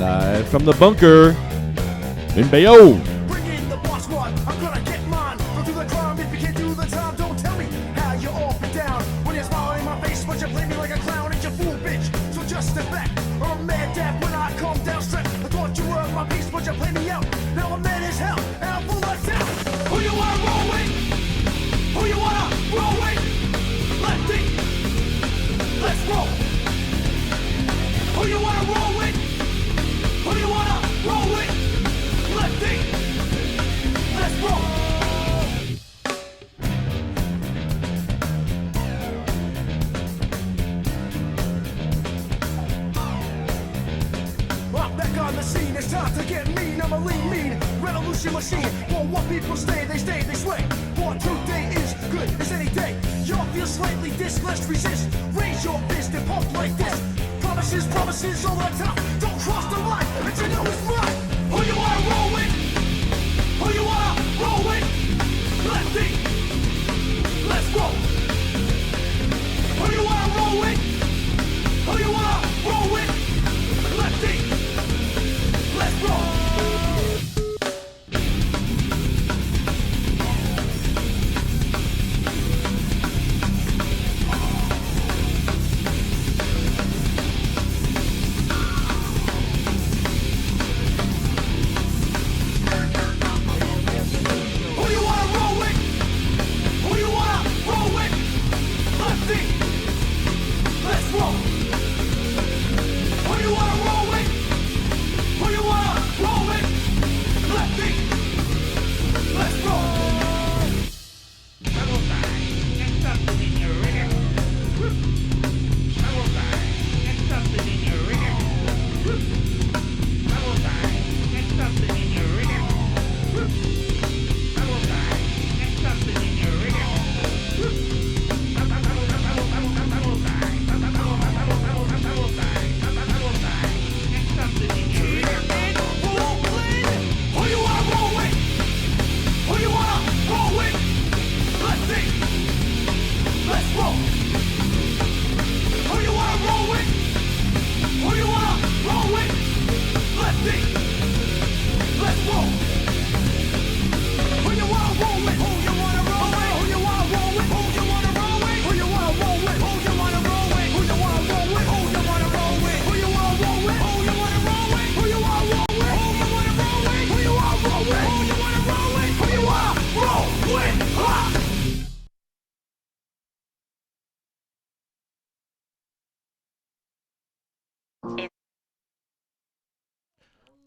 Live from the bunker in Bayonne. Bring in the boss squad, I'm gonna get mine. Go do the crime if you can't do the time. Don't tell me how you're all be down. When you're smiling in my face, but you play me like a clown. It's your fool, bitch. So just step back. I'm mad dad when I come down straight. I thought you were my piece, but you play me out. Now I'm mad as hell, and I'm full of doubt. Who you wanna roll with? Who you wanna roll with? Lefty, let's roll. Who you wanna roll with? Who you wanna roll with? Lefty, let's roll. I'm back on the scene, it's time to get mean. I'm a lean revolution machine. For what people stay, they sway. For today is good as any day. Y'all feel slightly this, let's resist. Raise your fist and pump like this. Promises all the time. Don't cross the line, but you know it's mine. Who you wanna roll with? Who you wanna roll with? Lefty, let's roll. Who you wanna roll with? Who you wanna roll with? Lefty, let's roll.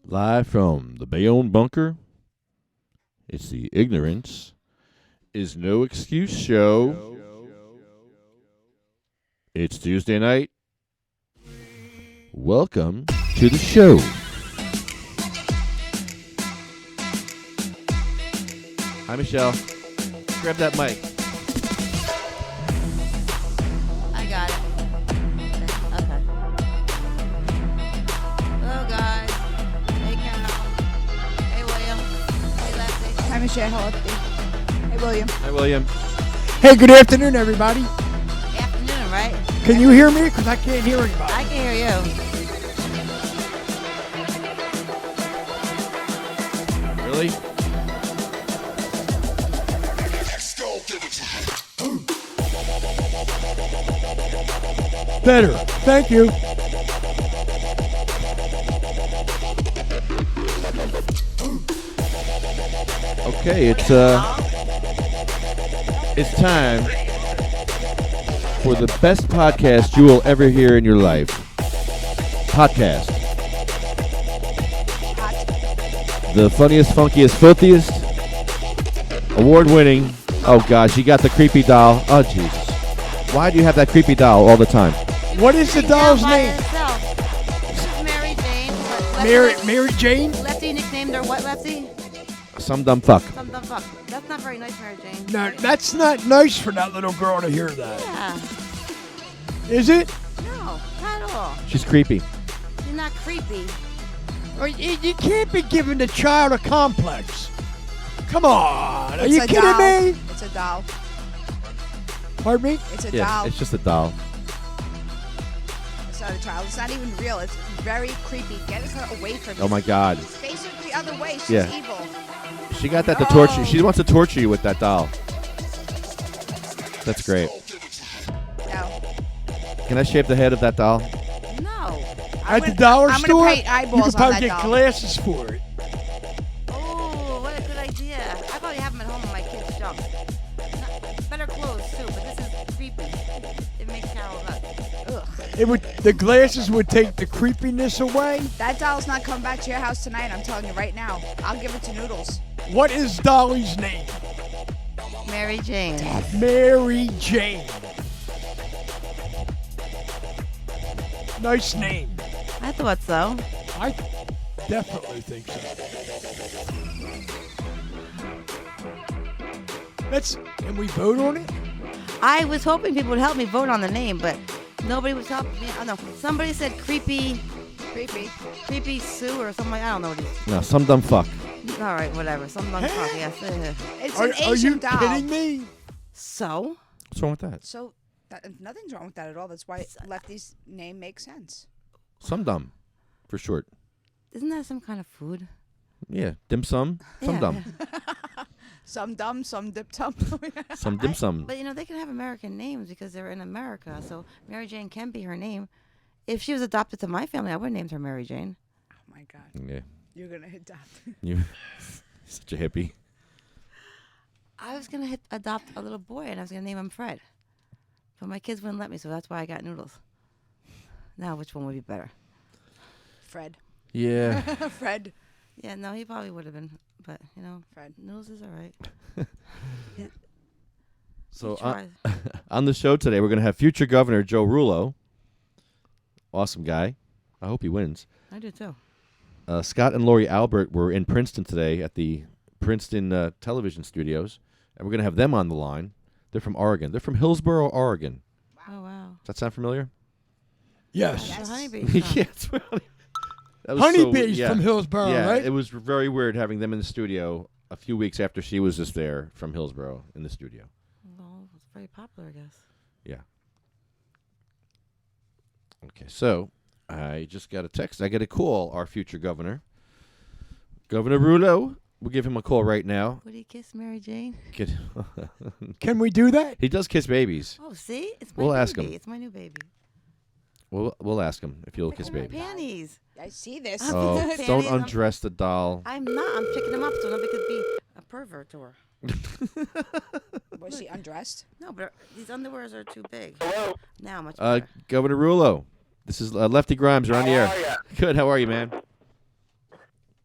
Live from the Bayonne bunker, it's the Ignorance is No Excuse show. It's Tuesday night. Welcome to the show. Hi, Michelle. Grab that mic. I got it. Okay. Hello, guys. Hey, Carrol. Hey, William. Hey, Lefty. Hi, Michelle. Hello, Lefty. Hey, William. Hi, William. Hey, good afternoon, everybody. Afternoon, right? Can you hear me? Because I can't hear anybody. I can hear you. Really? Better. Thank you. Okay, it's time for the best podcast you will ever hear in your life. Potcast. The funniest, funkiest, filthiest, award-winning. Oh gosh, you got the creepy doll. Oh Jesus. Why do you have that creepy doll all the time? What is the doll's name? This is Mary Jane. Mary Jane? Lefty nicknamed her what, Lefty? Some dumb fuck. Some dumb fuck. That's not very nice, Mary Jane. No, that's not nice for that little girl to hear that. Yeah. Is it? No, not at all. She's creepy. She's not creepy. Or you can't be giving the child a complex. Come on. Are It's you a kidding doll. me? It's a doll. Pardon me? It's a Yeah, doll. it's just a doll. It's other child. It's not even real. It's very creepy. Get her away from me. Oh my God. Face her the other way. She's Yeah. evil. She got that to torture. She wants to torture you with that doll. That's great. No. Can I shave the head of that doll? No. At the dollar I'm store, gonna paint you eyeballs could on probably that get doll. glasses for it. Oh, what a good idea. I probably have them at home in my kids' junk. Better clothes, too, but this is creepy. It makes Carrol nuts. Ugh. The glasses would take the creepiness away. That doll's not coming back to your house tonight. I'm telling you right now. I'll give it to Noodles. What is Dolly's name? Mary Jane. Mary Jane. Nice name. I thought so. I definitely think so. Can we vote on it? I was hoping people would help me vote on the name, but nobody was helping me. I don't know. Somebody said creepy Sue or something. I don't know what it is. No, some dumb fuck. All right, whatever. Some dumb fuck, yes. It's an Are Asian you doll. kidding me? So? What's wrong with that? So nothing's wrong with that at all. That's why Lefty's name makes sense. Some dumb, for short. Isn't that some kind of food? Yeah, dim sum. Some Yeah. dumb. Some dumb, some dip tum. Some dim sum. But, they can have American names because they're in America, so Mary Jane can be her name. If she was adopted to my family, I would have named her Mary Jane. Oh my God. Yeah. You're gonna adopt. You such a hippie. I was going to adopt a little boy, and I was going to name him Fred. But my kids wouldn't let me, so that's why I got Noodles. Now, which one would be better? Fred. Yeah. Fred. Yeah, no, he probably would have been. But, Fred. Noodles is all right. So He tries. on the show today, we're going to have future Governor Joe Rullo. Awesome guy. I hope he wins. I do, too. Scott and Lori Albert were in Princeton today at the Princeton television studios, and we're going to have them on the line. They're from Oregon. They're from Hillsboro, Oregon. Oh, wow. Does that sound familiar? Yes. The honeybee. Yeah, it's really. Honeybees from Hillsboro, yeah, right? it was very weird having them in the studio a few weeks after she was just there from Hillsboro in the studio. Well, it's very popular, I guess. Yeah. Okay, so I just got a text. I got to call our future governor, Governor Rullo. We'll give him a call right now. Would he kiss Mary Jane? Can we do that? He does kiss babies. Oh, see? It's my We'll baby. ask him. It's my new baby. We'll ask him if he'll kiss Oh, my babies. panties. I see this. Oh, Panties, don't I'm- undress the doll. I'm not. I'm picking him up so nobody could be a pervert to her. Was she undressed? No, but these underwears are too big. Now much Uh, better. Governor Rullo, this is Lefty Grimes. You're on the air. How are ya? Good. How are you, man?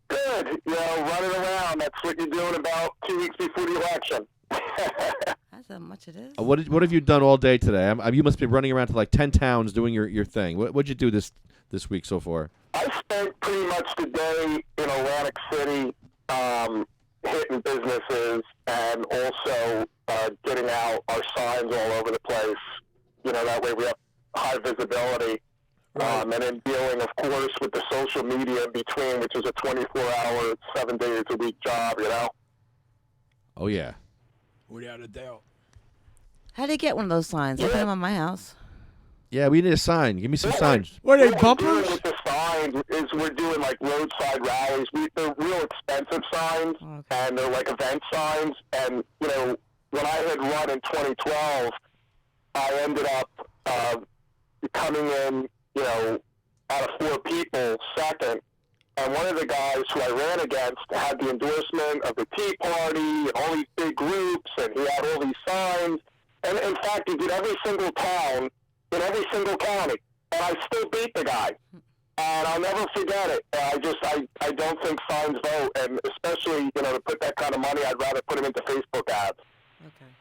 Good. Running around. That's what you're doing about 2 weeks before the election. That's how much it is. What have you done all day today? You must be running around to like 10 towns doing your thing. What'd you do this week so far? I spent pretty much the day in Atlantic City hitting businesses and also getting out our signs all over the place. That way we have high visibility. And then dealing, of course, with the social media in between, which is a 24-hour, 7 days a week job, Oh, yeah. Without a doubt. How do you get one of those signs? I put them on my house. Yeah, we need a sign. Give me some signs. What are they, What we're doing bumpers? with the signs is we're doing like roadside rallies. They're real expensive signs, Okay. and they're like event signs. And when I had run in 2012, I ended up coming in, out of 4 people, second. And one of the guys who I ran against had the endorsement of the Tea Party and all these big groups, and he had all these signs. And in fact, he did every single town in every single county, and I still beat the guy. And I'll never forget it. I don't think signs vote, and especially, to put that kind of money, I'd rather put them into Facebook ads. Okay.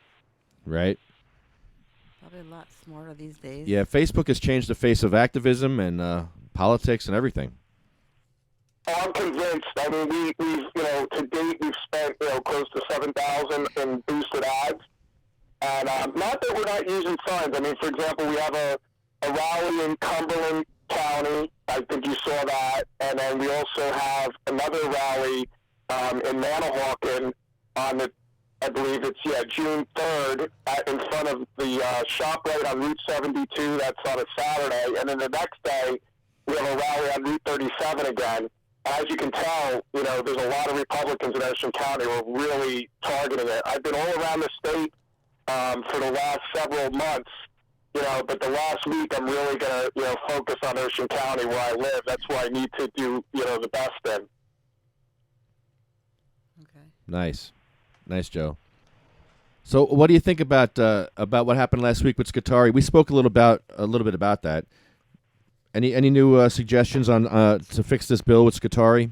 Right? Probably a lot smarter these days. Yeah, Facebook has changed the face of activism and politics and everything. Oh, I'm convinced. I mean, we've to date, we've spent, close to $7,000 in boosted ads. And not that we're not using signs. I mean, for example, we have a rally in Cumberland County. I think you saw that. And then we also have another rally in Manahawkin on the I believe it's, June 3rd in front of the ShopRite on Route 72. That's on a Saturday. And then the next day, we have a rally on Route 37 again. And as you can tell, there's a lot of Republicans in Ocean County who are really targeting it. I've been all around the state for the last several months, but the last week I'm really going to, focus on Ocean County where I live. That's where I need to do, the best in. Okay. Nice, Joe. So, what do you think about what happened last week with Scutari? We spoke a little bit about that. Any new suggestions on to fix this bill with Scutari?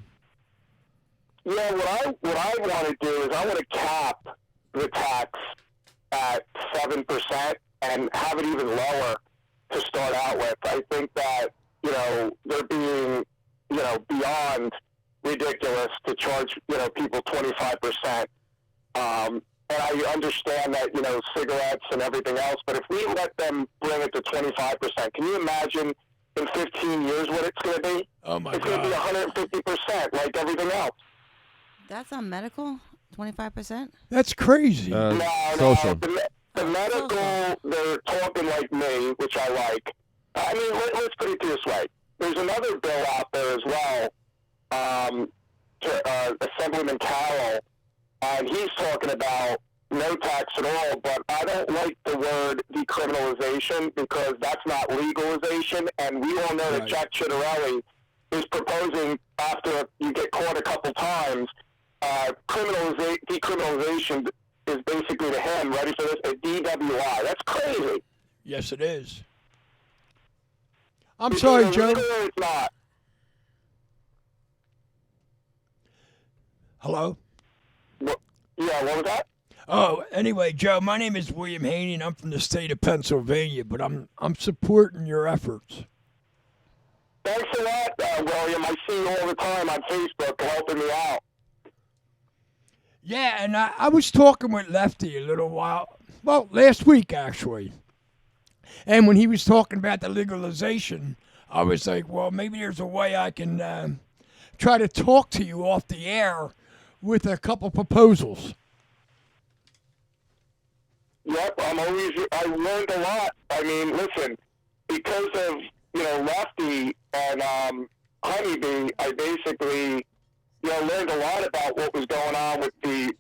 Yeah, what I want to do is I want to cap the tax at 7% and have it even lower to start out with. I think that they're being beyond ridiculous to charge people 25%. And I understand that cigarettes and everything else, but if we let them bring it to 25%, can you imagine in 15 years what it's going to be? Oh my It's going to God. be 150% like everything else. That's on medical? 25%? That's crazy. Social. The medical, they're talking like me, which I like. I mean, let's put it this way. There's another bill out there as well, Assemblyman Carrol, and he's talking about no tax at all, but I don't like the word decriminalization because that's not legalization, and we all know that Jack Ciattarelli is proposing, after you get caught a couple times, decriminalization is basically to him, ready for this, a DWI. That's crazy. Yes, it is. I'm sorry, Joe. It's not. Hello? What was that? Oh, anyway, Joe, my name is William Haney, and I'm from the state of Pennsylvania, but I'm supporting your efforts. Thanks a lot, William. I see you all the time on Facebook helping me out. Yeah, and I was talking with Lefty a little while, last week actually. And when he was talking about the legalization, I was like, well, maybe there's a way I can try to talk to you off the air with a couple proposals. Yep, I learned a lot. I mean, listen, because of, Lefty and Honeyb, I basically, learned a lot about what was going on with the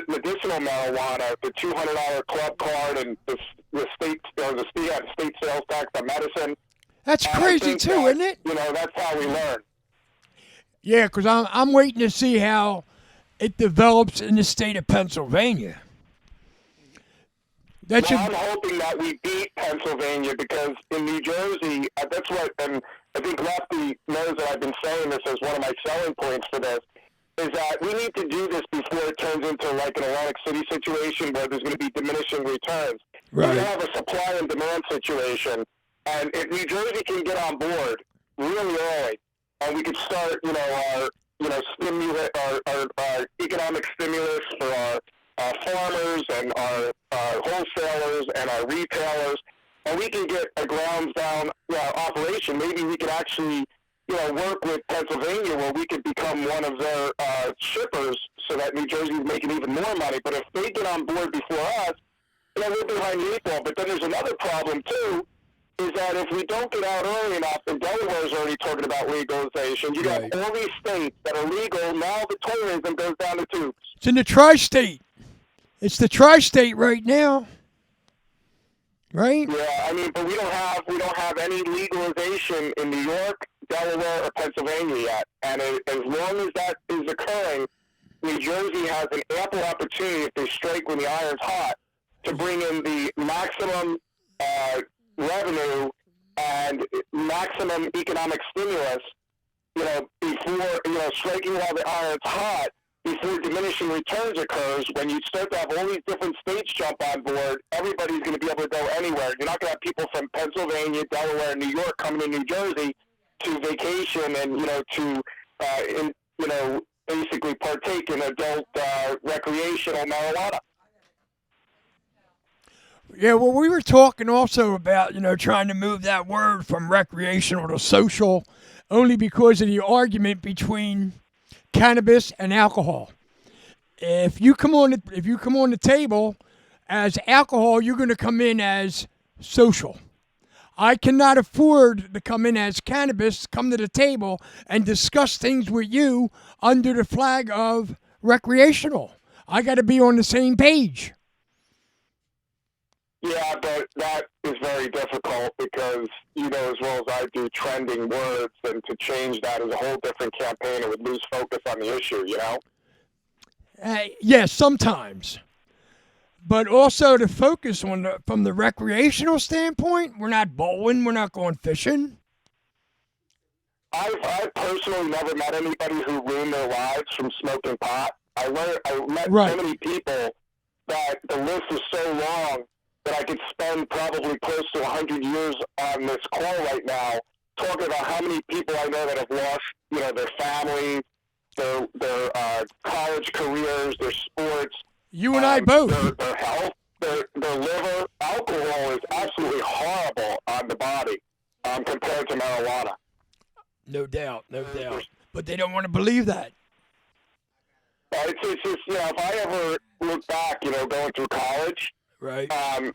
medicinal marijuana, the $200 club card, and the state sales tax on medicine. That's crazy too, isn't it? That's how we learn. Yeah, because I'm waiting to see how it develops in the state of Pennsylvania. I'm hoping that we beat Pennsylvania because in New Jersey, that's what, and I think Lefty knows that I've been saying this as one of my selling points for this, is that we need to do this before it turns into like an Atlantic City situation where there's going to be diminishing returns. Right. We have a supply and demand situation, and if New Jersey can get on board really early, and we could start, our economic stimulus for our farmers and our wholesalers and our retailers, and we can get a grounds down operation. Maybe we could actually, work with Pennsylvania where we could become one of their shippers so that New Jersey's making even more money. But if they get on board before us, we're behind the eight ball. But then there's another problem too, is that if we don't get out early enough, and Delaware's already talking about legalization, you got all these states that are legal, now the tourism goes down the tubes. It's in the tri-state. It's the tri-state right now, right? Yeah, I mean, but we don't have any legalization in New York, Delaware, or Pennsylvania yet. And as long as that is occurring, New Jersey has an ample opportunity, if they strike when the iron's hot, to bring in the maximum revenue and maximum economic stimulus, before, striking while the iron's hot, before diminishing returns occurs. When you start to have all these different states jump on board, everybody's going to be able to go anywhere. You're not going to have people from Pennsylvania, Delaware, and New York coming to New Jersey to vacation and, basically partake in adult recreational marijuana. Yeah, well, we were talking also about, trying to move that word from recreational to social only because of the argument between cannabis and alcohol. if you come on the table as alcohol, you're going to come in as social. I cannot afford to come in as cannabis, come to the table and discuss things with you under the flag of recreational. I got to be on the same page. Yeah, but that is very difficult because you know as well as I do trending words, and to change that is a whole different campaign. It would lose focus on the issue, you know? Yes, sometimes. But also to focus on from the recreational standpoint, we're not bowling, we're not going fishing. I've personally never met anybody who ruined their lives from smoking pot. I met Right. so many people that the list is so long that I could spend probably close to 100 years on this call right now talking about how many people I know that have lost, you know, their families, their college careers, their sports. You and I both. Their health, their liver. Alcohol is absolutely horrible on the body compared to marijuana. No doubt. But they don't want to believe that. It's just, you know, if I ever look back, you know, going through college, Right. one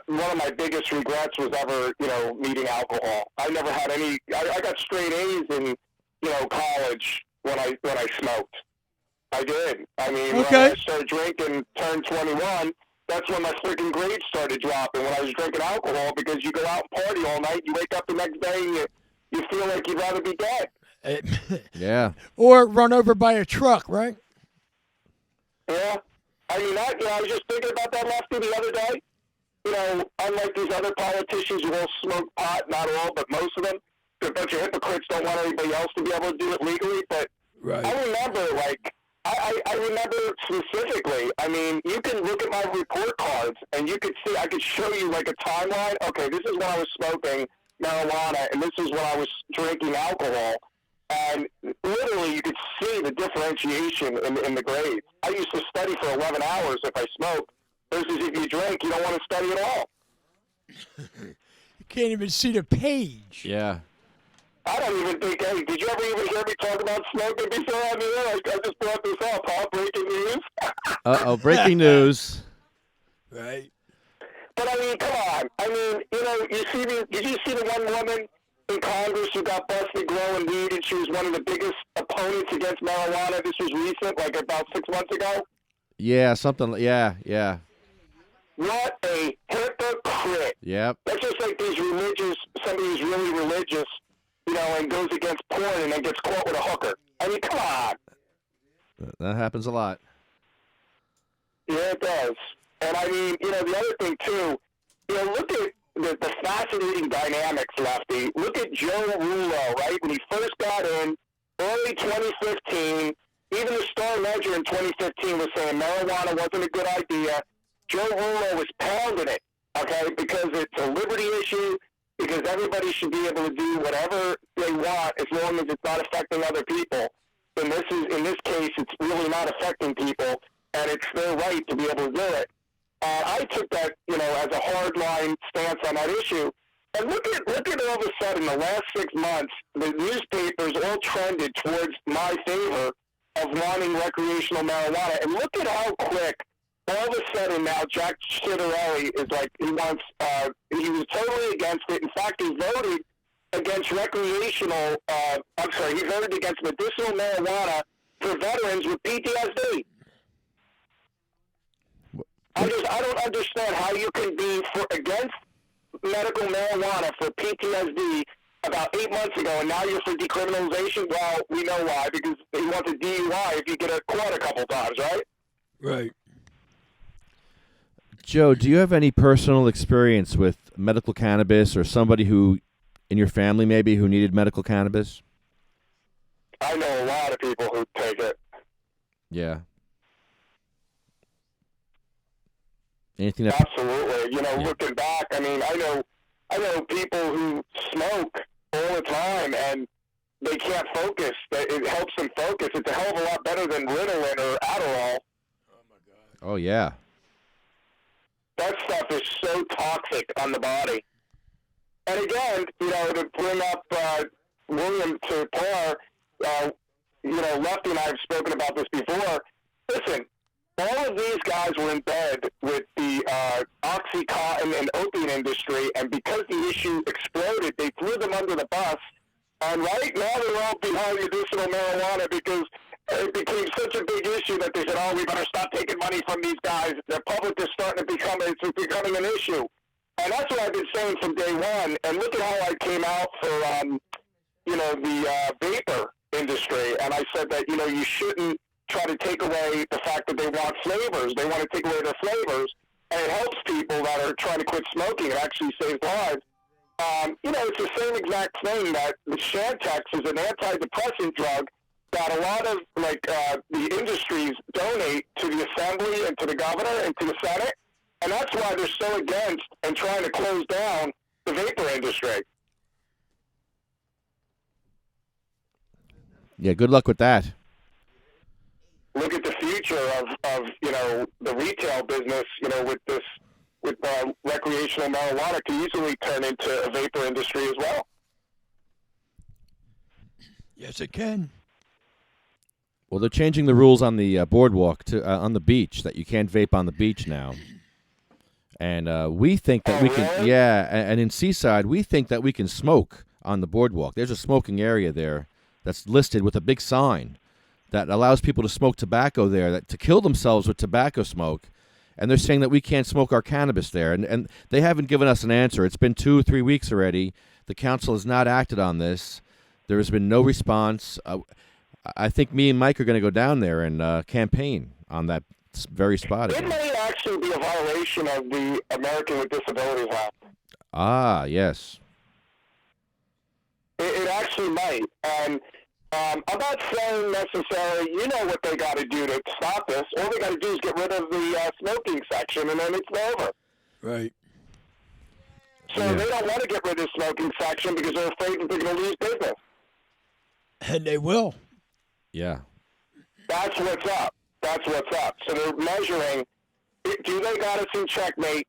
of my biggest regrets was ever, you know, meeting alcohol. I never had any. I got straight A's in, you know, college when I smoked. I did. I mean, Okay. when I started drinking, turned 21. That's when my freaking grades started dropping. When I was drinking alcohol, because you go out and party all night, you wake up the next day and you feel like you'd rather be dead. Yeah. Or run over by a truck, right? Yeah. I mean, I was just thinking about that, Lefty, the other day. You know, unlike these other politicians who all smoke pot, not all, but most of them, a bunch of hypocrites don't want anybody else to be able to do it legally. But Right. I remember, like, I remember specifically, I mean, you can look at my report cards and you could see, I could show you, like, a timeline. Okay, this is when I was smoking marijuana and this is when I was drinking alcohol. And literally, you could see the differentiation in the grades. I used to study for 11 hours if I smoked, versus if you drink, you don't want to study at all. You can't even see the page. Yeah. I don't even think, hey, did you ever even hear me talk about smoking before on the air? I just brought this up, huh? Breaking news. Uh-oh, breaking news. Right. But I mean, come on. I mean, you know, did you see the one woman in Congress who got busted growing weed, and she was one of the biggest opponents against marijuana? This was recent, like about 6 months ago. Yeah, yeah. What a hypocrite. Yep. That's just like these religious, somebody who's really religious, you know, and goes against porn and then gets caught with a hooker. I mean, come on. That happens a lot. Yeah, it does. And I mean, you know, the other thing too, you know, look at the fascinating dynamics, Lefty. Look at Joe Rullo, right? When he first got in, early 2015, even the Star Ledger in 2015 was saying marijuana wasn't a good idea. Joe Rullo was pounding it, okay, because it's a liberty issue, because everybody should be able to do whatever they want as long as it's not affecting other people. And in this case, it's really not affecting people, and it's their right to be able to do it. I took that, you know, as a hardline stance on that issue. And look at all of a sudden, the last 6 months, the newspapers all trended towards my favor of wanting recreational marijuana. And look at how quick, all of a sudden now, Jack Citarelli is like, he was totally against it. In fact, he voted against recreational, he voted against medicinal marijuana for veterans with PTSD. I don't understand how you can be against medical marijuana for PTSD about 8 months ago, and now you're for decriminalization. Well, we know why, because he wants a DUI if you get caught a couple times, right? Right. Joe, do you have any personal experience with medical cannabis or somebody who, in your family maybe, who needed medical cannabis? I know a lot of people who take it. Yeah. Anything that... Absolutely. You know, looking back, I mean, I know people who smoke all the time and they can't focus. It helps them focus. It's a hell of a lot better than Ritalin or Adderall. Oh, my God. Oh, yeah. That stuff is so toxic on the body. And again, you know, to bring up William to par, you know, Lefty and I have spoken about this before. Listen, right now they're all behind medicinal marijuana because it became such a big issue that they said, "Oh, we better stop taking money from these guys." The public is starting to it's becoming an issue, and that's what I've been saying from day one. And look at how I came out for the vapor industry, and I said that you shouldn't try to take away the fact that they want flavors. They want to take away their flavors, and it helps people that are trying to quit smoking. It actually saves lives. It's the same exact thing that the Chantix is an antidepressant drug that a lot of the industries donate to the Assembly and to the governor and to the Senate, and that's why they're so against and trying to close down the vapor industry. Yeah, good luck with that. Look at the future of the retail business, with recreational marijuana can easily turn into a vapor industry as well. Yes, it can. Well, they're changing the rules on the boardwalk to on the beach that you can't vape on the beach now. And we think that we can, really? yeah, and in Seaside, we think that we can smoke on the boardwalk. There's a smoking area there that's listed with a big sign that allows people to smoke tobacco there, to kill themselves with tobacco smoke. And they're saying that we can't smoke our cannabis there. And they haven't given us an answer. It's been 2 or 3 weeks already. The council has not acted on this. There has been no response. I think me and Mike are going to go down there and campaign on that very spot It again. may actually be a violation of the American with Disabilities Act. Ah, yes. It actually might. And I'm not saying necessarily, what they got to do to stop this. All they got to do is get rid of the smoking section, and then it's over. Right. So they don't want to get rid of the smoking section because they're afraid that they're going to lose business. And they will. Yeah. That's what's up. That's what's up. So they're measuring, do they got us in checkmate?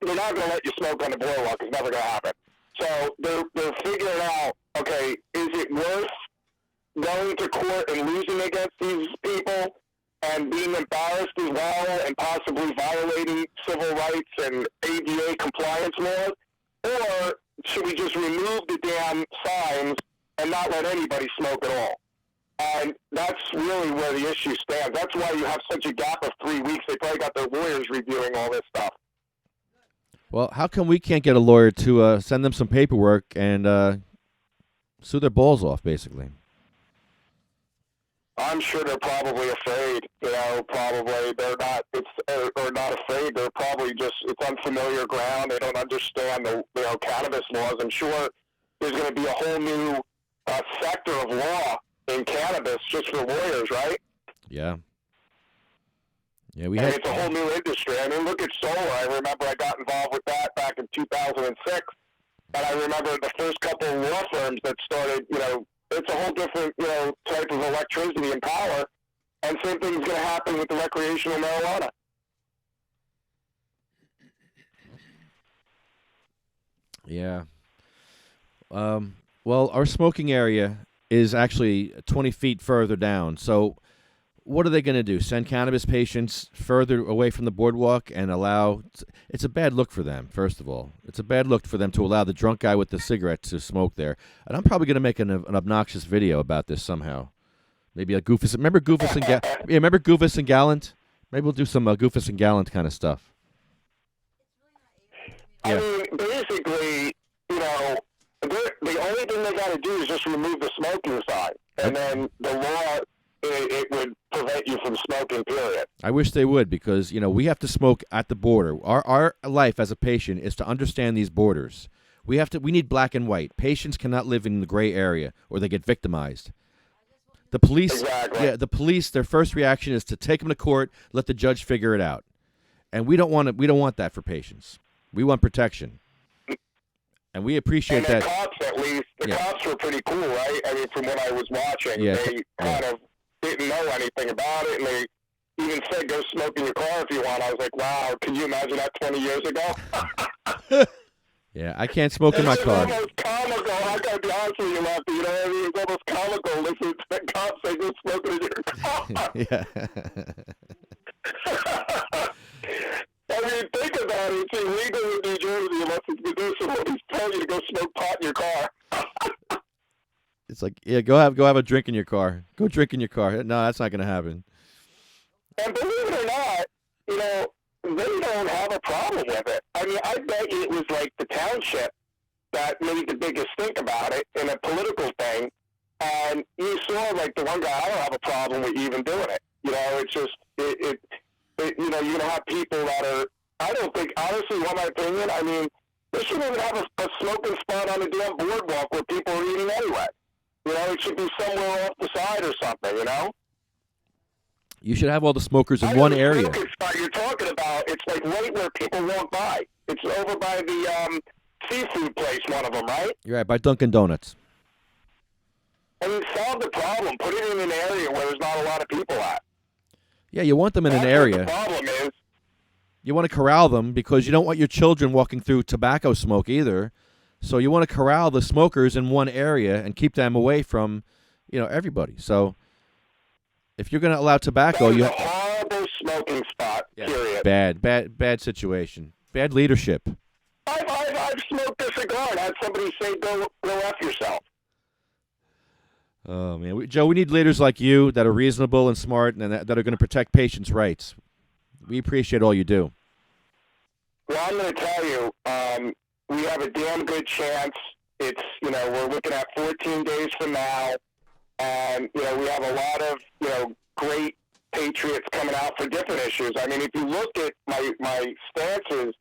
They're not going to let you smoke on the boardwalk. It's never going to happen. So they're figuring out, okay, is it worth going to court and losing against these people and being embarrassed as well and possibly violating civil rights and ADA compliance laws? Or should we just remove the damn signs and not let anybody smoke at all? And that's really where the issue stands. That's why you have such a gap of 3 weeks. They probably got their lawyers reviewing all this stuff. Well, how come we can't get a lawyer to send them some paperwork and sue their balls off, basically? I'm sure they're probably afraid. Probably they're not. Or not afraid. They're probably just it's unfamiliar ground. They don't understand the cannabis laws. I'm sure there's going to be a whole new sector of law in cannabis just for lawyers, right? Yeah. Yeah, And it's a whole new industry. I mean, look at solar. I remember I got involved with that back in 2006, and I remember the first couple of law firms that started. It's a whole different type of electricity and power, and same thing's going to happen with the recreational marijuana. Yeah. Well, our smoking area is actually 20 feet further down. So what are they going to do? Send cannabis patients further away from the boardwalk and allow... It's a bad look for them, first of all. It's a bad look for them to allow the drunk guy with the cigarette to smoke there. And I'm probably going to make an obnoxious video about this somehow. Maybe a Goofus... Remember Goofus and remember Goofus and Gallant? Maybe we'll do some Goofus and Gallant kind of stuff. I mean, basically, the only thing they got to do is just remove the smoking sign, and then the law, it would prevent you from smoking, period. I wish they would, because, we have to smoke at the border. Our life as a patient is to understand these borders. We need black and white. Patients cannot live in the gray area or they get victimized. The police, Exactly. Their first reaction is to take them to court, let the judge figure it out. And we don't want that for patients. We want protection. And we appreciate And that. the cops, at least, the cops were pretty cool, right? I mean, from what I was watching, they kind of didn't know anything about it, and they even said, go smoke in your car if you want. I was like, wow, can you imagine that 20 years ago? Yeah, I can't smoke in my car. It's almost comical. I got to be honest with you, Lefty. You know what I mean? It's almost comical listening to the cops say, go smoke in your car. Yeah. I mean, think about it. It's illegal in New Jersey unless it's medicinal. He's telling you to go smoke pot in your car. It's like, yeah, go have a drink in your car. Go drink in your car. No, that's not going to happen. And believe it or not, they don't have a problem with it. I mean, I bet you it was like the township that made the biggest stink about it in a political thing. And you saw, like, the one guy, I don't have a problem with you even doing it. It's just, you're going to have people that are, I don't think, honestly, my opinion, I mean, they shouldn't even have a smoking spot on the damn boardwalk where people are eating anyway. It should be somewhere off the side or something, You should have all the smokers in one area. The smoking spot you're talking about, it's like right where people walk by. It's over by the seafood place, one of them, right? You're right, by Dunkin' Donuts. I mean, solve the problem. Put it in an area where there's not a lot of people at. Yeah, you want them in an area. What the problem is. You want to corral them because you don't want your children walking through tobacco smoke either. So you want to corral the smokers in one area and keep them away from, everybody. So if you're going to allow tobacco, you have a horrible smoking spot. Yeah. Period. Bad situation. Bad leadership. I've smoked a cigar and had somebody say, "Go F yourself." Oh man, Joe, we need leaders like you that are reasonable and smart and that are going to protect patients' rights. We appreciate all you do. Well, I'm going to tell you, we have a damn good chance. It's, we're looking at 14 days from now, and, we have a lot of, great patriots coming out for different issues. I mean, if you look at my stances,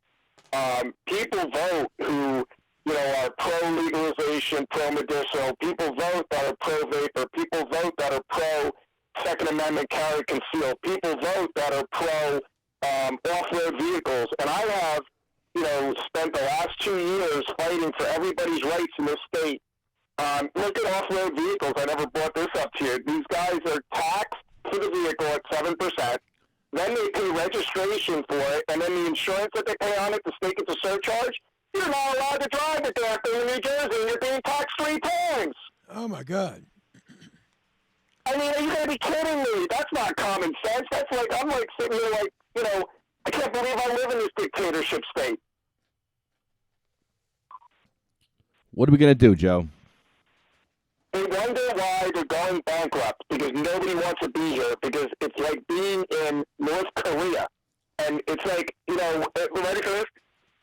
people vote who, are pro-legalization, pro-medicinal. People vote that are pro-vapor. People vote that are pro-Second Amendment carry conceal. People vote that are pro-off-road vehicles. And I have, spent the last 2 years fighting for everybody's rights in this state. Look at off-road vehicles. I never brought this up to you. These guys are taxed for the vehicle at 7%. Then they pay registration for it, and then the insurance that they pay on it, the state gets a surcharge. You're not allowed to drive it there in New Jersey, and you're being taxed 3 times. Oh, my God. I mean, are you going to be kidding me? That's not common sense. That's like, I'm like sitting here like, I can't believe I live in this dictatorship state. What are we going to do, Joe? They wonder why they're going bankrupt, because nobody wants to be here, because it's like being in North Korea. And it's like, ready for this?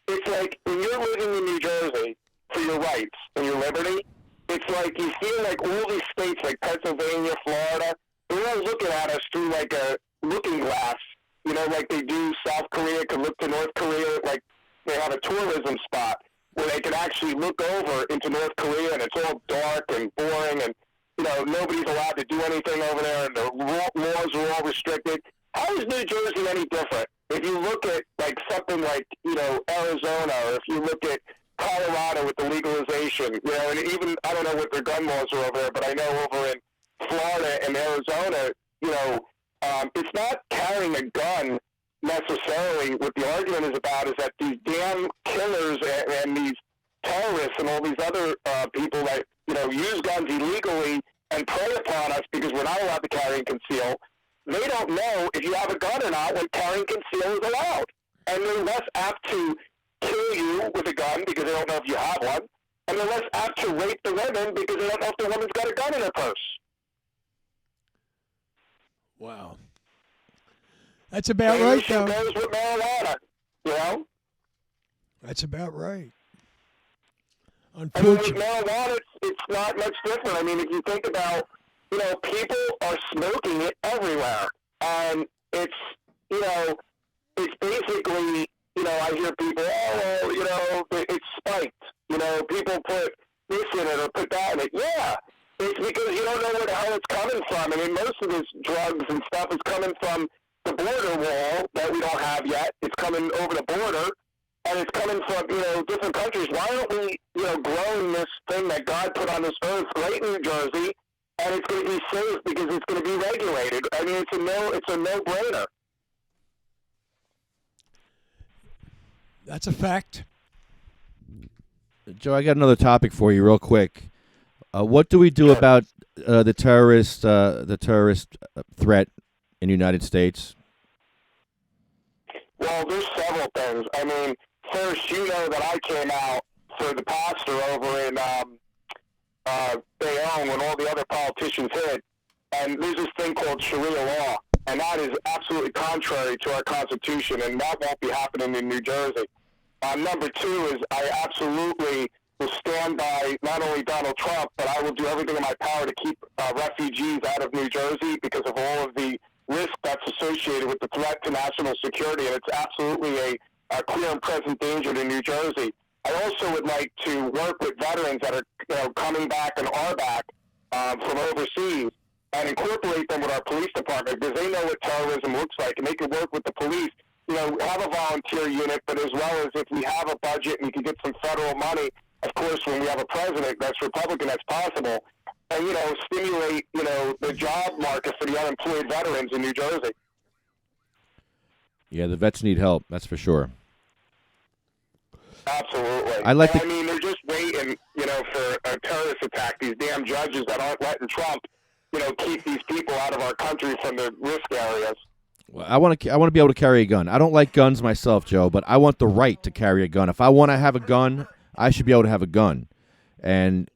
It's like when you're living in New Jersey for your rights and your liberty, it's like you feel like all these states like Pennsylvania, Florida, they're all looking at us through like a looking glass, like they do South Korea can look to North Korea, like they have a tourism spot where they can actually look over into North Korea and it's all dark and boring and, nobody's allowed to do anything over there and the laws are all restricted. How is New Jersey any different? If you look at like something like, Arizona, or if you look at Colorado with the legalization, and even, I don't know what their gun laws are over there, but I know over in Florida and Arizona, it's not carrying a gun necessarily. What the argument is about is that these damn killers and these terrorists and all these other people that, use guns illegally and prey upon us because we're not allowed to carry and conceal, they don't know if you have a gun or not when carry and conceal is allowed. And they're less apt to kill you with a gun because they don't know if you have one. And they're less apt to rape the women because they don't know if the woman's got a gun in her purse. Wow. That's about right, though. Goes with marijuana, That's about right. I mean, with Unfortunately. marijuana, it's not much different. I mean, if you think about, people are smoking it everywhere. And it's, it's basically, I hear people, it's spiked. People put this in it or put that in it. Yeah, it's because you don't know where the hell it's coming from. I mean, most of this drugs and stuff is coming from the border wall that we don't have yet. It's coming over the border, and it's coming from, different countries. Why aren't we, growing this thing that God put on this earth right in New Jersey, and it's going to be safe because it's going to be regulated? I mean, it's a no-brainer. That's a fact. Joe, I got another topic for you real quick. What do we do about the terrorist threat in the United States? Well, there's several things. I mean, first, that I came out for the pastor over in they own when all the other politicians hid. And there's this thing called Sharia law, and that is absolutely contrary to our Constitution, and that won't be happening in New Jersey. Number two is I absolutely will stand by not only Donald Trump, but I will do everything in my power to keep refugees out of New Jersey because of all of the risk that's associated with the threat to national security, and it's absolutely a clear and present danger to New Jersey. I also would like to work with veterans that are coming back and are back from overseas and incorporate them with our police department because they know what terrorism looks like, and they can work with the police. Have a volunteer unit, but as well as if we have a budget and we can get some federal money, of course, when we have a president that's Republican, that's possible, and, stimulate, the job market for the unemployed veterans in New Jersey. Yeah, the vets need help, that's for sure. Absolutely. They're just waiting, for a terrorist attack, these damn judges that aren't letting Trump, keep these people out of our country from the risk areas. Well, I want to be able to carry a gun. I don't like guns myself, Joe, but I want the right to carry a gun. If I want to have a gun, I should be able to have a gun. And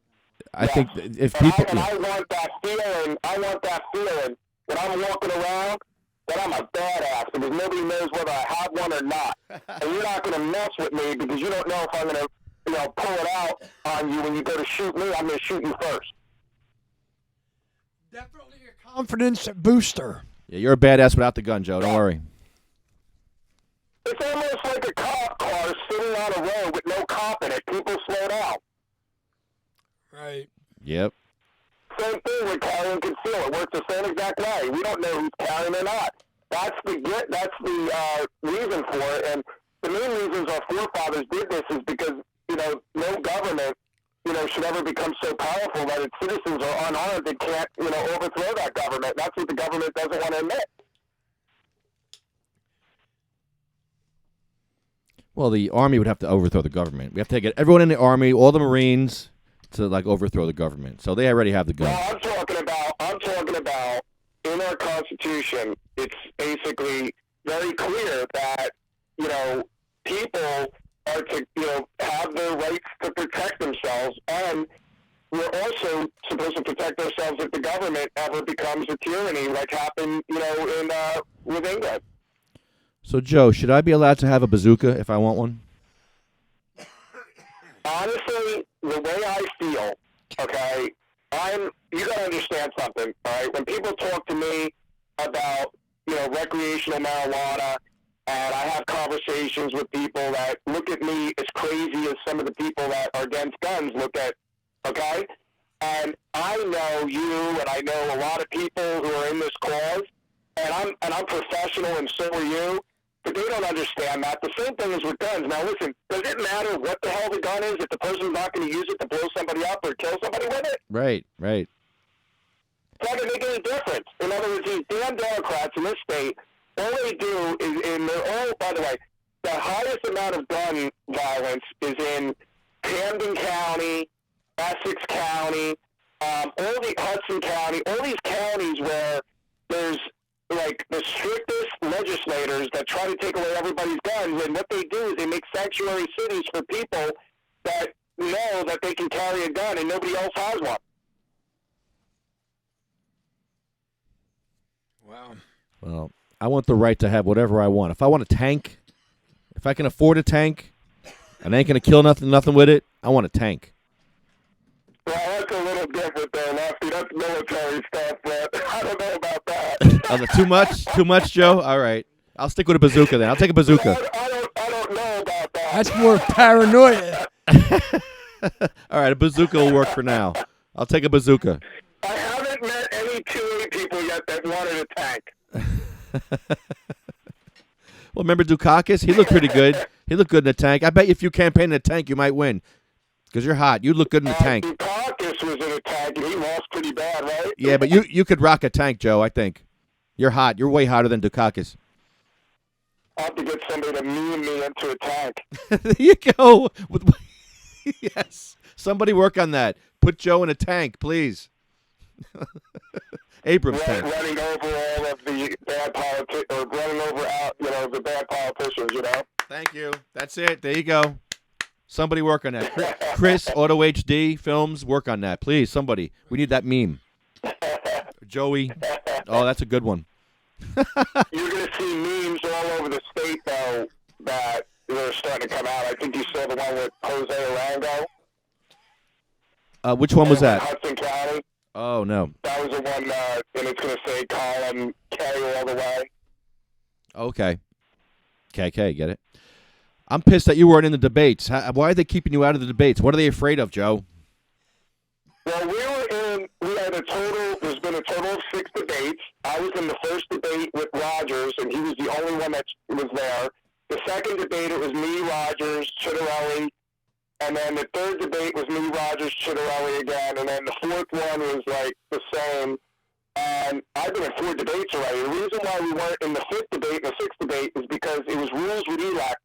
I think if people... I want that feeling when I'm walking around that I'm a badass because nobody knows whether I have one or not. And you're not going to mess with me because you don't know if I'm going to, pull it out on you when you go to shoot me. I'm going to shoot you first. Definitely a confidence booster. Yeah, you're a badass without the gun, Joe. Don't worry. It's almost like a cop car sitting on a road with no cop in it. People slow down. Right. Yep. Same thing with carry and conceal. It works the same exact way. We don't know who's carrying or not. That's the reason for it. And the main reasons our forefathers did this is because, no government, should ever become so powerful that its citizens are unarmed and can't, overthrow that government. That's what the government doesn't want to admit. Well, the Army would have to overthrow the government. We have to get everyone in the Army, all the Marines, to overthrow the government. So they already have the gun. Well, I'm talking about in our Constitution, it's basically very clear that, people are to, have their rights to protect themselves, and we're also supposed to protect ourselves if the government ever becomes a tyranny, like happened, with England. So, Joe, should I be allowed to have a bazooka if I want one? Honestly, the way I feel, okay, you got to understand something, all right? When people talk to me about, recreational marijuana, and I have conversations with people that look at me as crazy as some of the people that are against guns look at, okay? And I know you, and I know a lot of people who are in this cause, and I'm professional, and so are you. But they don't understand that. The same thing is with guns. Now, listen, does it matter what the hell the gun is if the person's not going to use it to blow somebody up or kill somebody with it? Right. It's not going to make any difference. In other words, these damn Democrats in this state, all they do is, by the way, the highest amount of gun violence is in Camden County, Essex County, all the Hudson County, all these counties where there's like the strictest legislators that try to take away everybody's guns, and what they do is they make sanctuary cities for people that know that they can carry a gun and nobody else has one. Wow. Well, I want the right to have whatever I want. If I want a tank, if I can afford a tank, and I ain't going to kill nothing with it, I want a tank. Well, that's a little different there, Lefty. That's military stuff, but I don't know about that. Too much? Too much, Joe? All right. I'll stick with a bazooka then. I'll take a bazooka. I don't know about that. That's more paranoia. All right, a bazooka will work for now. I'll take a bazooka. I haven't met any 2A people yet that wanted a tank. Well, remember Dukakis? He looked pretty good. He looked good in a tank. I bet if you campaign in a tank, you might win. Because you're hot. You'd look good in a tank. Dukakis was in a tank, and he lost pretty bad, right? Yeah, but you could rock a tank, Joe, I think. You're hot. You're way hotter than Dukakis. I'll have to get somebody to meme me into a tank. There you go. Yes. Somebody work on that. Put Joe in a tank, please. Abrams tank. Running over all of the bad running over the bad politicians, Thank you. That's it. There you go. Somebody work on that. Chris, Auto HD Films, work on that, please. Somebody. We need that meme. Joey. Oh, that's a good one. You're going to see memes all over the state, though, that are starting to come out. I think you saw the one with Jose Arango. Which one was that? Hudson County. Oh, no. That was the one, and it's going to say Colin K all the way. Okay. KK, get it? I'm pissed that you weren't in the debates. Why are they keeping you out of the debates? What are they afraid of, Joe? Well, there's been a total of 6 debates. I was in the first debate with Rogers, and he was the only one that was there. The second debate, it was me, Rogers, Chitterelli, and then the third debate was me, Rogers, Chitterelli again, and then the fourth one was like the same. And I've been in 4 debates already. The reason why we weren't in the 5th debate and the 6th debate is because it was rules with ELAC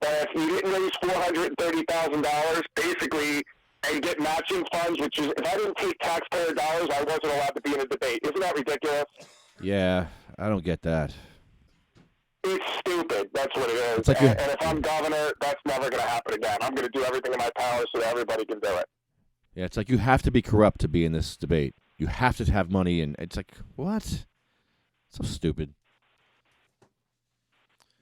that if you didn't raise $430,000, basically, and get matching funds, which is, if I didn't take taxpayer dollars, I wasn't allowed to be in a debate. Isn't that ridiculous? Yeah, I don't get that. It's stupid. That's what it is. Like and if I'm governor, that's never going to happen again. I'm going to do everything in my power so that everybody can do it. Yeah, it's like you have to be corrupt to be in this debate. You have to have money, and it's like, what? So stupid. You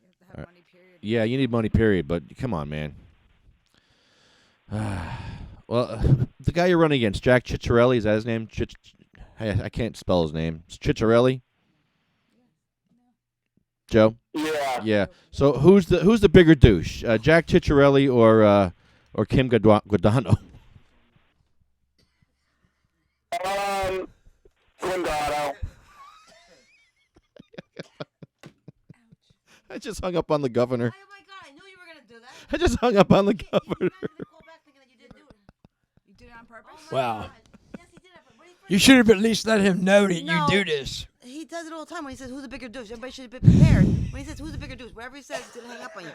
have to have money, period. Yeah, you need money, period, but come on, man. Well, the guy you're running against, Jack Ciccarelli, is that his name? I can't spell his name. It's Ciccarelli? Joe? Yeah. Yeah. So who's the bigger douche, Jack Ciccarelli or Kim Guadagno? Guadagno. I just hung up on the governor. Oh my God! I knew you were gonna do that. I just hung up on the governor. Call back thinking that you did do it. You did it on purpose? Oh my Wow. God. Yes, he did it. But what do You should have at least let him know that No. you do this. He does it all the time when he says, "Who's the bigger douche?" Everybody should be prepared. When he says, "Who's the bigger douche?" Whatever he says, he's gonna hang up on you.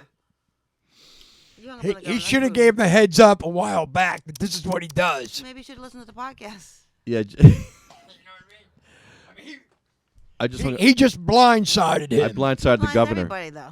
You hung up on the governor, He that's should have rude. gave him a heads up a while back that this is what he does. Maybe you should listen to the podcast. Yeah. I just hung. He just blindsided I him. blindsided the Blinds governor. Everybody though.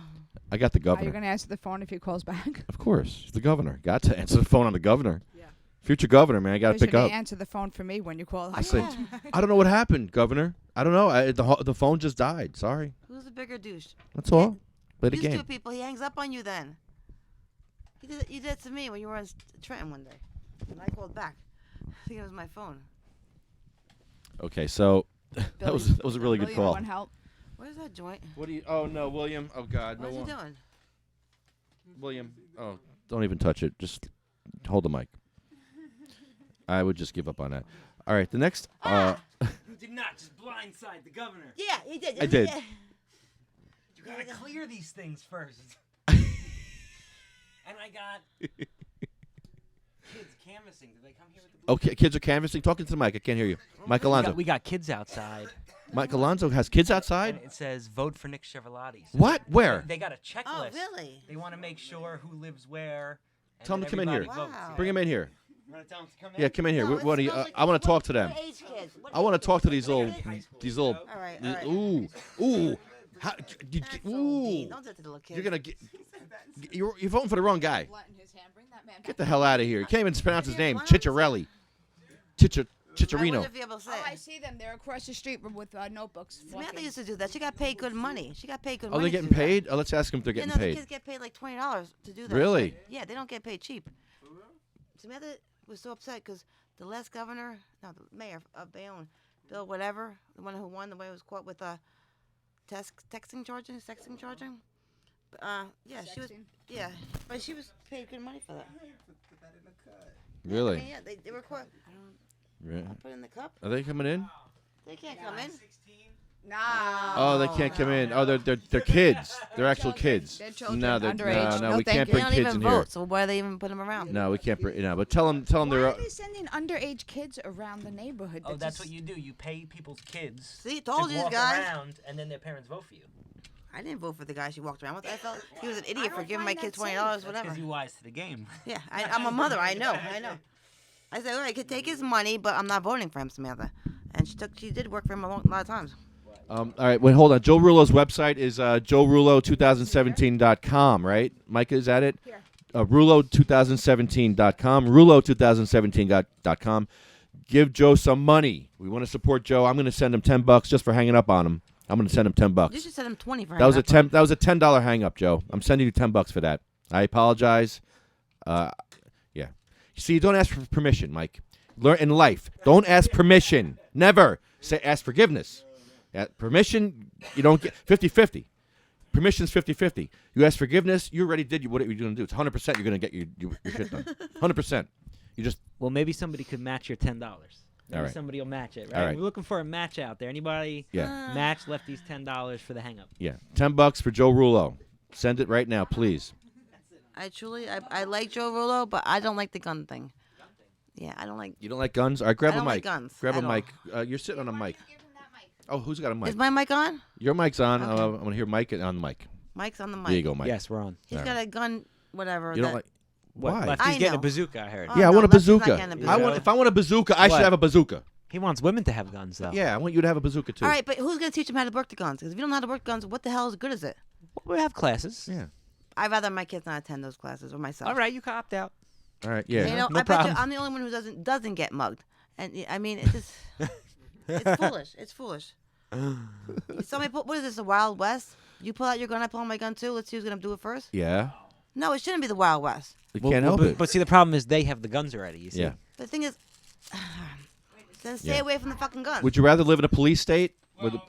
I got the Are you governor. going to answer the phone if he calls back? Of course, he's the governor. Got to answer the phone on the governor. Yeah. Future governor, man. I got to You pick should up. answer the phone for me when you call. I say, I don't know what happened, governor. I don't know. The phone just died. Sorry. Who's the bigger douche? That's all. Play the These two game. people, he hangs up on you then. You did it to me when you were in Trenton one day. And I called back. I think it was my phone. Okay, so that was a really good Billy, call. want help? Where's that joint? What do you? Oh no, William. Oh God, What's no he one. doing? William. Oh, don't even touch it. Just hold the mic. I would just give up on that. All right, the next. You did not just blindside the governor. Yeah, he did. I did. Yeah. You gotta clear these things first. And I got kids canvassing. Did they come here with the blue? Okay, kids are canvassing. Talking to the mic. I can't hear you. Mike Alonso. We got kids outside. Mike Alonso has kids And outside. it says vote for Nick Chevroletti. So What? Where? They got a checklist. Oh, really? They want to make sure who lives where. And Tell 'em that to come in here. everybody votes, Wow. Bring him in here. You want to tell them to come in? Yeah, come in here. No, What do you? it smells like- I want to talk to them. What age kids? What I want to age talk to kids? these little, All right, all right. Ooh. How, That's so ooh. mean. Don't do that to the little kids. You're gonna get. You're voting for the wrong guy. Blunt in his hand. Bring that man Get back. the hell out of here. You can't even pronounce his name. Why not? Chicharelli. I Chicharino. wonder if you're able to say Oh, I it. see them. They're across the street with notebooks. Samantha walking. used to do that. She got paid good money. She got paid good Oh, money. they're to getting do that. paid? Oh, let's ask them if they're Yeah, getting no, the paid. kids get paid like $20 to do that. Really? Yeah, they don't get paid cheap. Samantha was so upset because the last governor, no, the mayor of Bayonne, Bill whatever, the one who won, the one who was caught with sexting charging. Yeah, she was. Sexting? Yeah, but she was paid good money for that. I Really? mean, yeah, they were caught. Right. Put it in the cup. Are they coming in? They can't come in. Nah. Oh, they can't come in. Oh, they're kids. They're actual kids. They're children, No, underage. no, No, we thank can't you. They bring don't kids even in vote, here. so why do they even put them around? No, we can't bring. No, but tell them Why they're. are they sending underage kids around the neighborhood? Oh, That that's just- what you do. You pay people's kids See, to told you walk guys. around, and then their parents vote for you. I didn't vote for the guy she walked around with. I felt he was an I idiot for don't giving my find kids that $20, safe. whatever. Because you wise to the game. Yeah, I'm a mother. I know. I said, all right, I could take his money, but I'm not voting for him, Samantha. And she did work for him a lot of times. All right, wait, hold on. Joe Rullo's website is joerullo2017.com, right? Micah, is that it? Here. Rullo2017.com. Rullo2017.com. Give Joe some money. We want to support Joe. I'm going to send him $10 just for hanging up on him. I'm going to send him $10. You should send him 20 for That was a hanging up $10. That was a $10 hang up, Joe. I'm sending you $10 for that. I apologize. Yeah. You see, you don't ask for permission, Mike. Learn in life. Don't ask permission. Never say ask forgiveness. Permission, you don't get 50-50. Permission's 50-50. You ask forgiveness, you already did what you're going to do. It's 100% you're going to get your shit done. 100%. You just Well, maybe somebody could match your $10. Maybe All right. somebody will match it, All right? right. We're looking for a match out there. Anybody match Lefty's $10 for the hang-up? yeah, $10 for Joe Rullo. Send it right now, please. I like Joe Rullo, but I don't like the gun thing. Yeah, I don't like. You don't like guns? All right, grab I a don't mic. like guns Grab a at all. mic. You're sitting on a mic. Oh, who's got a mic? Is my mic on? Your mic's on. Okay. I'm gonna hear Mike on the mic. Mic's on the mic. There you go, Mike. Yes, we're on. He's All got a gun, whatever. You don't that- like? What, Why? Lefty's I getting a know. bazooka, I heard. Oh, Yeah, I no, want a Lefty's not bazooka. getting a I want. bazooka. If I want a bazooka, I What? should have a bazooka. He wants women to have guns, though. Yeah, I want you to have a bazooka too. All right, but who's gonna teach him how to work the guns? Because if you don't know how to work guns, what the hell is good is it? We have classes. Yeah. I'd rather my kids not attend those classes or myself. All right, you can opt out. All right. Yeah. You know, No I bet problem. you I'm the only one who doesn't get mugged, and I mean, it's just it's foolish. It's foolish. Somebody put, what is this? The Wild West? You pull out your gun, I pull out my gun too. Let's see who's gonna do it first. Yeah. No, it shouldn't be the Wild West. We can't help but, it. But see, the problem is they have the guns already, you see. Yeah. The thing is, then stay Yeah. away from the fucking guns. Would you rather live in a police state? Where the,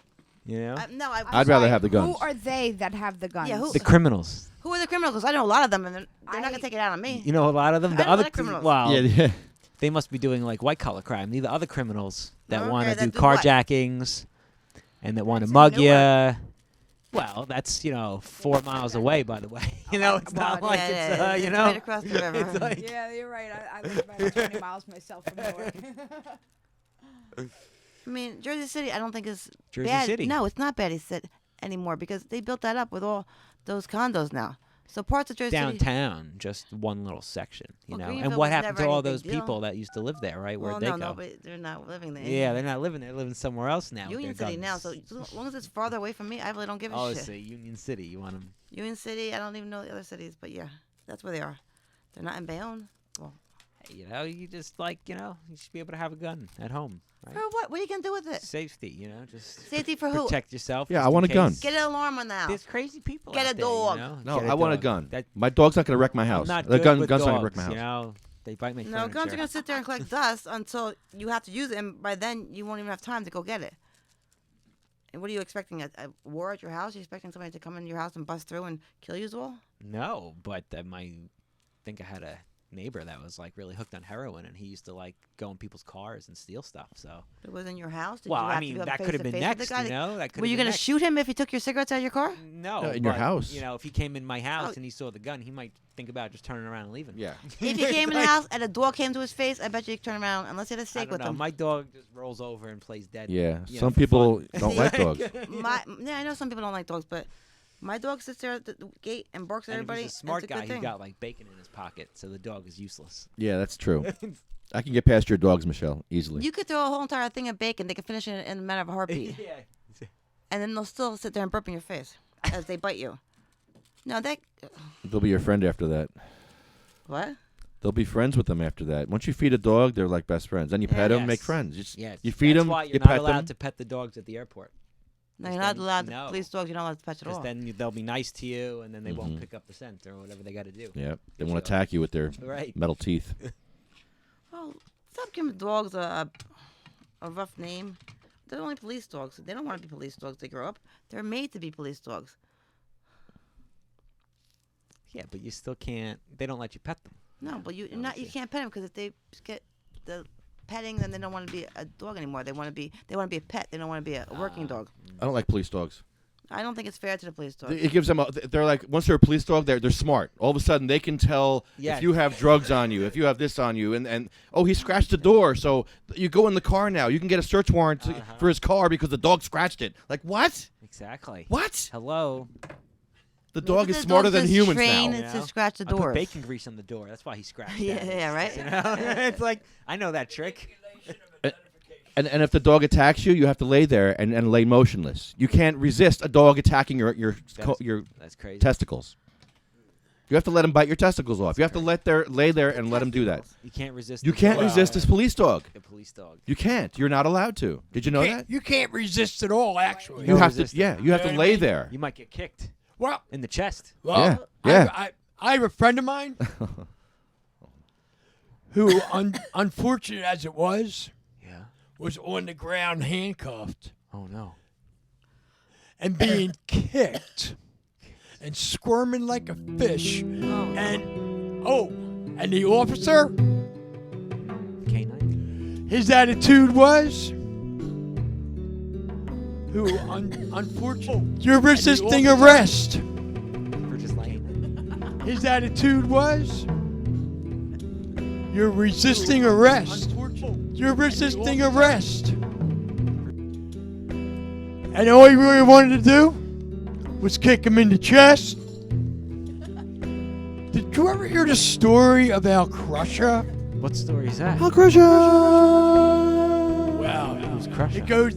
You know? No, I'd rather have the guns. Who are they that have the guns? Yeah, who- The criminals. Who are the criminals? Because I know a lot of them, and they're not gonna take it out on me. You know a lot of them? I The know a other lot of criminals. Well, yeah. they must be doing like white collar crime. The other criminals that Okay, want to that do do what? carjackings and that want to That's mug in you. Newark. Well, that's 4 miles away, by the way. It's not like Yeah, it's it's right across the river. It's like, Yeah, you're right. I live about 20 miles myself from Newark. I mean, Jersey City, I don't think is Jersey bad. City. No, it's not bad anymore because they built that up with all those condos now. So parts of Jersey City. downtown, just one little section, Well, And Greenville what was happened never to all any big those deal. people that used to live there, right? Where'd Well, they no, go? no, but they're not living there. Yeah, they're not living there. They're living somewhere else now. with Union their City now. guns. So as long as it's farther away from me, I really don't give a Oh, shit. see, Union City. You want them? Union City, I don't even know the other cities, but yeah, that's where they are. They're not in Bayonne. Well, You just you should be able to have a gun at home, right? for what? What are you gonna do with it? Safety, just Safety for who? protect yourself. Yeah, just I want in a gun. case. Get an alarm on the house. There's crazy people. Get out a there, dog. No, Get I want a dog. gun. That, My dog's not gonna wreck my I'm house. not The good gun's with not dogs, gonna wreck my house. They bite my No, furniture. guns are gonna sit there and collect dust until you have to use it, and by then you won't even have time to go get it. And what are you expecting? A war at your house? You expecting somebody to come in your house and bust through and kill you all? No, but I think I had a neighbor that was really hooked on heroin, and he used to go in people's cars and steal stuff. So, It was in your house. Did well, you I have mean, to go that face could have to been face with next. the guy? That could. Were you gonna gonna shoot him if he took your cigarettes out of your car? No, in your but, house. if he came in my house Oh. and he saw the gun, he might think about just turning around and leaving. Yeah. If he came in the house and a dog came to his face, I bet you he'd turn around unless he had a I steak don't with know. him. My dog just rolls over and plays dead. Yeah. you know, Some for people fun. don't like dogs. Yeah, I know some people don't like dogs, but my dog sits there at the gate and barks at And everybody. if he's a smart it's a guy, good he's thing. got bacon in his pocket, so the dog is useless. Yeah, that's true. I can get past your dogs, Michelle, easily. You could throw a whole entire thing of bacon. They can finish it in a matter of a heartbeat. yeah. And then they'll still sit there and burp in your face as they bite you. No, that. They'll be your friend after that. What? They'll be friends with them after that. Once you feed a dog, they're like best friends. Then you pet them, make Yes. friends. Yes. You feed That's them, why you're you not pet allowed them. to pet the dogs at the airport. No, you're Because not then- allowed to no. police dogs. You're not allowed to touch at Because all. then they'll be nice to you, and then they won't Mhm. pick up the scent or whatever they got to do. Yeah, they Sure. want to attack you with their Right. metal teeth. Oh, stop giving dogs a rough name. They're only police dogs. They don't want to be police dogs. They grow up. They're made to be police dogs. Yeah, but you still can't. They don't let you pet them. No, but you Oh, you okay. can't pet them because if they get the petting, then they don't want to be a dog anymore. They want to be a pet. They don't want to be a working dog. I don't like police dogs. I don't think it's fair to the police dogs. It gives them. They're like once they're a police dog, they're smart. All of a sudden, they can tell Yeah. if you have drugs on you, if you have this on you, and oh, he scratched the door, so you go in the car now. You can get a search warrant for his car because the dog scratched it. Like what? Exactly. What? Hello. The dog Maybe is the smarter dog's than just humans trained now. You to know? scratch the I put doors. bacon grease on the door. That's why he scratched. Yeah, at it. yeah, right? You know? It's like I know that trick. And if the dog attacks you, you have to lay there and lay motionless. You can't resist a dog attacking your That's crazy. testicles. You have to let him bite your testicles off. You have to lay there and let him do that. You can't resist. You can't resist this police dog. A police dog. You can't. You're not allowed to. Did you know that? You can't resist at all, actually. You No have to. resistance. Yeah, you have You to know what I lay mean? there. You might get kicked Well, in the chest. well Yeah. I have a friend of mine who, unfortunate as it was on the ground handcuffed Oh no. and being kicked and squirming like a fish. And the officer, K9. his attitude was, unfortunately, you're resisting arrest. For just laying. His attitude was, you're resisting arrest. You're resisting arrest. And all he really wanted to do was kick him in the chest. Did you ever hear the story about Crusher? What story is that? Well, Who's Crusher?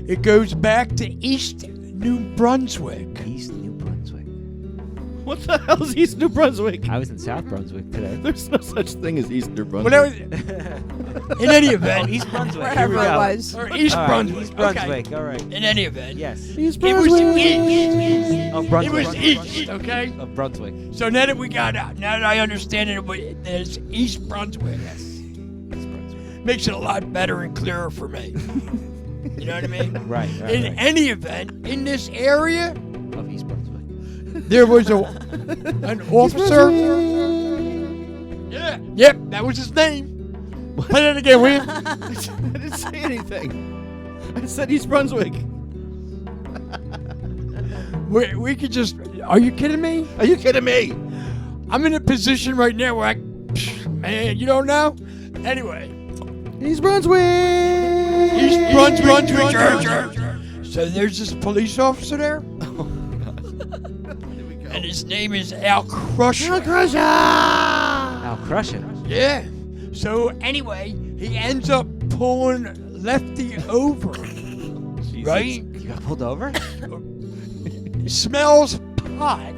it goes back to East New Brunswick. East New Brunswick. What the hell is East New Brunswick? I was in South Brunswick today. There's no such thing as East New Brunswick. Well, in any event, East Brunswick. Here we Wherever go. it was. or East All right, Brunswick. East Brunswick. All right. Okay. In any event, Yes. East it was Brunswick. east. Of It Brunswick. was east. Okay. Of Brunswick. So now that we got out, now that I understand it, there's East Brunswick. Yes. East Brunswick. Makes it a lot better and clearer for me. You know what I mean? Right. In any event, in this area, Of East Brunswick. there was an officer. Yeah. Yep, that was his name. Play that again, will you? I didn't say anything. I said East Brunswick. We could just. Are you kidding me? Are you kidding me? I'm in a position right now where man, you don't know. Anyway, East Brunswick. East Brunswick. So there's this police officer there, and his name is Al Crusher. I'll crush it. Yeah. So anyway, he ends up pulling Lefty over. Right? You got pulled over? He smells pot,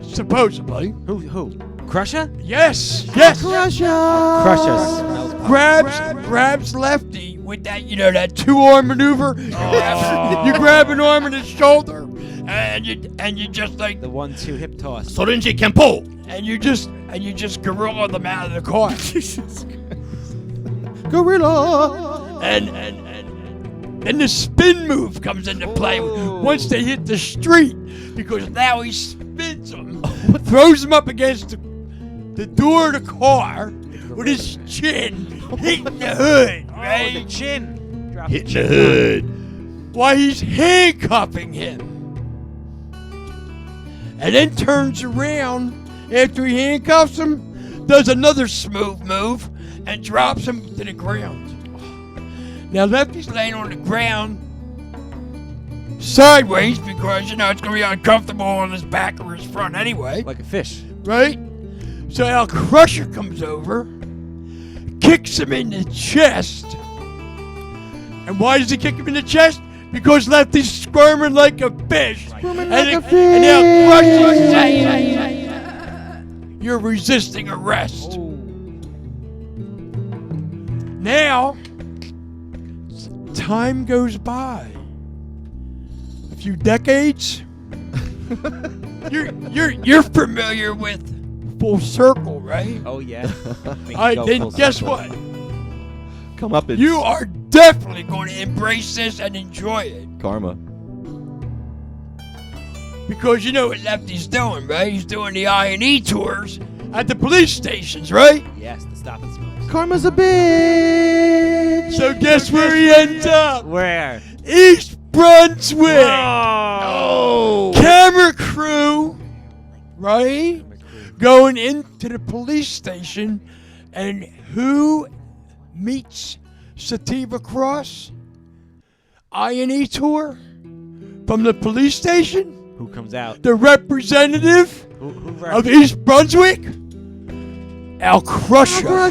supposedly. Who? Crusher? Yes. Crusher smells pot. Grabs Lefty with that, that 2-arm maneuver. You grab an arm and his shoulder, and you just like, The 1-2 hip toss. Sorenji Kempo. and you just gorilla them out of the car. Gorilla. And then the spin move comes into play once they hit the street, because now he spins them, throws them up against the door of the car with his chin hitting the hood, Oh, the right? chin. Drop Hitting the hood. While he's handcuffing him. And then turns around after he handcuffs him, does another smooth move, and drops him to the ground. Now Lefty's laying on the ground sideways because, it's going to be uncomfortable on his back or his front anyway, Like a fish. right? So Al Crusher comes over, kicks him in the chest. And why does he kick him in the chest? Because Lefty's squirming like a fish. And Al Crusher says, you're resisting arrest. Now, time goes by. A few decades. You're familiar with Full Circle, right? Oh, yeah. All right, then guess what? Come up. You are definitely going to embrace this and enjoy it. Karma. Because you know what Lefty's doing, right? He's doing the I&E tours at the police stations, right? Yes, the stop and smokes. Karma's a bitch. So guess where he ends up? Where? East Brunswick. Oh. Camera crew, right? Going into the police station, and who meets Sativa Cross? I&E tour from the police station? Who comes out? The representative Who of East Brunswick? Al Crusher.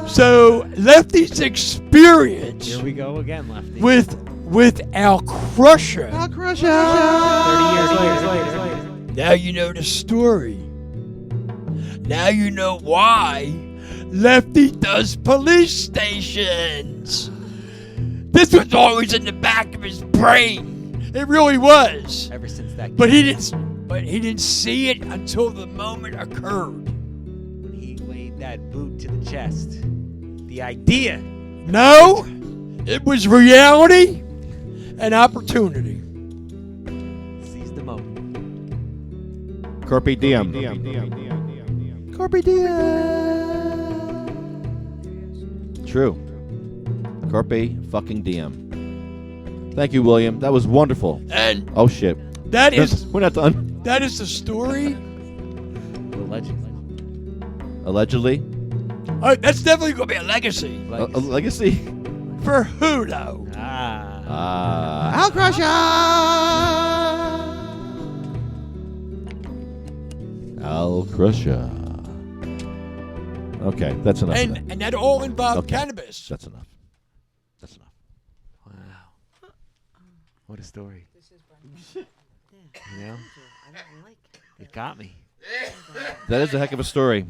So Lefty's experience Here we go again, Lefty. with with Al Crusher. 30 years later. Now you know the story. Now you know why Lefty does police stations. This was always in the back of his brain. It really was. Ever since that. But he didn't see it until the moment occurred. When he laid that boot to the chest. The idea. No, it was reality and opportunity. Seize the moment. Carpe diem. Carpe diem. True. Carpe fucking diem. Thank you, William. That was wonderful. And Oh shit. that is We're not done. that is the story. Allegedly. That's definitely gonna be a legacy. A legacy. For who though? Al Crusher. Al Crusher. Okay, that's enough. of that. And that all involved Okay. cannabis. That's enough. That's enough. Wow. What a story. You know? It got me. That is a heck of a story.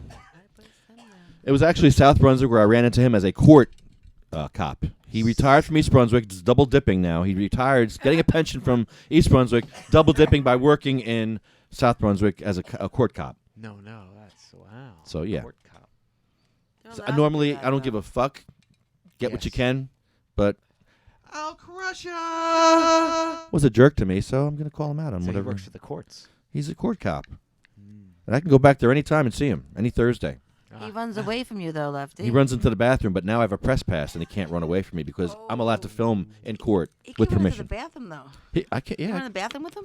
It was actually South Brunswick where I ran into him as a court cop. He retired from East Brunswick. He's double dipping now. He retired, he's getting a pension from East Brunswick, double dipping by working in South Brunswick as a court cop. No, that's wow. So, yeah. Court cop. So, normally, I don't give a fuck. Get what you can, but Al Crusher was a jerk to me, so I'm going to call him out on So he whatever. works for the courts. He's a court cop. And I can go back there anytime and see him, any Thursday. He runs away from you, though, Lefty. He runs into the bathroom, but now I have a press pass, and he can't run away from me because I'm allowed to film in court He with can run into permission. the bathroom, though. I can't. You run in Yeah. the bathroom with him?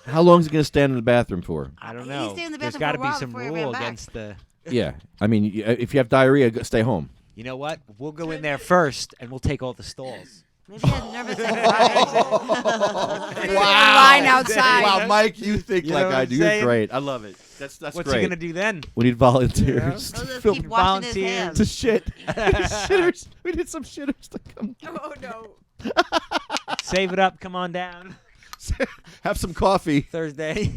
How long is he going to stand in the bathroom for? I don't He know. stayed in the There's bathroom got for to a be while some before he rule ran back. against the. Yeah. I mean, if you have diarrhea, stay home. You know what? We'll go in there first, and we'll take all the stalls. Maybe he had nervous anxiety. Line outside. Wow, Mike, you think You like know what I I'm do. You're saying? great. I love it. That's What's great. he gonna do then? We need volunteers He'll to just film keep washing his volunteers hands. to shit. Shitters. We need some shitters to come. Oh no. Save it up. Come on down. Have some coffee. Thursday.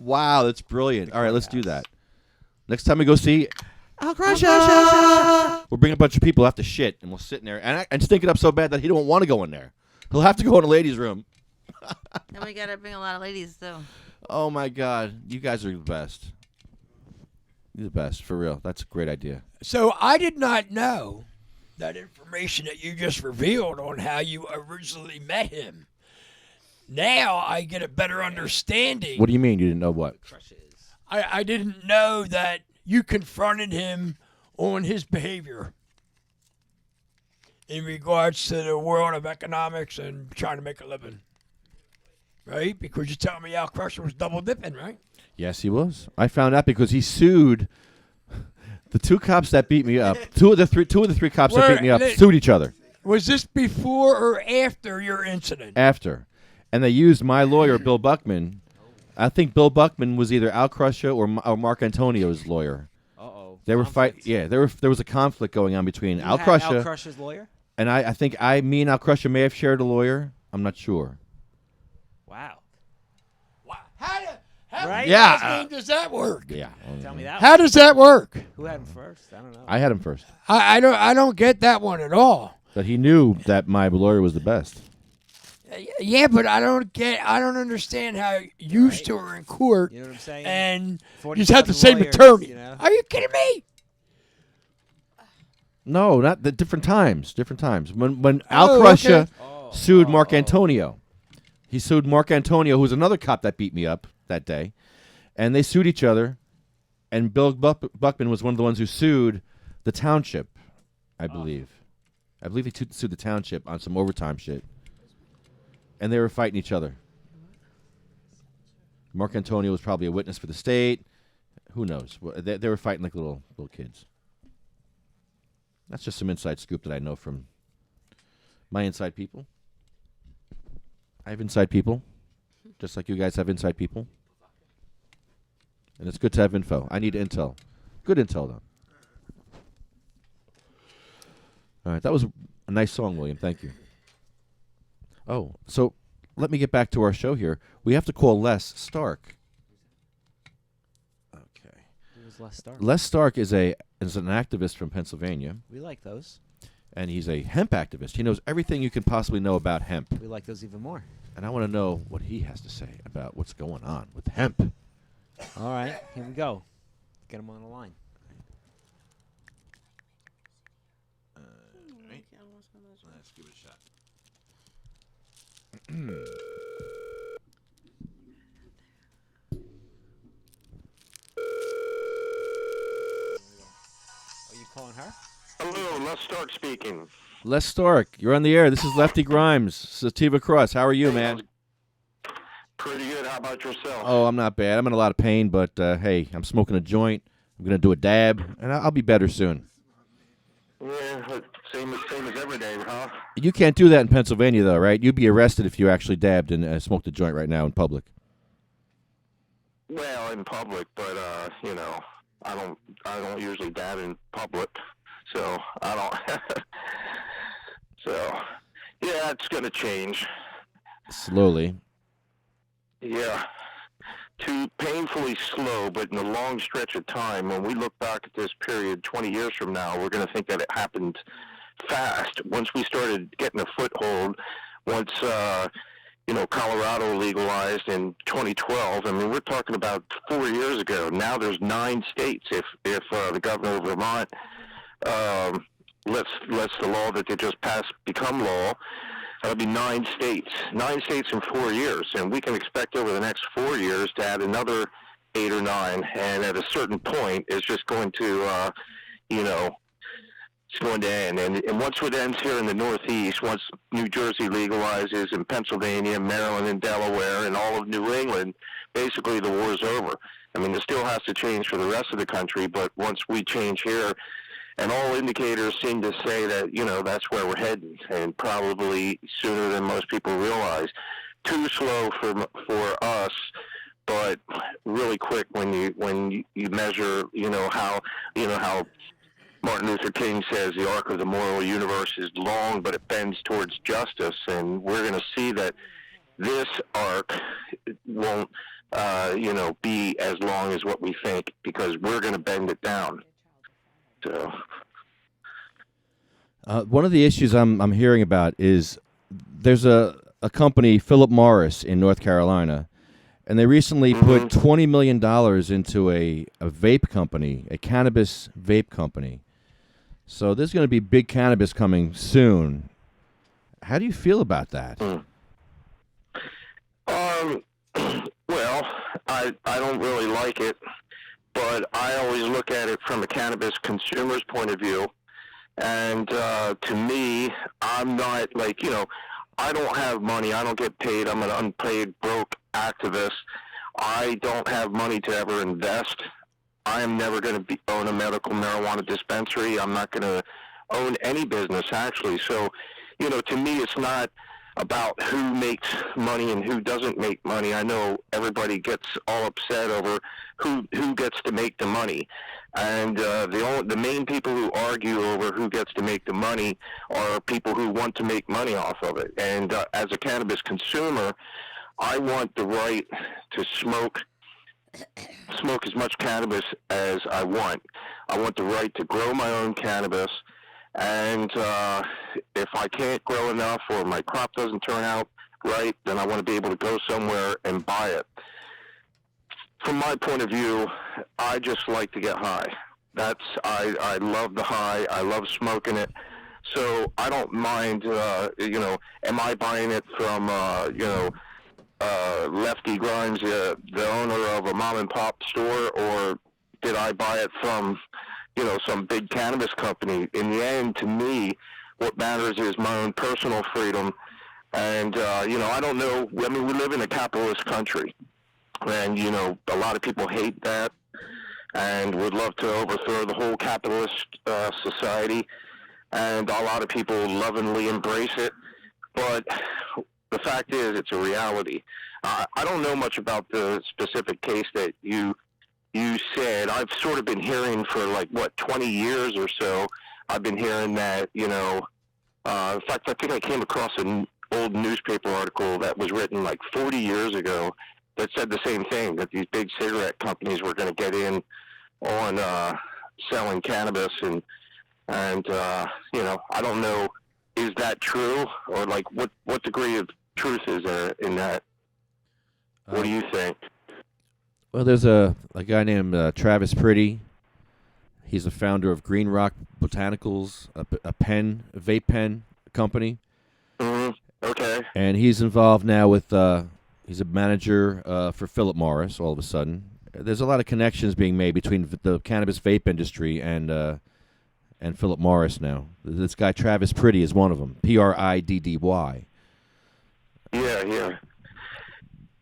Wow, that's brilliant. All right, let's do that. Next time we go see Al Crusher, we'll bring a bunch of people after shit, and we'll sit in there and stink it up so bad that he don't want to go in there. He'll have to go in a ladies' room. Then we gotta bring a lot of ladies, too. Oh my God, you guys are the best. You're the best, for real. That's a great idea. So I did not know that information that you just revealed on how you originally met him. Now I get a better understanding. What do you mean you didn't know what? I didn't know that you confronted him on his behavior in regards to the world of economics and trying to make a living. Right? Because you're telling me Al Crusher was double dipping, right? Yes, he was. I found out because he sued the two cops that beat me up. Two of the three cops that beat me up sued each other Was this before or after your incident? after. And they used my lawyer, Bill Buckman. I think Bill Buckman was either Al Crusher or Mark Antonio's lawyer. Uh-oh. They were fight. Yeah, there was a conflict going on between Al Crusher Al Crusher's lawyer? and I think me and Al Crusher may have shared a lawyer. I'm not sure. Wow. How Right? Yeah. how does that work? Yeah. Tell me that. How does that work? Who had him first? I don't know. I had him first, I don't get that one at all. but he knew that my lawyer was the best. Yeah, but I don't understand how you two are in court You know what I'm saying? and 40,000 you just have the same lawyers, attorney. you know? Are you kidding me? No, not the different times. Different times. When Al Oh, Crusher okay. sued Mark Antonio, he sued Mark Antonio, who was another cop that beat me up that day, and they sued each other. And Bill Buckman was one of the ones who sued the township, I believe. I believe he sued the township on some overtime shit, and they were fighting each other. Mark Antonio was probably a witness for the state. Who knows? They were fighting like little kids. That's just some inside scoop that I know from my inside people. I have inside people, just like you guys have inside people. And it's good to have info. I need intel. Good intel, though. All right, that was a nice song, William. Thank you. Oh, so let me get back to our show here. We have to call Les Stark. Okay. Who's Les Stark? Les Stark is an activist from Pennsylvania, We like those. and he's a hemp activist. He knows everything you can possibly know about hemp. We like those even more. And I want to know what he has to say about what's going on with hemp. All right, here we go. Get him on the line. Let's give it a shot. Are you calling her? Hello, Les Stark speaking. Les Stark, you're on the air. This is Lefty Grimes, Sativa Cross. How are you, man? Pretty good. How about yourself? Oh, I'm not bad. I'm in a lot of pain, but hey, I'm smoking a joint. I'm going to do a dab, and I'll be better soon. Yeah, same as every day, huh? You can't do that in Pennsylvania, though, right? You'd be arrested if you actually dabbed and smoked a joint right now in public. Well, in public, but you know, I don't usually dab in public, so I don't. So, yeah, it's gonna change. Slowly. Yeah, too painfully slow, but in a long stretch of time. When we look back at this period 20 years from now, we're going to think that it happened fast. Once we started getting a foothold, once Colorado legalized in 2012. I mean, we're talking about 4 years ago. Now there's 9 states. If the governor of Vermont lets the law that they just passed become law, that'll be 9 states. 9 states in 4 years, and we can expect over the next 4 years to add another 8 or 9. And at a certain point, it's just going to, it's going to end. And once it ends here in the Northeast, once New Jersey legalizes, and Pennsylvania, Maryland, and Delaware, and all of New England, basically the war's over. I mean, it still has to change for the rest of the country, but once we change here, and all indicators seem to say that, that's where we're heading, and probably sooner than most people realize. Too slow for us, but really quick when you measure, how Martin Luther King says the arc of the moral universe is long, but it bends towards justice, and we're going to see that this arc won't, be as long as what we think, because we're going to bend it down. So. One of the issues I'm hearing about is there's a company, Philip Morris, in North Carolina, and they recently put $20 million into a vape company, a cannabis vape company. So there's going to be big cannabis coming soon. How do you feel about that? Well, I don't really like it, but I always look at it from a cannabis consumer's point of view. And to me, I'm not I don't have money. I don't get paid. I'm an unpaid, broke activist. I don't have money to ever invest. I am never going to own a medical marijuana dispensary. I'm not going to own any business, actually. So, to me, it's not about who makes money and who doesn't make money. I know everybody gets all upset over who gets to make the money. And the main people who argue over who gets to make the money are people who want to make money off of it. And as a cannabis consumer, I want the right to smoke as much cannabis as I want. I want the right to grow my own cannabis. And if I can't grow enough or my crop doesn't turn out right, then I want to be able to go somewhere and buy it. From my point of view, I just like to get high. I love the high. I love smoking it. So I don't mind, am I buying it from, Lefty Grimes, the owner of a mom and pop store, or did I buy it from, some big cannabis company? In the end, to me, what matters is my own personal freedom. And, I don't know. I mean, we live in a capitalist country. And, a lot of people hate that and would love to overthrow the whole capitalist society. And a lot of people lovingly embrace it. But the fact is, it's a reality. I don't know much about the specific case that you said. I've sort of been hearing for 20 years or so. I've been hearing that, in fact, I think I came across an old newspaper article that was written like 40 years ago that said the same thing, that these big cigarette companies were going to get in on selling cannabis, and I don't know, is that true, or like what degree of truth is there in that? What do you think? Well, there's a guy named Travis Pretty. He's the founder of Green Rock Botanicals, a vape pen company. Mm-hmm. Okay. And he's involved now with, he's a manager for Philip Morris all of a sudden. There's a lot of connections being made between the cannabis vape industry and Philip Morris now. This guy, Travis Pretty, is one of them. Priddy. Yeah.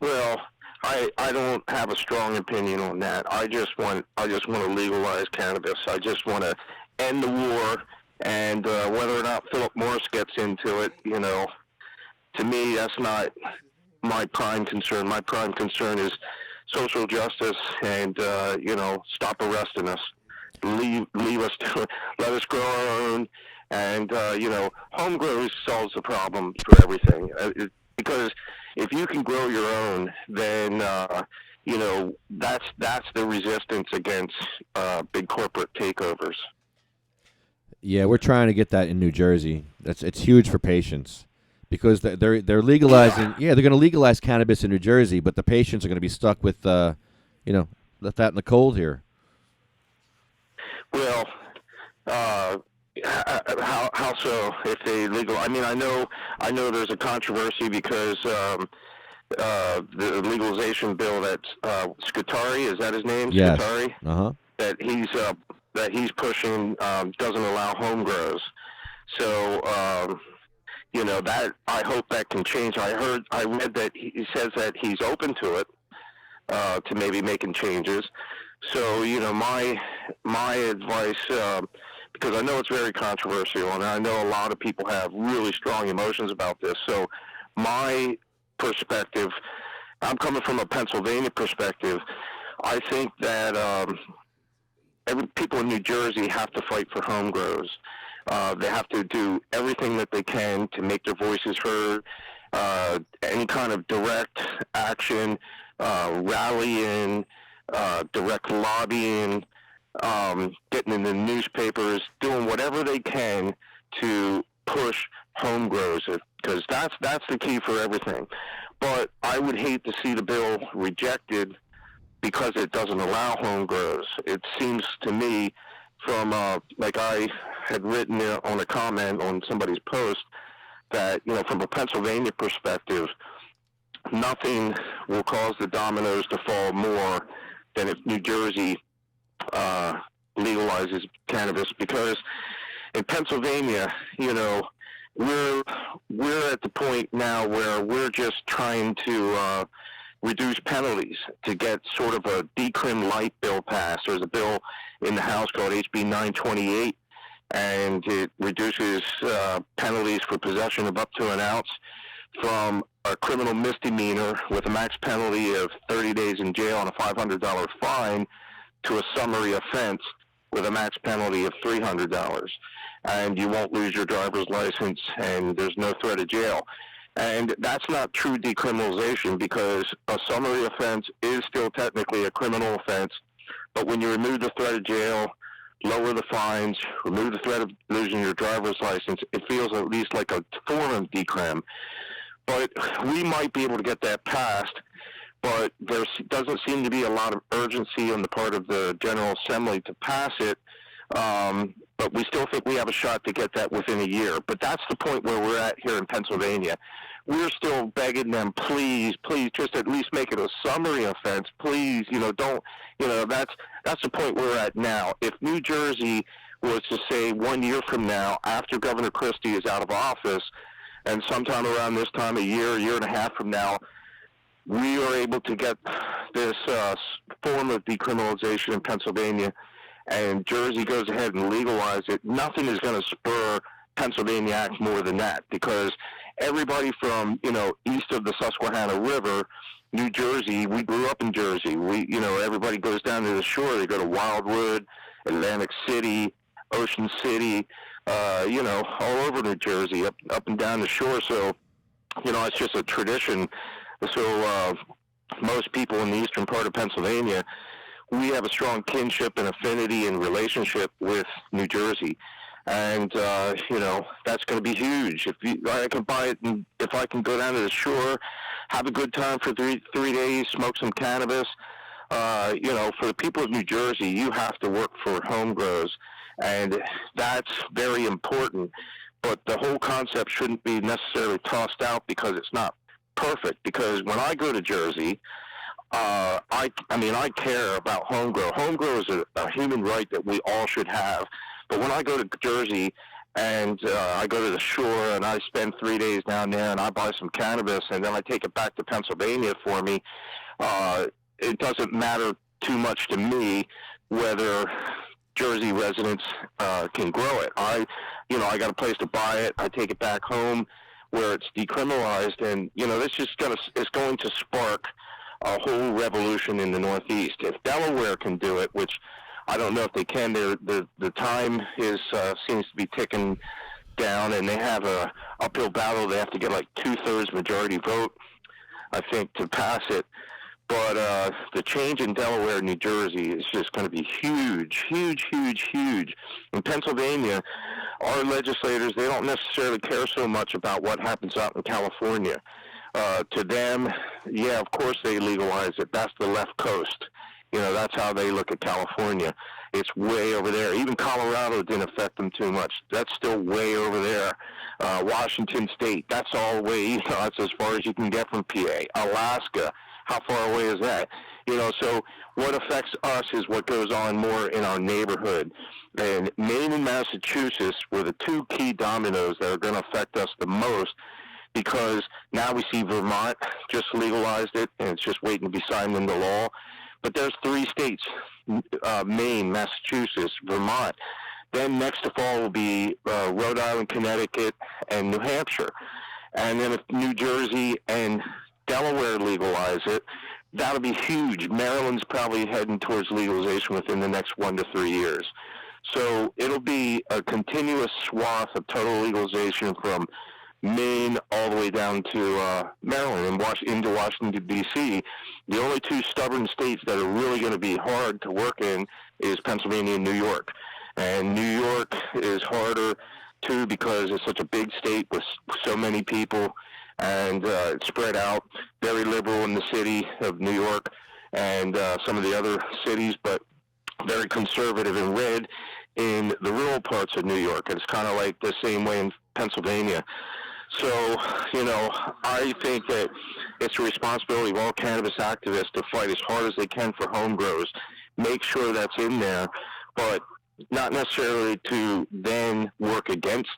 Well, I don't have a strong opinion on that. I just want to legalize cannabis. I just want to end the war, and whether or not Philip Morris gets into it, to me, that's not my prime concern. My prime concern is social justice, and stop arresting us. Leave us to let us grow our own, and home grow solves the problem for everything. Because if you can grow your own, then that's the resistance against big corporate takeovers. Yeah, we're trying to get that in New Jersey. It's huge for patients because they're legalizing. Yeah, they're going to legalize cannabis in New Jersey, but the patients are going to be stuck with left out in the cold here. Well, how so? If they legal, I mean, I know there's a controversy because the legalization bill that Scutari, is that his name? Yes. Scutari? Uh-huh. That he's pushing doesn't allow home grows. So that I hope that can change. I read that he says that he's open to it, to maybe making changes. So my advice, because I know it's very controversial, and I know a lot of people have really strong emotions about this. So my perspective, I'm coming from a Pennsylvania perspective. I think that people in New Jersey have to fight for home grows. They have to do everything that they can to make their voices heard. Any kind of direct action, rallying, direct lobbying, getting in the newspapers, doing whatever they can to push home grows, because that's the key for everything. But I would hate to see the bill rejected because it doesn't allow home grows. It seems to me, from like I had written on a comment on somebody's post, that from a Pennsylvania perspective, nothing will cause the dominoes to fall more than if New Jersey legalizes cannabis, because in Pennsylvania, we're at the point now where we're just trying to reduce penalties to get sort of a decrim light bill passed. There's a bill in the House called HB 928, and it reduces penalties for possession of up to an ounce from a criminal misdemeanor with a max penalty of 30 days in jail and a $500 fine to a summary offense with a max penalty of $300. And you won't lose your driver's license, and there's no threat of jail. And that's not true decriminalization, because a summary offense is still technically a criminal offense. But when you remove the threat of jail, lower the fines, remove the threat of losing your driver's license, it feels at least like a form of decrim. But we might be able to get that passed, but there doesn't seem to be a lot of urgency on the part of the General Assembly to pass it. But we still think we have a shot to get that within a year. But that's the point where we're at here in Pennsylvania. We're still begging them, please, just at least make it a summary offense. Please, that's the point we're at now. If New Jersey was to say 1 year from now, after Governor Christie is out of office, and sometime around this time, a year and a half from now, we are able to get this form of decriminalization in Pennsylvania, and Jersey goes ahead and legalizes it, nothing is going to spur Pennsylvania act more than that, because everybody from, east of the Susquehanna River, New Jersey, we grew up in Jersey. Everybody goes down to the shore. They go to Wildwood, Atlantic City, Ocean City, all over New Jersey, up and down the shore. So it's just a tradition. So most people in the eastern part of Pennsylvania, we have a strong kinship and affinity and relationship with New Jersey. And, that's going to be huge. I can buy it, and if I can go down to the shore, have a good time for three days, smoke some cannabis. For the people of New Jersey, you have to work for home grows, and that's very important. But the whole concept shouldn't be necessarily tossed out because it's not perfect. Because when I go to Jersey, I care about home grow. Home grow is a human right that we all should have. But when I go to Jersey and I go to the shore and I spend 3 days down there and I buy some cannabis and then I take it back to Pennsylvania for me, it doesn't matter too much to me whether Jersey residents can grow it. I got a place to buy it. I take it back home where it's decriminalized, and this is going to spark a whole revolution in the Northeast. If Delaware can do it, which I don't know if they can, the time seems to be ticking down, and they have a uphill battle. They have to get like 2/3 majority vote, I think, to pass it. But the change in Delaware and New Jersey is just going to be huge, huge, huge, huge. In Pennsylvania, our legislators, they don't necessarily care so much about what happens out in California. To them, yeah, of course they legalize it. That's the left coast. That's how they look at California. It's way over there. Even Colorado didn't affect them too much. That's still way over there. Washington State, that's all way, that's as far as you can get from PA. Alaska, how far away is that? So what affects us is what goes on more in our neighborhood. And Maine and Massachusetts were the two key dominoes that are going to affect us the most, because now we see Vermont just legalized it, and it's just waiting to be signed into law. But there's 3 states, Maine, Massachusetts, Vermont. Then next to fall will be Rhode Island, Connecticut, and New Hampshire. And then if New Jersey and Delaware legalize it, that'll be huge. Maryland's probably heading towards legalization within the next 1 to 3 years. So it'll be a continuous swath of total legalization from Maine all the way down to Maryland and into Washington, D.C. The only 2 stubborn states that are really going to be hard to work in is Pennsylvania and New York. And New York is harder, too, because it's such a big state with so many people, and it's spread out, very liberal in the city of New York and some of the other cities, but very conservative and red in the rural parts of New York. And it's kind of like the same way in Pennsylvania. So, I think that it's the responsibility of all cannabis activists to fight as hard as they can for home grows, make sure that's in there, but not necessarily to then work against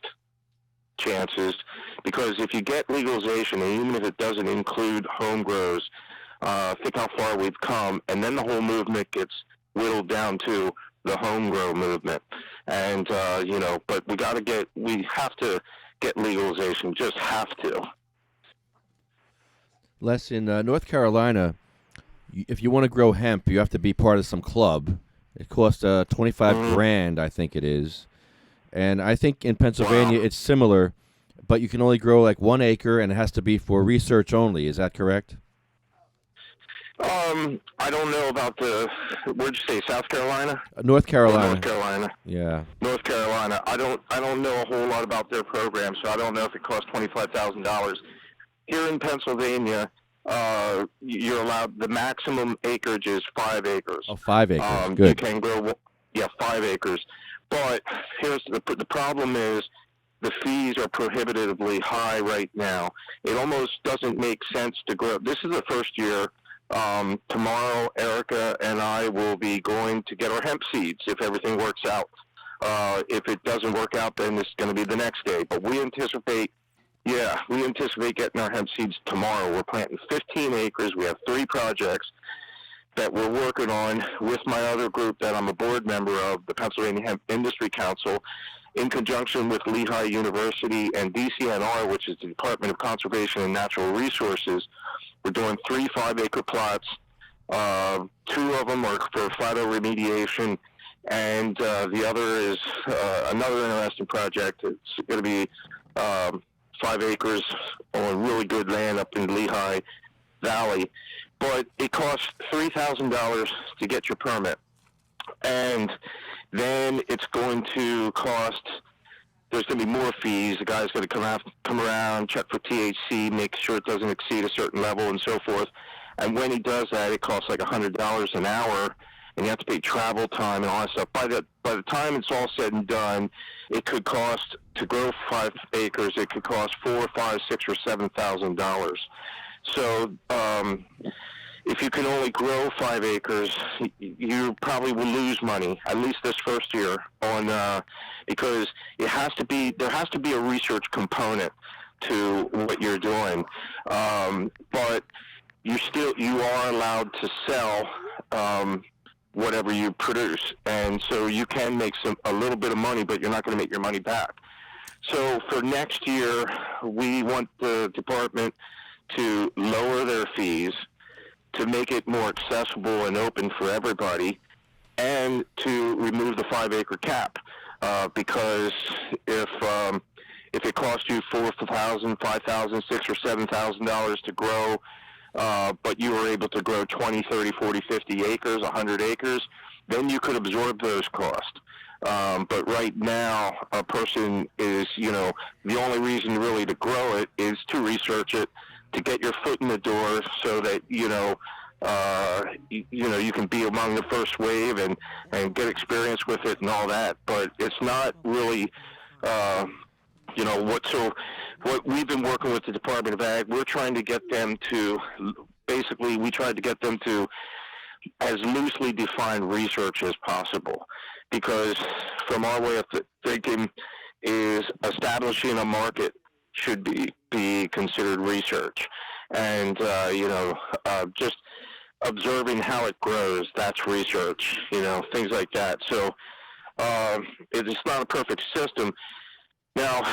chances, because if you get legalization, and even if it doesn't include home grows, think how far we've come, and then the whole movement gets whittled down to the home grow movement. And, but we have to get legalization, just have to. Les, in North Carolina, if you want to grow hemp, you have to be part of some club. It costs $25,000, I think it is. And I think in Pennsylvania it's similar, but you can only grow like 1 acre, and it has to be for research only. Is that correct? I don't know about where'd you say, South Carolina? North Carolina. North Carolina. Yeah. North Carolina. I don't know a whole lot about their program, so I don't know if it costs $25,000. Here in Pennsylvania, you're allowed, the maximum acreage is 5 acres. Oh, 5 acres. Good. You can grow, 5 acres. But here's the problem is the fees are prohibitively high right now. It almost doesn't make sense to grow. This is the first year. Tomorrow, Erica and I will be going to get our hemp seeds if everything works out. If it doesn't work out, then it's going to be the next day. But we anticipate getting our hemp seeds tomorrow. We're planting 15 acres. We have 3 projects that we're working on with my other group that I'm a board member of, the Pennsylvania Hemp Industry Council, in conjunction with Lehigh University and DCNR, which is the Department of Conservation and Natural Resources. We're doing 3 5-acre plots. 2 of them are for phytoremediation, and the other is another interesting project. It's going to be 5 acres on really good land up in Lehigh Valley, but it costs $3,000 to get your permit. And then it's going to cost, there's going to be more fees. The guy's going to come around, check for THC, make sure it doesn't exceed a certain level and so forth. And when he does that, it costs like $100 an hour, and you have to pay travel time and all that stuff. By the time it's all said and done, it could cost, to grow 5 acres, it could cost $4,000, $5,000, $6,000, or $7,000. So if you can only grow 5 acres, you probably will lose money, at least this first year, on because there has to be a research component to what you're doing. But you are allowed to sell whatever you produce, and so you can make a little bit of money, but you're not going to make your money back. So for next year, we want the department to lower their fees, to make it more accessible and open for everybody, and to remove the 5 acre cap, because if it costs you $4,000, $5,000, $6,000 or $7,000 to grow, but you were able to grow 20, 30, 40, 50 acres, 100 acres, then you could absorb those costs. But right now, a person is, the only reason really to grow it is to research it, to get your foot in the door, so that you can be among the first wave and get experience with it and all that. But it's not really, what we've been working with the Department of Ag. We're trying to get them to, we tried to get them to as loosely define research as possible, because from our way of thinking is establishing a market should be considered research, and just observing how it grows, that's research, things like that. So it's not a perfect system. Now,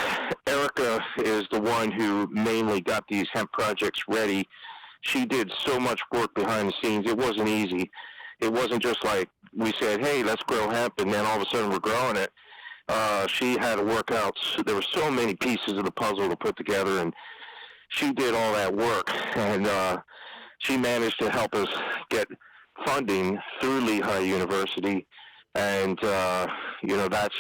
Erica is the one who mainly got these hemp projects ready. She did so much work behind the scenes. It wasn't easy. It wasn't just like we said, hey, let's grow hemp, and then all of a sudden we're growing it. She had to work out. There were so many pieces of the puzzle to put together, and she did all that work. And she managed to help us get funding through Lehigh University. And,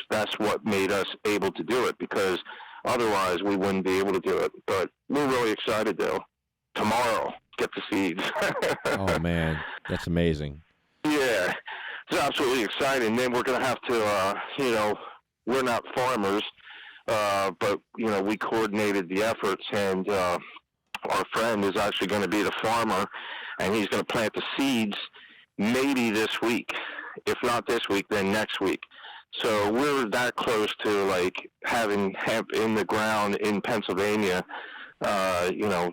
that's what made us able to do it, because otherwise we wouldn't be able to do it. But we're really excited, though. Tomorrow, get the seeds. Oh, man. That's amazing. Yeah. It's absolutely exciting. Then we're going to have to, we're not farmers, but, we coordinated the efforts, and our friend is actually going to be the farmer, and he's going to plant the seeds maybe this week. If not this week, then next week. So we're that close to, having hemp in the ground in Pennsylvania.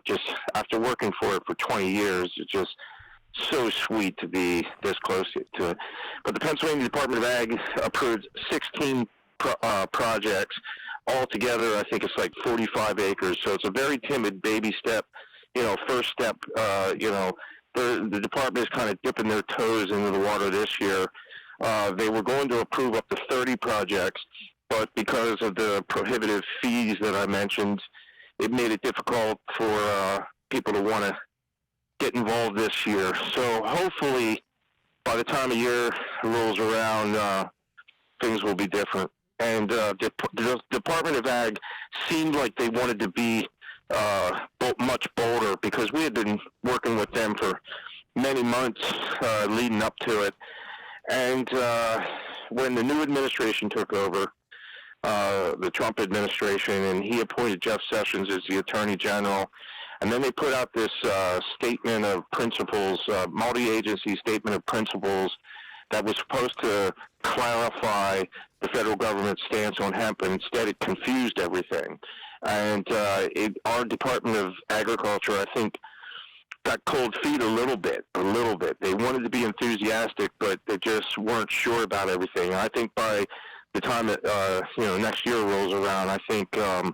Just after working for it for 20 years, it's just so sweet to be this close to it. But the Pennsylvania Department of Ag approved 16 projects. Altogether, I think it's like 45 acres. So it's a very timid baby step, first step. The department is kind of dipping their toes into the water this year. They were going to approve up to 30 projects, but because of the prohibitive fees that I mentioned, it made it difficult for people to want to get involved this year. So hopefully, by the time a year rolls around, things will be different. And the Department of Ag seemed like they wanted to be much bolder, because we had been working with them for many months leading up to it. And when the new administration took over, the Trump administration, and he appointed Jeff Sessions as the Attorney General, and then they put out this statement of principles, multi-agency statement of principles, that was supposed to clarify the federal government's stance on hemp, and instead it confused everything. And our Department of Agriculture, I think, got cold feet a little bit. They wanted to be enthusiastic, but they just weren't sure about everything. I think by the time that, next year rolls around, I think, they're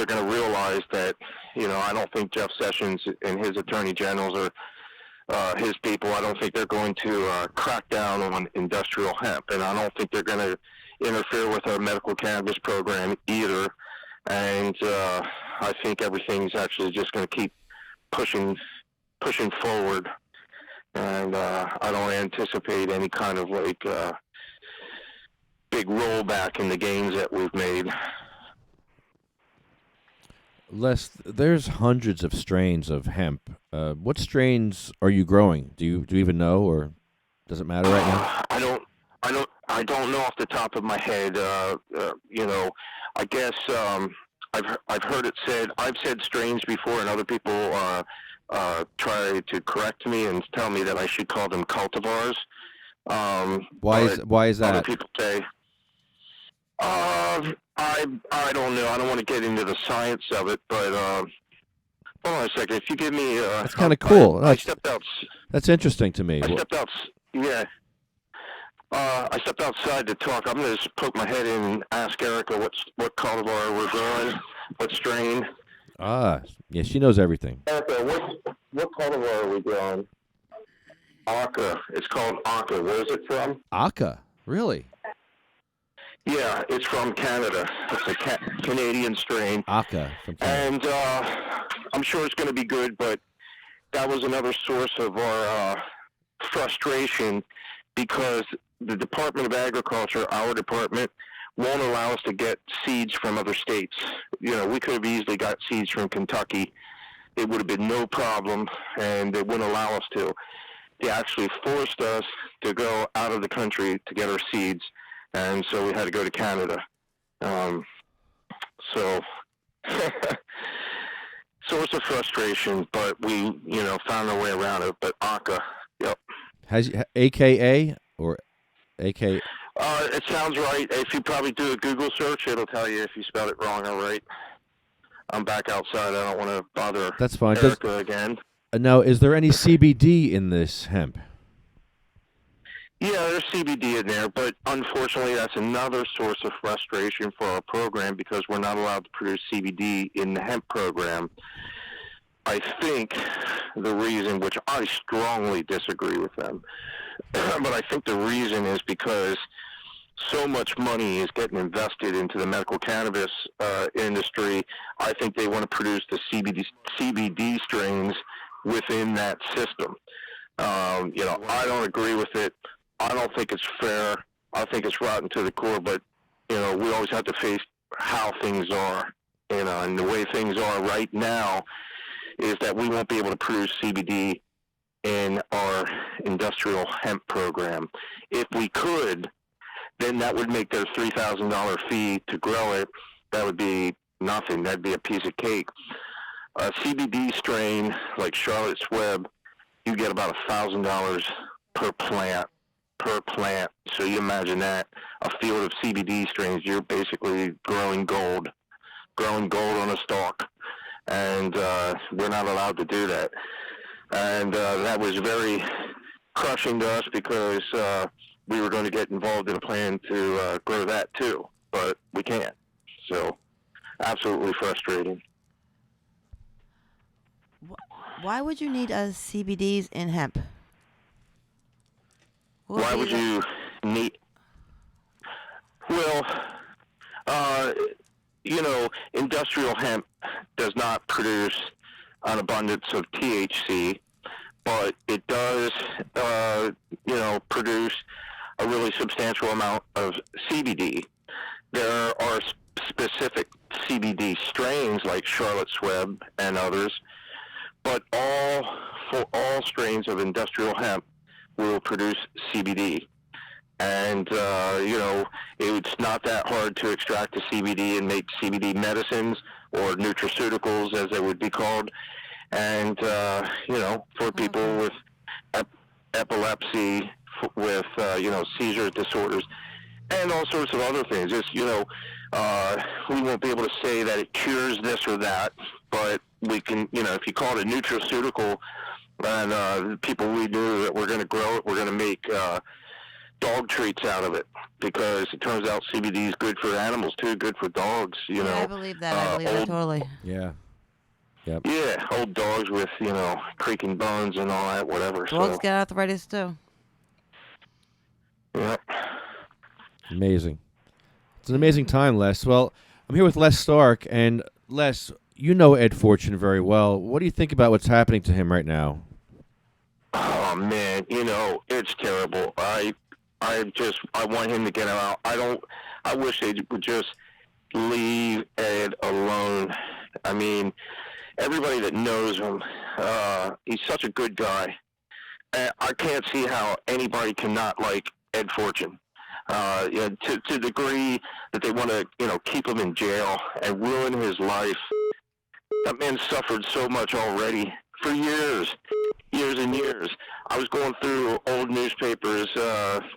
going to realize that, I don't think Jeff Sessions and his attorney generals are his people. I don't think they're going to crack down on industrial hemp, and I don't think they're going to interfere with our medical cannabis program either. And I think everything's actually just going to keep pushing forward. And I don't anticipate any kind of like big rollback in the gains that we've made. Les, there's hundreds of strains of hemp. What strains are you growing? Do you even know, or does it matter right now? I don't know off the top of my head. You know, I guess I've heard it said. I've said strains before, and other people try to correct me and tell me that I should call them cultivars. Why is that? Other people say. I don't know. I don't want to get into the science of it, but hold on a second. If you give me, that's kind of cool. I stepped out. That's interesting to me. I stepped out. Yeah. I stepped outside to talk. I'm going to just poke my head in and ask Erica what cultivar we're growing, what strain. Yeah, she knows everything. Erica, what cultivar are we growing? Aka. It's called Aka. Where is it from? Aka, really? Yeah, it's from Canada. It's a Canadian strain. Aka from Canada. And I'm sure it's going to be good, but that was another source of our frustration because the Department of Agriculture, our department, won't allow us to get seeds from other states. You know, we could have easily got seeds from Kentucky. It would have been no problem, and they wouldn't allow us to. They actually forced us to go out of the country to get our seeds, and so we had to go to Canada. So, source of frustration, but we, you know, found our way around it. But Aka, yep. Has AKA or AK? It sounds right. If you probably do a Google search, it'll tell you if you spelled it wrong or right. I'm back outside. I don't want to bother That's fine. Erica again. Now, is there any CBD in this hemp? Yeah, there's CBD in there, but unfortunately that's another source of frustration for our program because we're not allowed to produce CBD in the hemp program. I think the reason, which I strongly disagree with them, but I think the reason is because so much money is getting invested into the medical cannabis industry. I think they want to produce the CBD strains within that system. You know, I don't agree with it. I don't think it's fair. I think it's rotten to the core, but, you know, we always have to face how things are, you know, and the way things are right now is that we won't be able to produce CBD in our industrial hemp program. If we could, then that would make their $3,000 fee to grow it. That would be nothing. That'd be a piece of cake. A CBD strain like Charlotte's Web, you get about $1,000 per plant. So you imagine that, a field of CBD strains, you're basically growing gold on a stalk. And we're not allowed to do that. And that was very crushing to us because we were going to get involved in a plan to grow that too, but we can't. So absolutely frustrating. Why would you need CBDs in hemp? Why would you need? Well, you know, industrial hemp does not produce an abundance of THC, but it does, you know, produce a really substantial amount of CBD. There are specific CBD strains like Charlotte's Web and others, but for all strains of industrial hemp will produce CBD. And, you know, it's not that hard to extract the CBD and make CBD medicines or nutraceuticals, as they would be called. And, you know, for people with epilepsy, with, you know, seizure disorders, and all sorts of other things. Just, you know, we won't be able to say that it cures this or that, but we can, you know, if you call it a nutraceutical, and people we knew that we're going to grow it, we're going to make dog treats out of it, because it turns out CBD is good for animals too, good for dogs. You know, I believe that. I believe that totally. Yeah. Yep. Yeah, old dogs with, you know, creaking bones and all that, whatever. Dogs So, get arthritis too. yeah. Amazing. It's an amazing time, Les. Well, I'm here with Les Stark, and Les, you know Ed Fortune very well. What do you think about what's happening to him right now? Oh man, it's terrible. I want him to get out. I wish they would just leave Ed alone. I mean, everybody that knows him, he's such a good guy. I can't see how anybody cannot like Ed Fortune. To the degree that they want to, keep him in jail and ruin his life. That man suffered so much already for years and years. I was going through old newspapers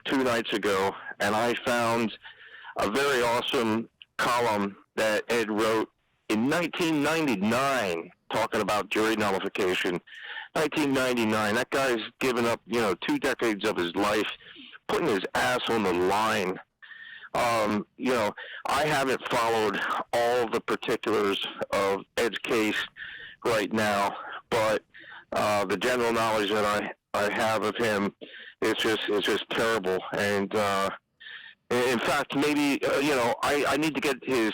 2 nights ago, and I found a very awesome column that Ed wrote in 1999 talking about jury nullification. 1999, that guy's given up, 2 decades of his life, putting his ass on the line. I haven't followed all the particulars of Ed's case right now, but the general knowledge that I have of him is just terrible. And in fact, maybe I need to get his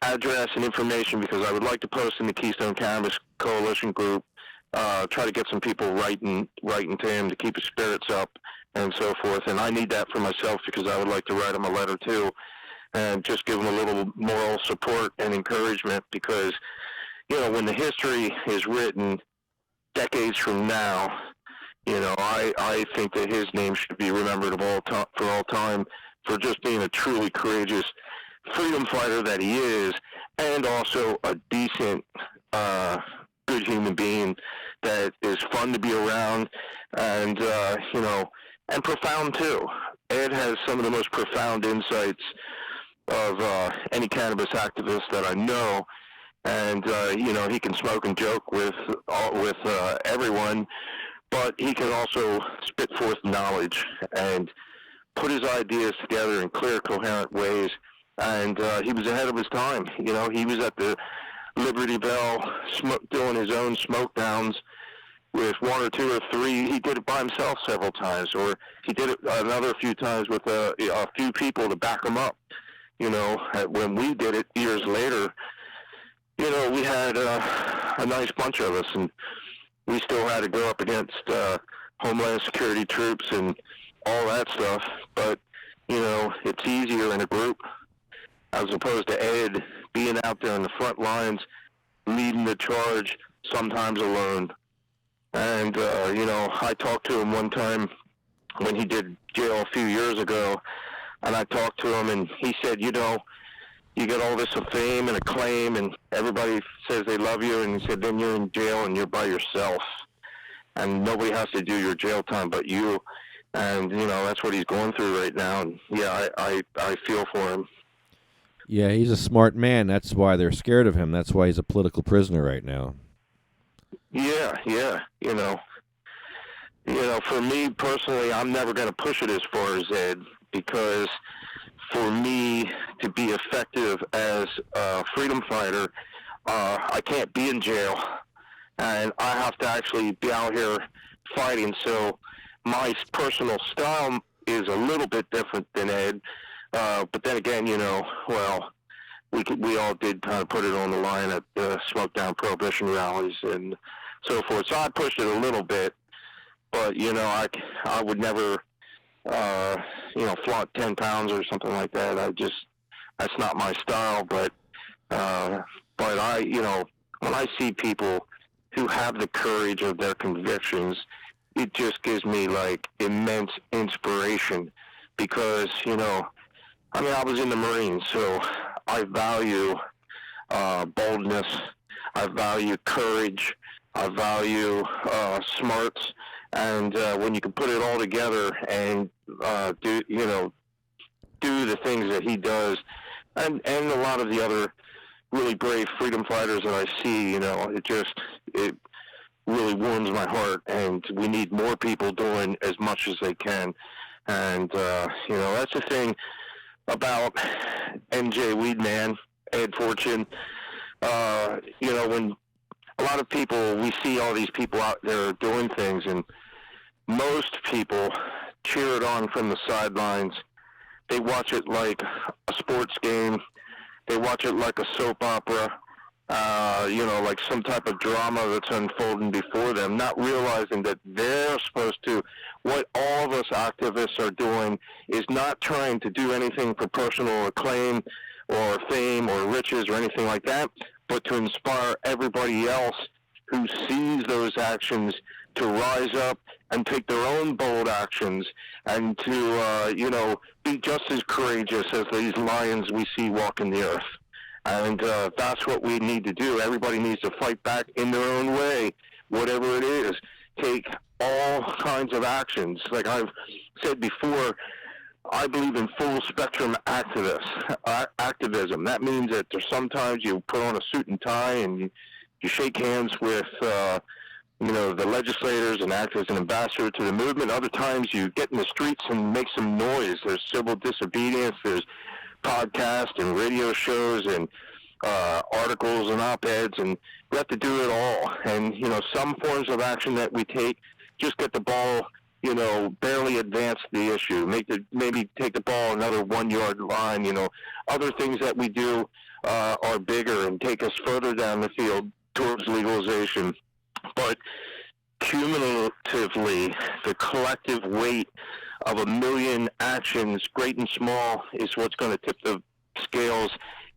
address and information, because I would like to post in the Keystone Cannabis Coalition group. Try to get some people writing to him to keep his spirits up and so forth. And I need that for myself, because I would like to write him a letter too, and just give him a little moral support and encouragement, because when the history is written decades from now, I think that his name should be remembered for all time for just being a truly courageous freedom fighter that he is, and also a decent, good human being that is fun to be around, and and profound too. Ed has some of the most profound insights of any cannabis activist that I know, and he can smoke and joke with everyone, but he can also spit forth knowledge and put his ideas together in clear, coherent ways. And he was ahead of his time. He was at the Liberty Bell doing his own smoke downs with 1 or 2 or 3. He did it by himself several times, or he did it another few times with a few people to back him up. When we did it years later, we had a nice bunch of us, and we still had to go up against Homeland Security troops and all that stuff. But, it's easier in a group, as opposed to Ed being out there in the front lines, leading the charge, sometimes alone. And, I talked to him one time when he did jail a few years ago, and I talked to him, and he said, you get all this fame and acclaim, and everybody says they love you, and he said, then you're in jail and you're by yourself, and nobody has to do your jail time but you. And, that's what he's going through right now. And, yeah, I feel for him. Yeah, he's a smart man. That's why they're scared of him. That's why he's a political prisoner right now. Yeah. For me personally, I'm never going to push it as far as Ed, because for me to be effective as a freedom fighter, I can't be in jail, and I have to actually be out here fighting. So my personal style is a little bit different than Ed. But then again, we all did kind of put it on the line at the Smoke Down Prohibition rallies and so forth. So I pushed it a little bit, but I would never, flaunt 10 pounds or something like that. That's not my style. But when I see people who have the courage of their convictions, it just gives me like immense inspiration, because I was in the Marines, so I value boldness, I value courage, I value smarts, and when you can put it all together and do the things that he does, and a lot of the other really brave freedom fighters that I see, it really warms my heart, and we need more people doing as much as they can. And that's the thing about MJ Weedman, Ed Fortune. When a lot of people, we see all these people out there doing things, and most people cheer it on from the sidelines, They watch it like a sports game. They watch it like a soap opera. Like some type of drama that's unfolding before them, not realizing that they're supposed to, what all of us activists are doing is not trying to do anything for personal acclaim or fame or riches or anything like that, but to inspire everybody else who sees those actions to rise up and take their own bold actions and to, be just as courageous as these lions we see walking the earth. And that's what we need to do. Everybody needs to fight back in their own way, whatever it is. Take all kinds of actions. Like I've said before, I believe in full spectrum activism. That means that there's sometimes you put on a suit and tie and you shake hands with, the legislators and act as an ambassador to the movement. Other times you get in the streets and make some noise. There's civil disobedience. There's podcasts and radio shows and articles and op-eds, and we have to do it all. And, some forms of action that we take just get the ball, barely advance the issue, maybe take the ball another 1 yard line. Other things that we do are bigger and take us further down the field towards legalization. But cumulatively, the collective weight of a million actions, great and small, is what's going to tip the scales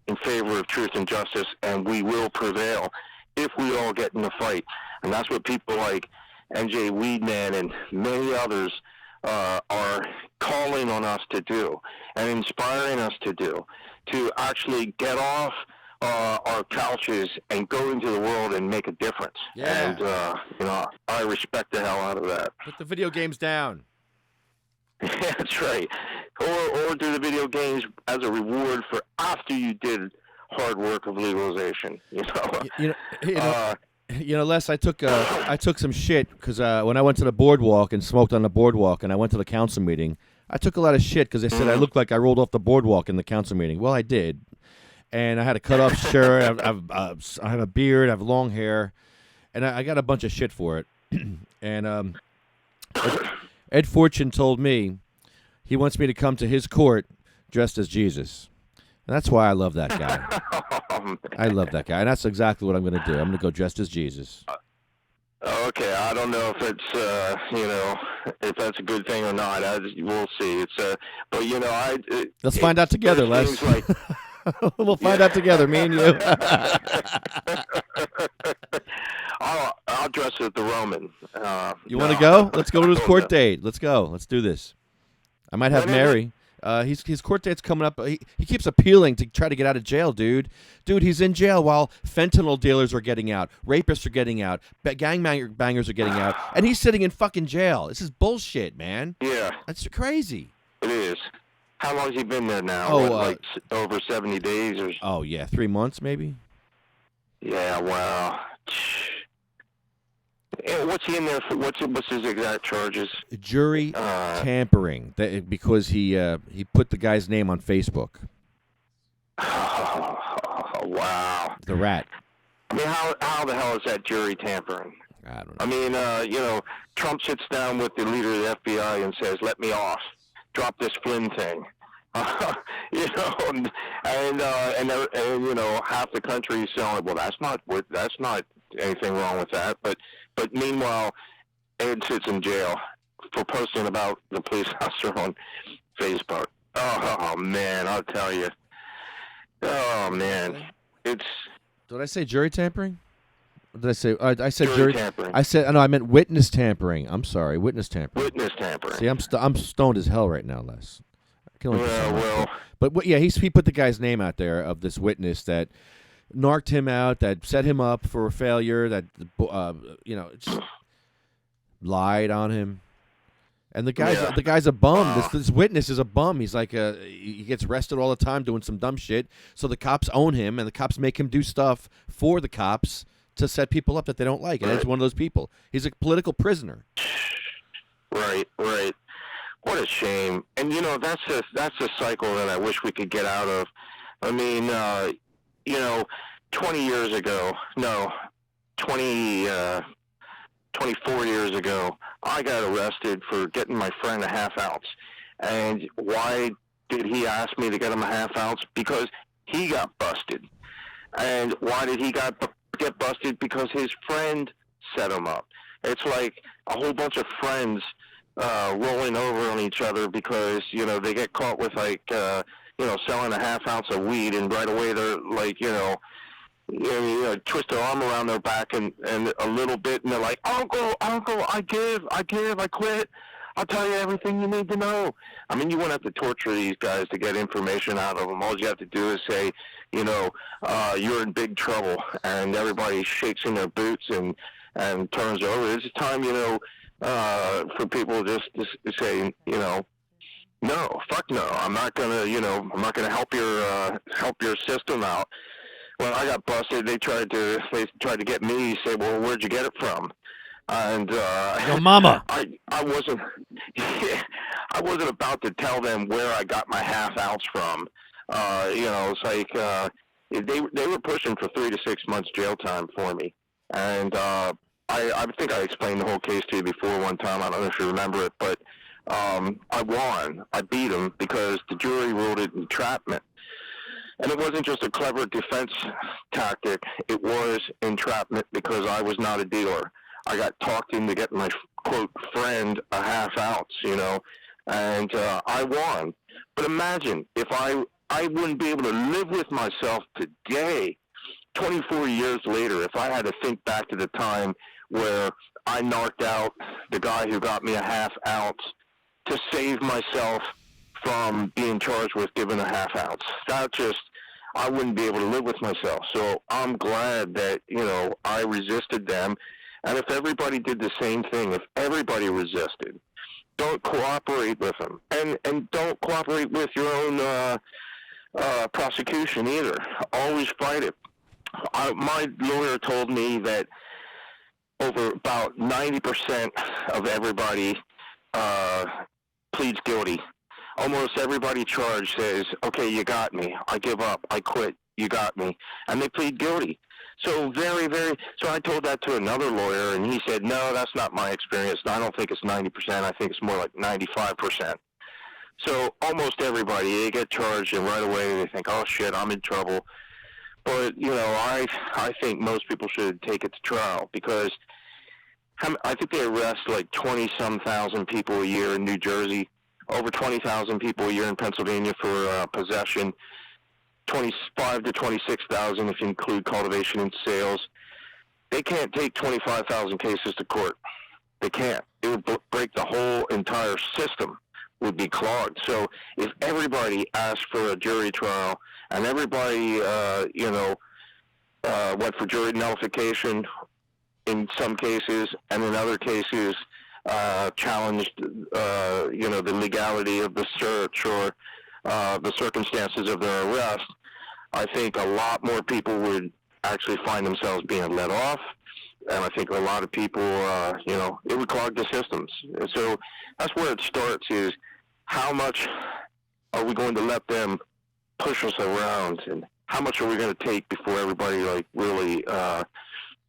in favor of truth and justice, and we will prevail if we all get in the fight. And that's what people like NJ Weedman and many others are calling on us to do and inspiring us to do, to actually get off our couches and go into the world and make a difference. Yeah. And, I respect the hell out of that. Put the video games down. Yeah, that's right. Or do the video games as a reward for after you did hard work of legalization. Les, I took some shit because when I went to the boardwalk and smoked on the boardwalk, and I went to the council meeting, I took a lot of shit because they said I looked like I rolled off the boardwalk in the council meeting. Well, I did, and I had a cut off shirt. I have a beard. I have long hair, and I got a bunch of shit for it. And Ed Fortune told me he wants me to come to his court dressed as Jesus. And that's why I love that guy. I love that guy. And that's exactly what I'm going to do. I'm going to go dressed as Jesus. Okay, I don't know if it's, if that's a good thing or not. We'll see. Let's find out together, Les. We'll find out together, me and you. I'll dress as the Roman. You want to go? Let's go to his court date. Let's go. Let's do this. I might have Mary. His court date's coming up. He keeps appealing to try to get out of jail, dude. Dude, he's in jail while fentanyl dealers are getting out, rapists are getting out, gangbangers are getting out, and he's sitting in fucking jail. This is bullshit, man. Yeah. That's crazy. It is. How long has he been there now? Over 70 days? Oh, yeah, 3 months maybe? Yeah, wow. What's he in there for? What's his exact charges? Jury tampering, because he put the guy's name on Facebook. Oh, wow. The rat. I mean, how the hell is that jury tampering? I don't know. I mean, Trump sits down with the leader of the FBI and says, "Let me off. Drop this Flynn thing." And half the country is saying, "Well, that's not anything wrong with that." But meanwhile, Ed sits in jail for posting about the police officer on Facebook. Oh man, I'll tell you. Oh man, it's. Did I say jury tampering? What did I say? I said jury tampering. I meant witness tampering. I'm sorry, witness tampering. Witness tampering. See, I'm stoned as hell right now, Les. Well. But he put the guy's name out there of this witness that narked him out, that set him up for a failure, that just lied on him. And the guy's a bum. This witness is a bum. He's like he gets arrested all the time doing some dumb shit. So the cops own him, and the cops make him do stuff for the cops to set people up that they don't like. And he's one of those people. He's a political prisoner. Right. What a shame. And that's a cycle that I wish we could get out of. I mean, 24 years ago, I got arrested for getting my friend a half ounce. And why did he ask me to get him a half ounce? Because he got busted. And why did he get busted? Because his friend set him up. It's like a whole bunch of friends rolling over on each other because, you know, they get caught with, like, you know, selling a half ounce of weed, and right away they're like, you know, twist their arm around their back and a little bit, and they're like, Uncle, I quit. I'll tell you everything you need to know. I mean, you won't have to torture these guys to get information out of them. All you have to do is say, you know, you're in big trouble, and everybody shakes in their boots and turns over. It's time, you know, for people just to say, you know, no, fuck no. I'm not gonna, you know, I'm not gonna help your system out. When I got busted, they tried to get me. Say, well, where'd you get it from? And Your mama. I wasn't I wasn't about to tell them where I got my half ounce from. You know, it's like they were pushing for 3 to 6 months jail time for me, and I think I explained the whole case to you before one time. I don't know if you remember it, but I won. I beat them because the jury ruled it entrapment. And it wasn't just a clever defense tactic. It was entrapment because I was not a dealer. I got talked into getting my, quote, friend a half ounce, you know, and I won. But imagine if I wouldn't be able to live with myself today, 24 years later, if I had to think back to the time where I knocked out the guy who got me a half ounce to save myself from being charged with giving a half ounce. I wouldn't be able to live with myself. So I'm glad that, you know, I resisted them. And if everybody did the same thing, if everybody resisted, don't cooperate with them. And don't cooperate with your own prosecution either. Always fight it. My lawyer told me that over about 90% of everybody pleads guilty. Almost everybody charged says, okay, you got me. I give up. I quit. You got me. And they plead guilty. So so I told that to another lawyer, and he said, no, that's not my experience. I don't think it's 90%. I think it's more like 95%. So almost everybody, they get charged, and right away they think, oh, shit, I'm in trouble. But, you know, I think most people should take it to trial because I think they arrest like 20-some thousand people a year in New Jersey, over 20,000 people a year in Pennsylvania for possession, 25 to 26,000 if you include cultivation and sales. They can't take 25,000 cases to court. They can't. It would break the whole entire system, would be clogged. So if everybody asked for a jury trial and everybody, went for jury nullification in some cases, and in other cases challenged, the legality of the search or the circumstances of their arrest, I think a lot more people would actually find themselves being let off. And I think a lot of people, it would clog the systems. And so that's where it starts is how much are we going to let them push us around, and how much are we going to take before everybody really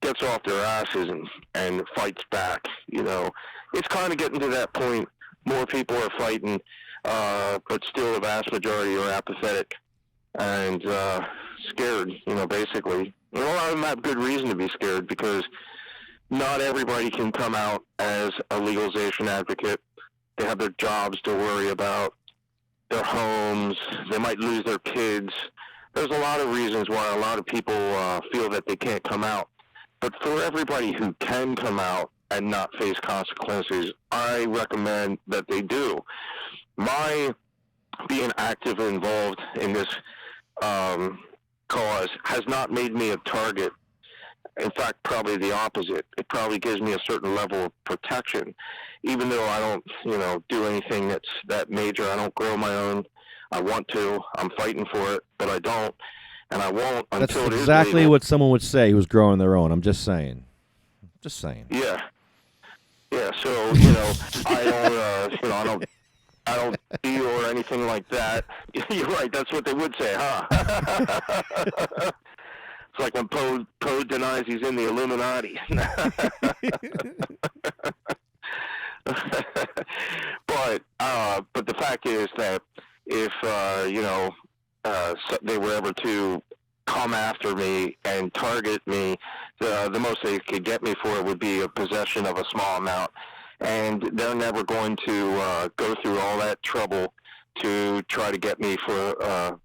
gets off their asses and fights back. It's kind of getting to that point. More people are fighting, but still the vast majority are apathetic and scared, basically. A lot of them have good reason to be scared because not everybody can come out as a legalization advocate. They have their jobs to worry about, their homes, they might lose their kids. There's a lot of reasons why a lot of people feel that they can't come out. But for everybody who can come out and not face consequences, I recommend that they do. My being active and involved in this cause has not made me a target. In fact, probably the opposite. It probably gives me a certain level of protection, even though I don't, do anything that's that major. I don't grow my own. I want to. I'm fighting for it, but I don't, and I won't until it is exactly legal. what someone would say who's growing their own. I'm just saying. Yeah. Yeah. So I don't deal or anything like that. You're right. That's what they would say, huh? It's like when Poe denies he's in the Illuminati. But the fact is that, if they were ever to come after me and target me, the most they could get me for would be a possession of a small amount. And they're never going to go through all that trouble to try to get me for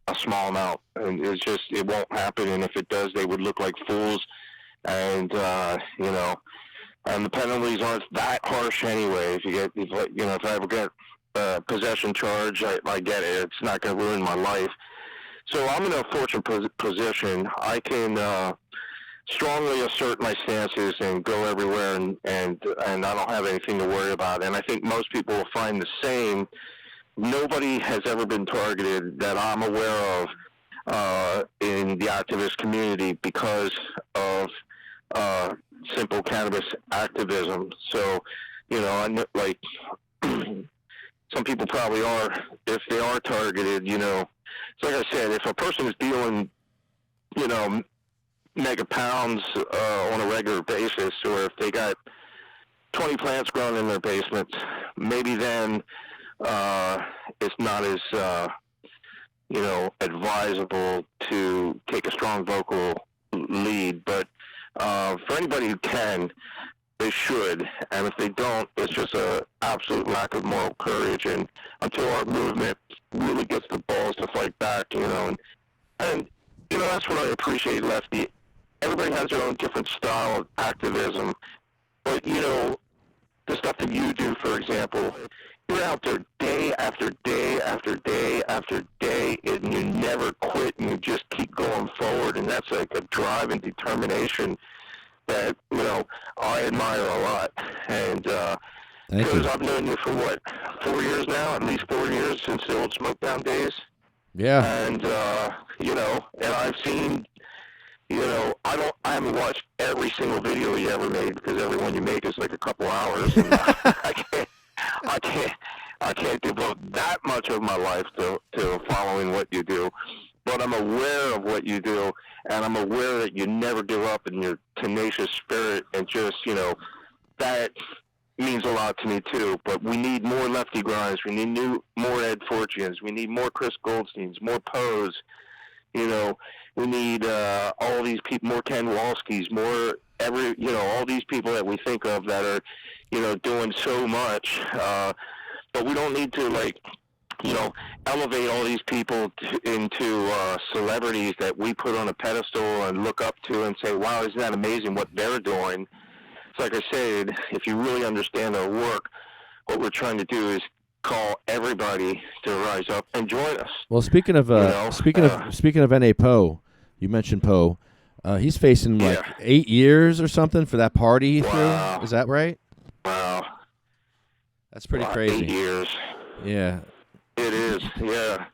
a small amount. And it won't happen. And if it does, they would look like fools. And, and the penalties aren't that harsh anyway. If I ever get a possession charge, I get it. It's not going to ruin my life. So I'm in a fortunate position. I can strongly assert my stances and go everywhere, and I don't have anything to worry about. And I think most people will find the same. Nobody has ever been targeted that I'm aware of in the activist community because of simple cannabis activism. So, like some people probably are, if they are targeted, it's like I said, if a person is dealing, mega pounds on a regular basis, or if they got 20 plants growing in their basements, maybe then it's not as advisable to take a strong vocal lead. But for anybody who can, they should, and if they don't, it's just a absolute lack of moral courage. And until our movement really gets the balls to fight back, and that's what I appreciate, Lefty. Everybody has their own different style of activism, but the stuff that you do, for example, you're out there day after day after day after day, and you never quit, and you just keep going forward, and that's like a drive and determination that I admire a lot. And because I've known you for 4 years now, at least 4 years since the old Smoke Down days. Yeah. And and I've seen. I haven't watched every single video you ever made, because every one you make is like a couple hours. And I can't devote that much of my life to following what you do. But I'm aware of what you do, and I'm aware that you never give up in your tenacious spirit, and just, that means a lot to me too. But we need more Lefty Grinds. We need more Ed Fortunes. We need more Chris Goldsteins, more Poes. We need all these people, more Ken Walskis, more all these people that we think of that are, doing so much. But we don't need to, elevate all these people into celebrities that we put on a pedestal and look up to and say, wow, isn't that amazing what they're doing? It's like I said, if you really understand our work, what we're trying to do is call everybody to rise up and join us. Well, speaking of N.A. Poe, you mentioned Poe. He's facing 8 years or something for that party he threw. Is that right? Wow. That's pretty crazy. 8 years. Yeah. It is, yeah.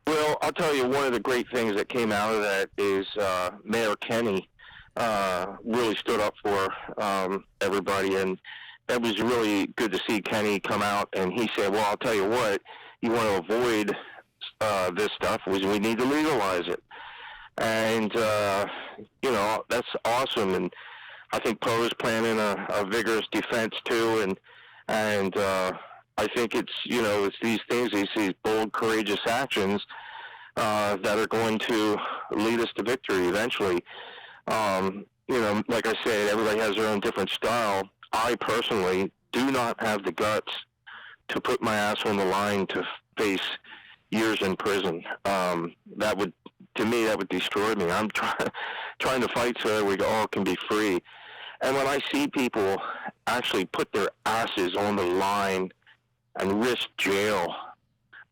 Well, I'll tell you, one of the great things that came out of that is Mayor Haney really stood up for everybody, and that was really good to see Kenny come out, and he said, well, I'll tell you what, you want to avoid this stuff, we need to legalize it. And, that's awesome, and I think Poe's planning a vigorous defense, too, and I think it's these things, these bold, courageous actions that are going to lead us to victory eventually. Like I said, everybody has their own different style. I personally do not have the guts to put my ass on the line to face years in prison. That would destroy me. I'm trying to fight so that we all can be free. And when I see people actually put their asses on the line and risk jail,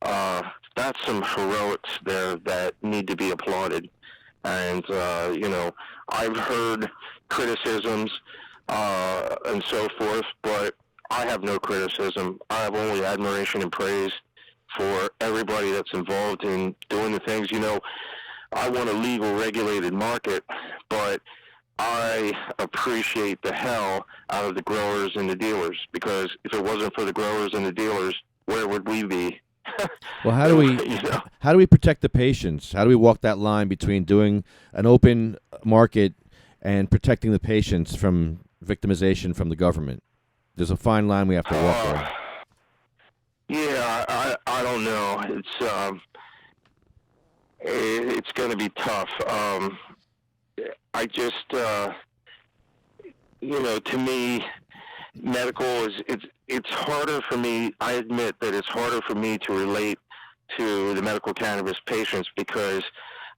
that's some heroics there that need to be applauded. And, I've heard criticisms and so forth, but I have no criticism. I have only admiration and praise for everybody that's involved in doing the things. I want a legal, regulated market, but I appreciate the hell out of the growers and the dealers, because if it wasn't for the growers and the dealers, where would we be? Well, how do we protect the patients? How do we walk that line between doing an open market and protecting the patients from victimization from the government? There's a fine line we have to walk there. Yeah, I don't know. It's going to be tough. I just, to me, medical it's harder for me. I admit that it's harder for me to relate to the medical cannabis patients because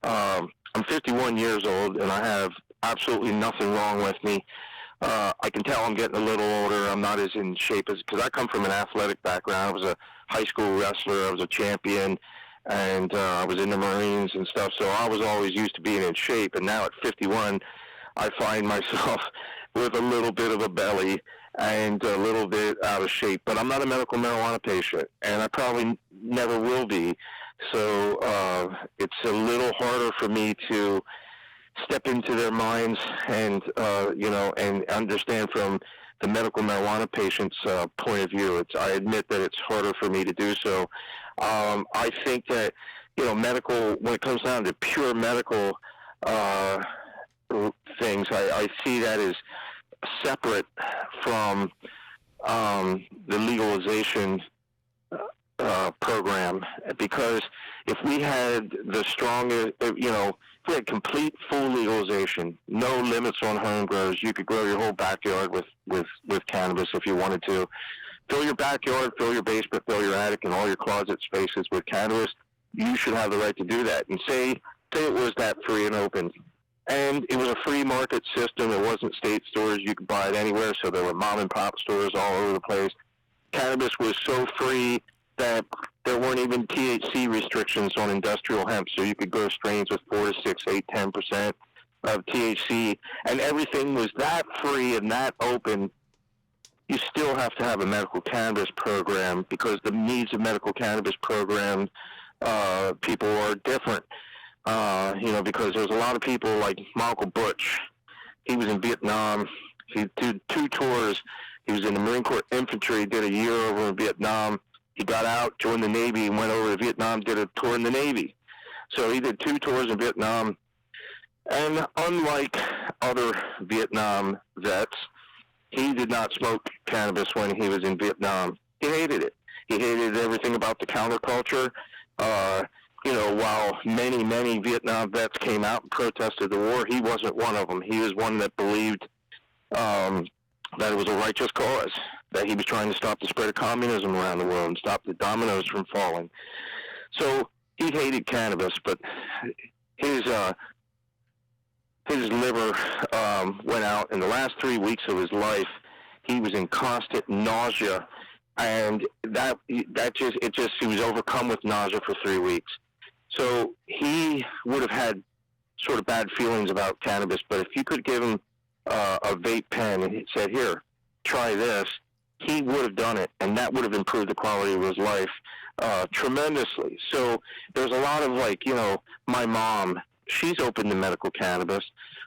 I'm 51 years old and I have absolutely nothing wrong with me. I can tell I'm getting a little older. I'm not as in shape because I come from an athletic background. I was a high school wrestler. I was a champion, and I was in the Marines and stuff. So I was always used to being in shape. And now at 51, I find myself with a little bit of a belly and a little bit out of shape. But I'm not a medical marijuana patient, and I probably never will be. So it's a little harder for me to step into their minds and and understand from the medical marijuana patient's point of view. I admit that it's harder for me to do so. I think that medical, when it comes down to pure medical things, I see that as separate from the legalization program, because if we had the strongest, if we had complete full legalization, no limits on home grows, you could grow your whole backyard with cannabis if you wanted to. Fill your backyard, fill your basement, fill your attic, and all your closet spaces with cannabis. You should have the right to do that. And say it was that free and open. And it was a free market system. It wasn't state stores. You could buy it anywhere. So there were mom and pop stores all over the place. Cannabis was so free that there weren't even THC restrictions on industrial hemp. So you could grow strains with 4 to 6, 8, 10% of THC. And everything was that free and that open. You still have to have a medical cannabis program because the needs of medical cannabis program people are different. Because there's a lot of people like Michael Butch. He was in Vietnam. He did 2 tours. He was in the Marine Corps Infantry, did a year over in Vietnam. He got out, joined the Navy, and went over to Vietnam, did a tour in the Navy. So he did 2 tours in Vietnam. And unlike other Vietnam vets, he did not smoke cannabis when he was in Vietnam. He hated it. He hated everything about the counterculture. While many, many Vietnam vets came out and protested the war, he wasn't one of them. He was one that believed that it was a righteous cause, that he was trying to stop the spread of communism around the world and stop the dominoes from falling. So he hated cannabis, but his liver went out. In the last 3 weeks of his life, he was in constant nausea, and he was overcome with nausea for 3 weeks. So he would have had sort of bad feelings about cannabis, but if you could give him a vape pen and he said, "Here, try this," he would have done it, and that would have improved the quality of his life tremendously. So there's a lot of my mom, she's open to medical cannabis,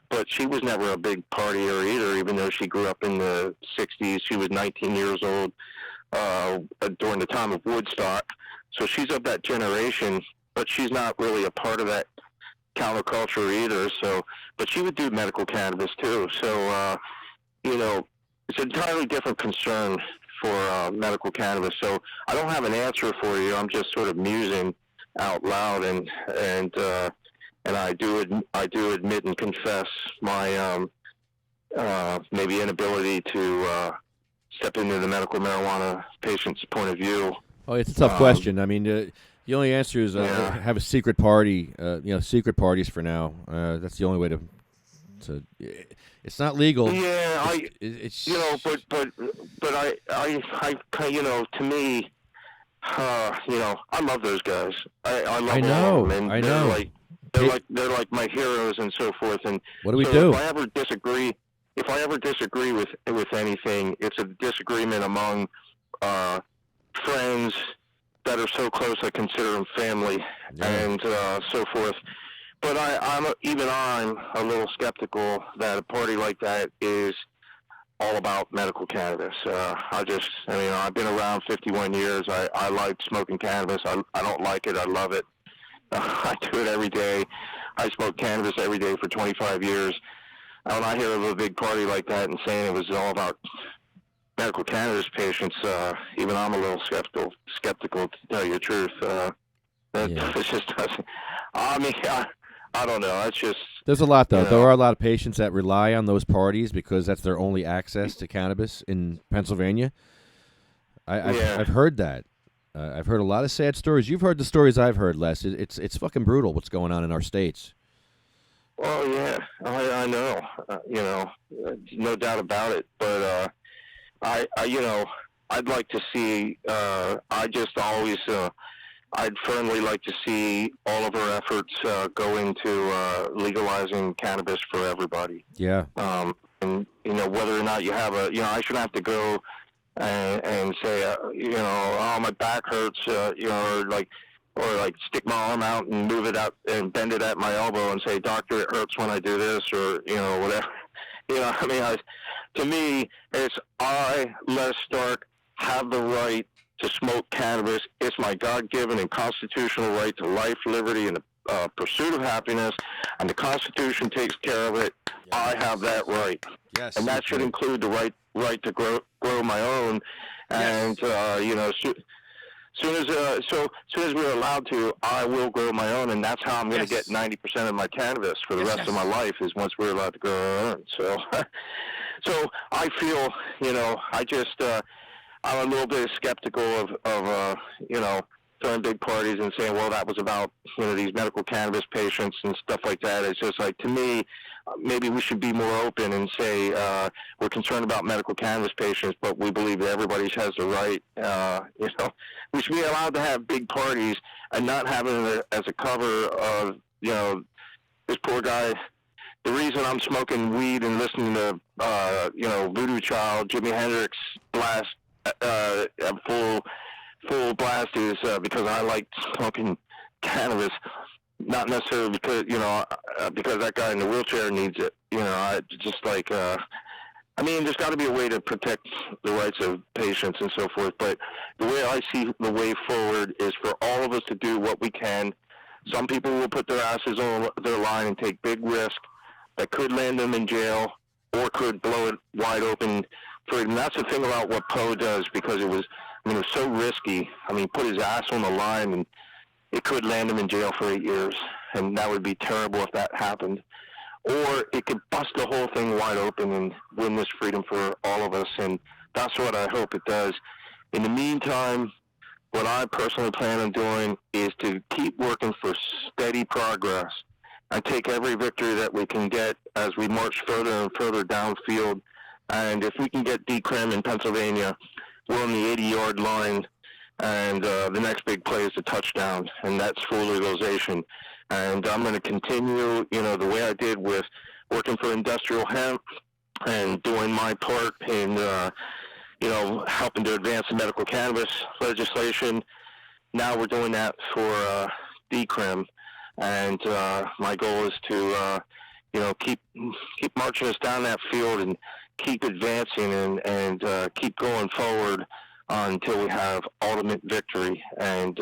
but she was never a big partier either, even though she grew up in the 60s. She was 19 years old during the time of Woodstock. So she's of that generation, but she's not really a part of that counterculture either. So, but she would do medical cannabis too. So, it's an entirely different concern for medical cannabis. So I don't have an answer for you. I'm just sort of musing out loud, and I do admit and confess my maybe inability to step into the medical marijuana patient's point of view. Oh, it's a tough question. I mean, the only answer is have a secret party. Secret parties for now. That's the only way to. It's not legal. Yeah, it's but I to me, I love those guys. I love all of them, and I know. They're like my heroes and so forth. And what do we do? If I ever disagree with anything, it's a disagreement among friends that are so close I consider them family, and so forth. But I'm a little skeptical that a party like that is all about medical cannabis. I've been around 51 years. I like smoking cannabis. I don't like it. I love it. I do it every day. I smoke cannabis every day for 25 years. When I hear of a big party like that and saying it was all about medical cannabis patients, even I'm a little skeptical to tell you the truth. It just doesn't. I mean, I don't know. It's just. There's a lot, though. You know. There are a lot of patients that rely on those parties because that's their only access to cannabis in Pennsylvania. I've heard that. I've heard a lot of sad stories. You've heard the stories I've heard, Les. It's fucking brutal what's going on in our states. Oh yeah, I know. No doubt about it. But I I'd like to see. I'd firmly like to see all of our efforts go into legalizing cannabis for everybody. Yeah. And whether or not you have I shouldn't have to go and say, oh, my back hurts, or stick my arm out and move it out and bend it at my elbow and say, doctor, it hurts when I do this, or whatever. To me, it's Les Stark, have the right to smoke cannabis. It's my God-given and constitutional right to life, liberty, and the pursuit of happiness, and the Constitution takes care of it. Yes. I have that right. Yes. And that should include the right to grow my own. And, soon as we're allowed to, I will grow my own, and that's how I'm going to get 90% of my cannabis for the rest of my life, is once we're allowed to grow our own. So I feel, I'm a little bit skeptical of throwing big parties and saying, well, that was about, these medical cannabis patients and stuff like that. It's just like, to me, maybe we should be more open and say we're concerned about medical cannabis patients, but we believe that everybody has the right. We should be allowed to have big parties and not having it as a cover of, this poor guy. The reason I'm smoking weed and listening to, Voodoo Child, Jimi Hendrix blast, full blast is because I like smoking cannabis, not necessarily because because that guy in the wheelchair needs it. There's got to be a way to protect the rights of patients and so forth. But the way I see the way forward is for all of us to do what we can. Some people will put their asses on their line and take big risks that could land them in jail or could blow it wide open. And that's the thing about what Poe does, because it was so risky. Put his ass on the line, and it could land him in jail for 8 years, and that would be terrible if that happened. Or it could bust the whole thing wide open and win this freedom for all of us, and that's what I hope it does. In the meantime, what I personally plan on doing is to keep working for steady progress and take every victory that we can get as we march further and further downfield. And if we can get decrim in Pennsylvania, we're on the 80-yard line, and the next big play is a touchdown, and that's full legalization. And I'm going to continue, the way I did with working for industrial hemp and doing my part in, helping to advance the medical cannabis legislation. Now we're doing that for decrim, and my goal is to, keep marching us down that field and keep advancing and keep going forward until we have ultimate victory. And,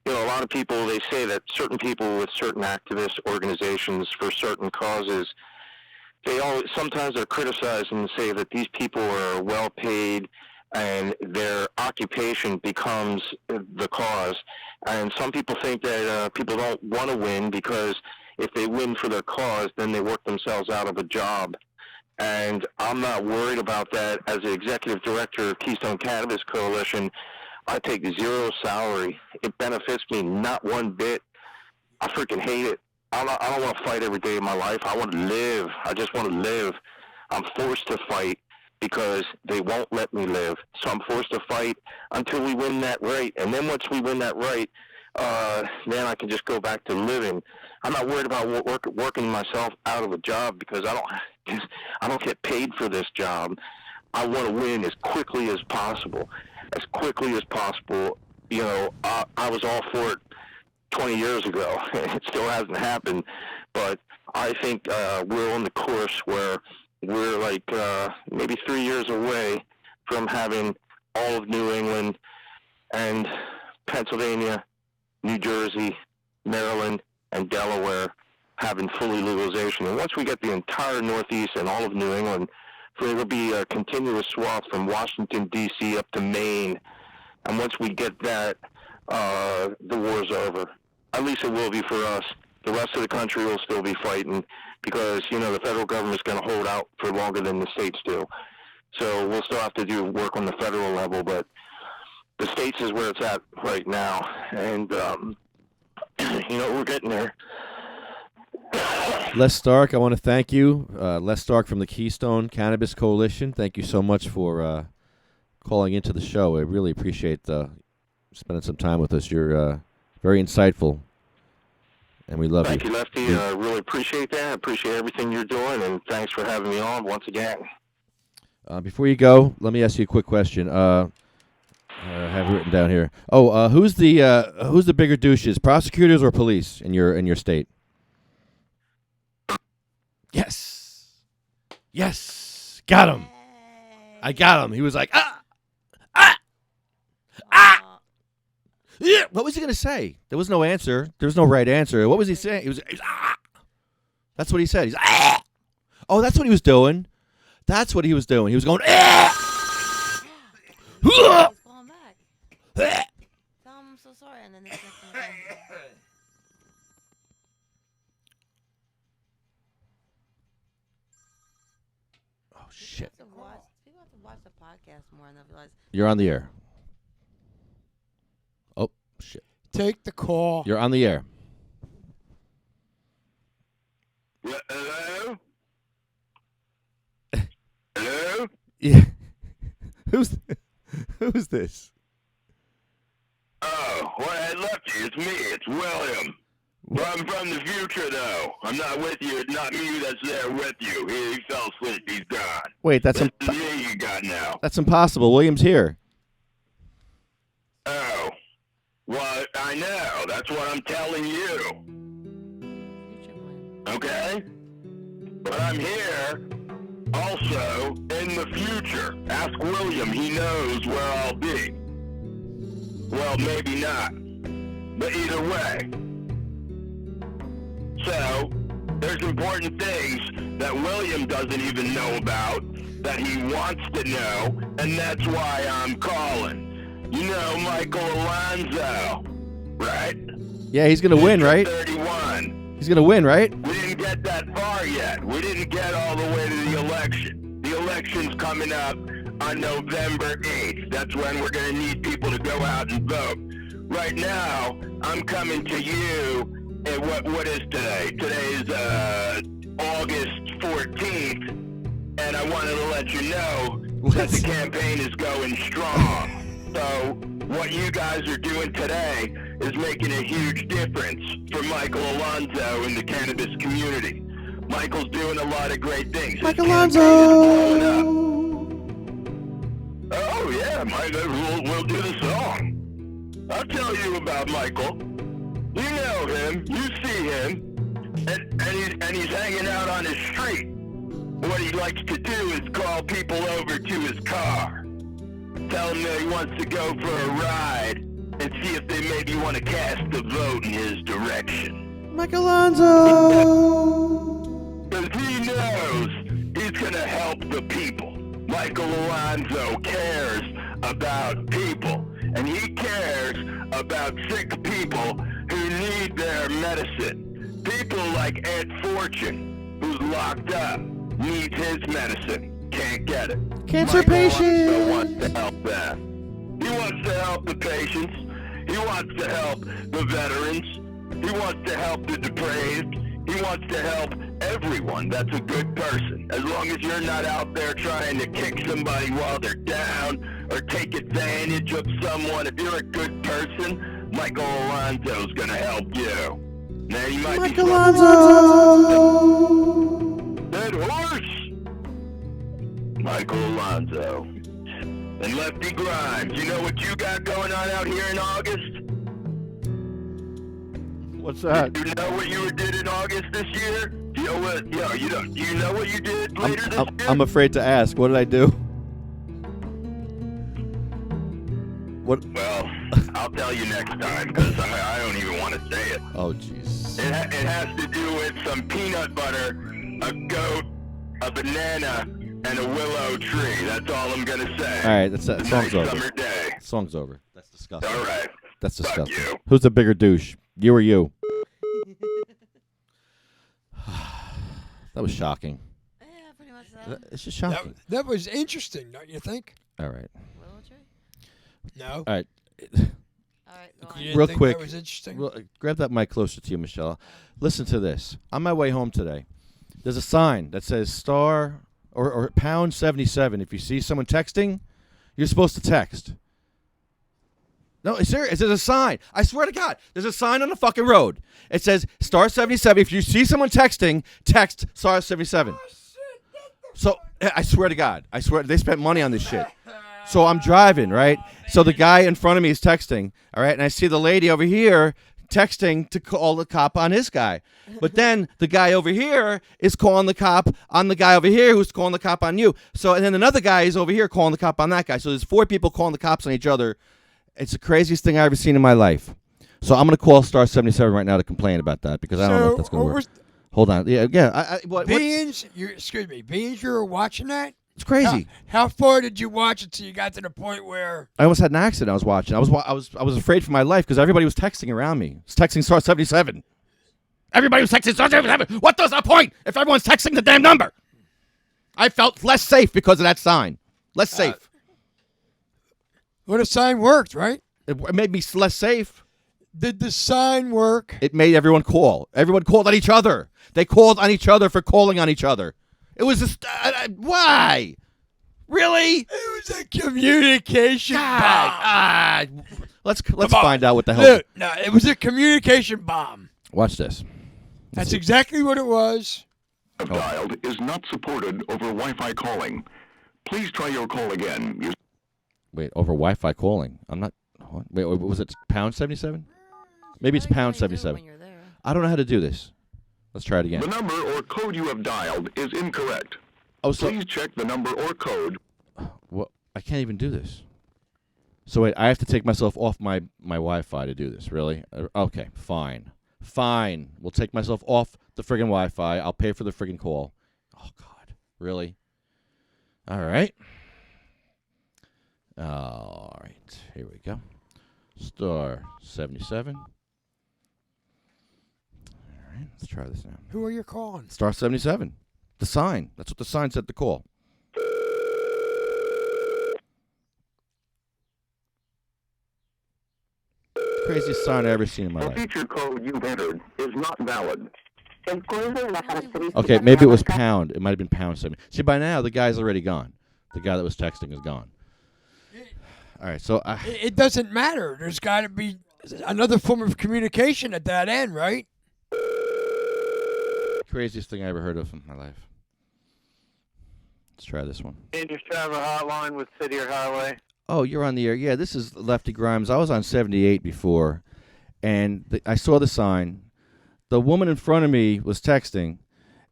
a lot of people, they say that certain people with certain activist organizations for certain causes, sometimes they're criticized and say that these people are well paid and their occupation becomes the cause. And some people think that people don't want to win because if they win for their cause, then they work themselves out of a job. And I'm not worried about that. As the executive director of Keystone Cannabis Coalition, I take zero salary. It benefits me not one bit. I freaking hate it. I don't want to fight every day of my life. I want to live. I just want to live. I'm forced to fight because they won't let me live. So I'm forced to fight until we win that right. And then once we win that right, then I can just go back to living. I'm not worried about working myself out of a job because I don't get paid for this job. I want to win as quickly as possible. As quickly as possible. I was all for it 20 years ago. It still hasn't happened, but I think we're on the course where we're like maybe 3 years away from having all of New England and Pennsylvania, New Jersey, Maryland, and Delaware having fully legalization. And once we get the entire Northeast and all of New England So it'll be a continuous swath from Washington, D.C. up to Maine. And once we get that, the war's over. At least it will be for us. The rest of the country will still be fighting because, the federal government's going to hold out for longer than the states do. So we'll still have to do work on the federal level, but the states is where it's at right now. And, we're getting there. Les Stark, I want to thank you. Les Stark from the Keystone Cannabis Coalition. Thank you so much for calling into the show. I really appreciate spending some time with us. You're very insightful, and we love Thank you. you, Lefty. I really appreciate that. I appreciate everything you're doing, and thanks for having me on once again. Before you go, let me ask you a quick question. I have it written down here. Oh, who's the bigger douches, prosecutors or police in your state? Yes, got him. I got him. He was like, yeah. What was he gonna say? There was no answer. There was no right answer. What was he saying? He was That's what he said. He's Oh, that's what he was doing. That's what he was doing. He was going He's going back. Tell him I'm so sorry, and then Oh shit. people have to watch the podcast more, and they'll realize. You're on the air. Oh shit. Take the call. You're on the air. Hello? Hello? Yeah. Who's this? Oh, well, hey, Lefty, it's me. It's William. Well, I'm from the future, though. I'm not with you. It's not me that's there with you. He fell asleep. He's gone. Wait, that's This is me you got now. that's impossible. William's here. Oh. Well, I know. That's what I'm telling you. Okay? But I'm here also in the future. Ask William. He knows where I'll be. Well, maybe not. But either way. So, there's important things that William doesn't even know about that he wants to know, and that's why I'm calling. You know Michael Alonso, right? Yeah, he's gonna win, right? 31. He's gonna win, right? We didn't get that far yet. We didn't get all the way to the election. The election's coming up on November 8th. That's when we're going to need people to go out and vote. Right now, I'm coming to you. And what is today? Today is August 14th. And I wanted to let you know that the campaign is going strong. So what you guys are doing today is making a huge difference for Michael Alonso in the cannabis community. Michael's doing a lot of great things. His Michael campaign is Alonso! blowing up. Oh yeah, we'll do the song. I'll tell you about Michael. You know him, you see him, and he's hanging out on his street. What he likes to do is call people over to his car. Tell him that he wants to go for a ride and see if they maybe want to cast a vote in his direction. Michael Alonso! Because he knows he's going to help the people. Michael Alonso cares about people, and he cares about sick people who need their medicine. People like Ed Fortune, who's locked up, needs his medicine. Can't get it. Cancer Michael patient. Alonso wants to help that. He wants to help the patients. He wants to help the veterans. He wants to help the depraved. He wants to help everyone that's a good person. As long as you're not out there trying to kick somebody while they're down or take advantage of someone. If you're a good person, Michael Alonso's going to help you. Now you might Michael be Alonso! That horse! Michael Alonso. And Lefty Grimes, you know what you got going on out here in August? What's that? Do you know what you did in August this year? Do you know what? Yeah, you don't. Do you know what you did later this year? I'm afraid to ask. What did I do? What? Well, I'll tell you next time because I don't even want to say it. Oh, jeez. It has to do with some peanut butter, a goat, a banana, and a willow tree. That's all I'm gonna say. All right, that's that. Song's over. Summer day. Song's over. That's disgusting. All right. That's Fuck disgusting. you. Who's the bigger douche? You or you? That was shocking. Yeah, pretty much so. It's just shocking. That was interesting, don't you think? All right. Willow tree? No. All right. All right, go on. You didn't Real think quick. That was interesting. Grab that mic closer to you, Michelle. Listen to this. On my way home today, there's a sign that says star or pound 77. If you see someone texting, you're supposed to text. No, it's serious. There's a sign. I swear to God, there's a sign on the fucking road. It says star 77. If you see someone texting, text star 77. So I swear to God, I swear they spent money on this shit. So I'm driving, right? So the guy in front of me is texting, all right? And I see the lady over here texting to call the cop on his guy. But then the guy over here is calling the cop on the guy over here who's calling the cop on you. So, and then another guy is over here calling the cop on that guy. So there's 4 people calling the cops on each other. It's the craziest thing I've ever seen in my life. So I'm going to call Star 77 right now to complain about that because I don't know if that's going to work. Hold on. Yeah. Beans, excuse me. Beans, you were watching that? It's crazy. How far did you watch it till you got to the point where? I almost had an accident. I was watching. I was afraid for my life because everybody was texting around me. It's texting Star 77. Everybody was texting Star 77. What does that point if everyone's texting the damn number? I felt less safe because of that sign. Less safe. Well, the sign worked, right? It made me less safe. Did the sign work? It made everyone call. Everyone called on each other. They called on each other for calling on each other. It was just why? Really? It was a communication bomb. Let's find out what the hell. Look, no, it was a communication bomb. Watch this. That's exactly what it was. Dialed is not supported over Wi-Fi calling. Please try your call again. Wait, over Wi-Fi calling. I'm not. Wait, was it pound 77? Maybe it's pound 77. I don't know how to do this. Let's try it again. The number or code you have dialed is incorrect. Oh, so please check the number or code. Well, I can't even do this. So wait, I have to take myself off my Wi-Fi to do this. Really? Okay, fine. We'll take myself off the friggin' Wi-Fi. I'll pay for the friggin' call. Oh God, really? All right. All right. Here we go. Star 77. Let's try this now. Who are you calling? Star 77. The sign. That's what the sign said to call. Craziest sign I've ever seen in my The life. feature code you've entered is not valid. Okay, maybe it was pound. It might have been pound 7. See, by now, the guy's already gone. The guy that was texting is gone. All right, so It doesn't matter. There's got to be another form of communication at that end, right? craziest thing I ever heard of in my life. Let's try this one. Dangerous Travel Hotline with City or Highway. Oh, you're on the air. Yeah, this is Lefty Grimes. I was on 78 before, and I saw the sign. The woman in front of me was texting,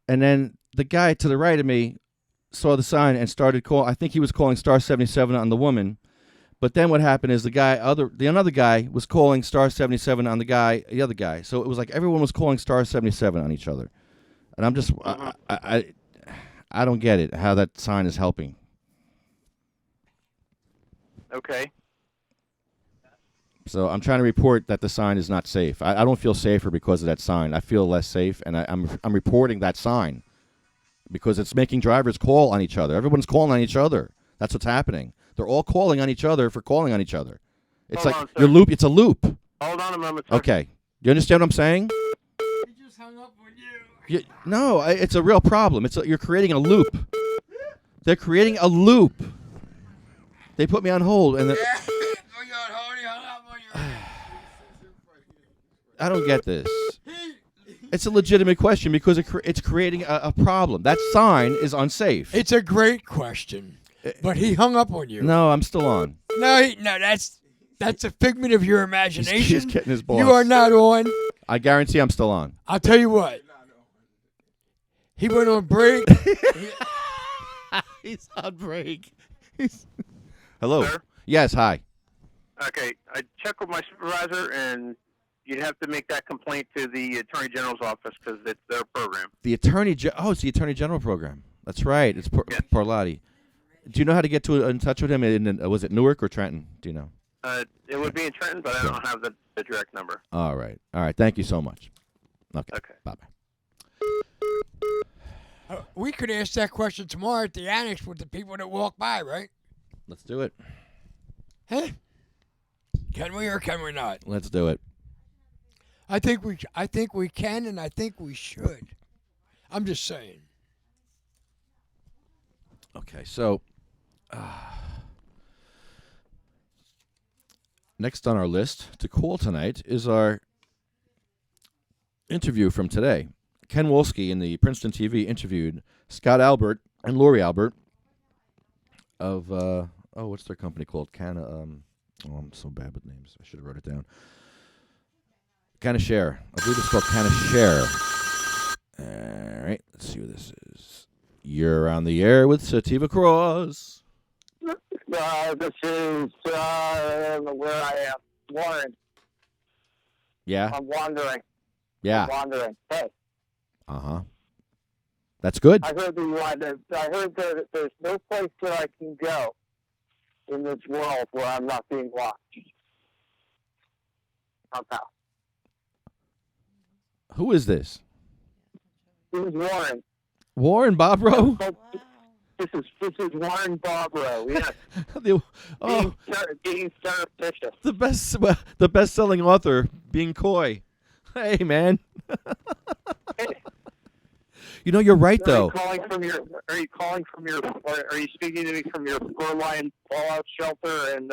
and then the guy to the right of me saw the sign and started calling. I think he was calling star 77 on the woman. But then what happened is another guy was calling star 77 on the other guy. So it was like everyone was calling star 77 on each other. And I'm just, I don't get it, how that sign is helping. Okay. So I'm trying to report that the sign is not safe. I don't feel safer because of that sign. I feel less safe, and I'm reporting that sign because it's making drivers call on each other. Everyone's calling on each other. That's what's happening. They're all calling on each other for calling on each other. It's Hold like on, your loop. It's a loop. Hold on a moment, sir. Okay. You understand what I'm saying? He just hung up on you. No, it's a real problem. You're creating a loop. They're creating a loop. They put me on hold, and I don't get this. It's a legitimate question because it's creating a problem. That sign is unsafe. It's a great question, but he hung up on you. No, I'm still on. No, that's a figment of your imagination. He's getting his boss. You are not on. I guarantee I'm still on. I'll tell you what. He went on break. He's on break. Hello. Sir? Yes, hi. Okay, I checked with my supervisor, and you'd have to make that complaint to the Attorney General's office because it's their program. The Attorney General. Oh, it's the Attorney General program. That's right. It's Parlati. Do you know how to get in touch with him? Was it Newark or Trenton? Do you know? It would be in Trenton, but I don't have the direct number. All right. Thank you so much. Okay. Bye-bye. We could ask that question tomorrow at the annex with the people that walk by, right? Let's do it. Huh? Can we or can we not? Let's do it. I think we can, and I think we should. I'm just saying. Okay, so next on our list to call tonight is our interview from today. Ken Wolski in the Princeton TV interviewed Scott Albert and Lori Albert of what's their company called? I'm so bad with names. I should have wrote it down. Cannashare. I believe it's called Cannashare. All right, let's see what this is. You're on the air with Sativa Cross. This is where I am. Warren. Yeah. I'm wandering. Yeah. I'm wandering. Hey. That's good. I heard that there's no place that I can go in this world where I'm not being watched. Somehow. Who is this? This is Warren. Warren Bobrow? This is Warren Bobrow. Yes. Being surreptitious. The best-selling author being coy. Hey, man. You know, you're right, though. Are you speaking to me from your four-line fallout shelter in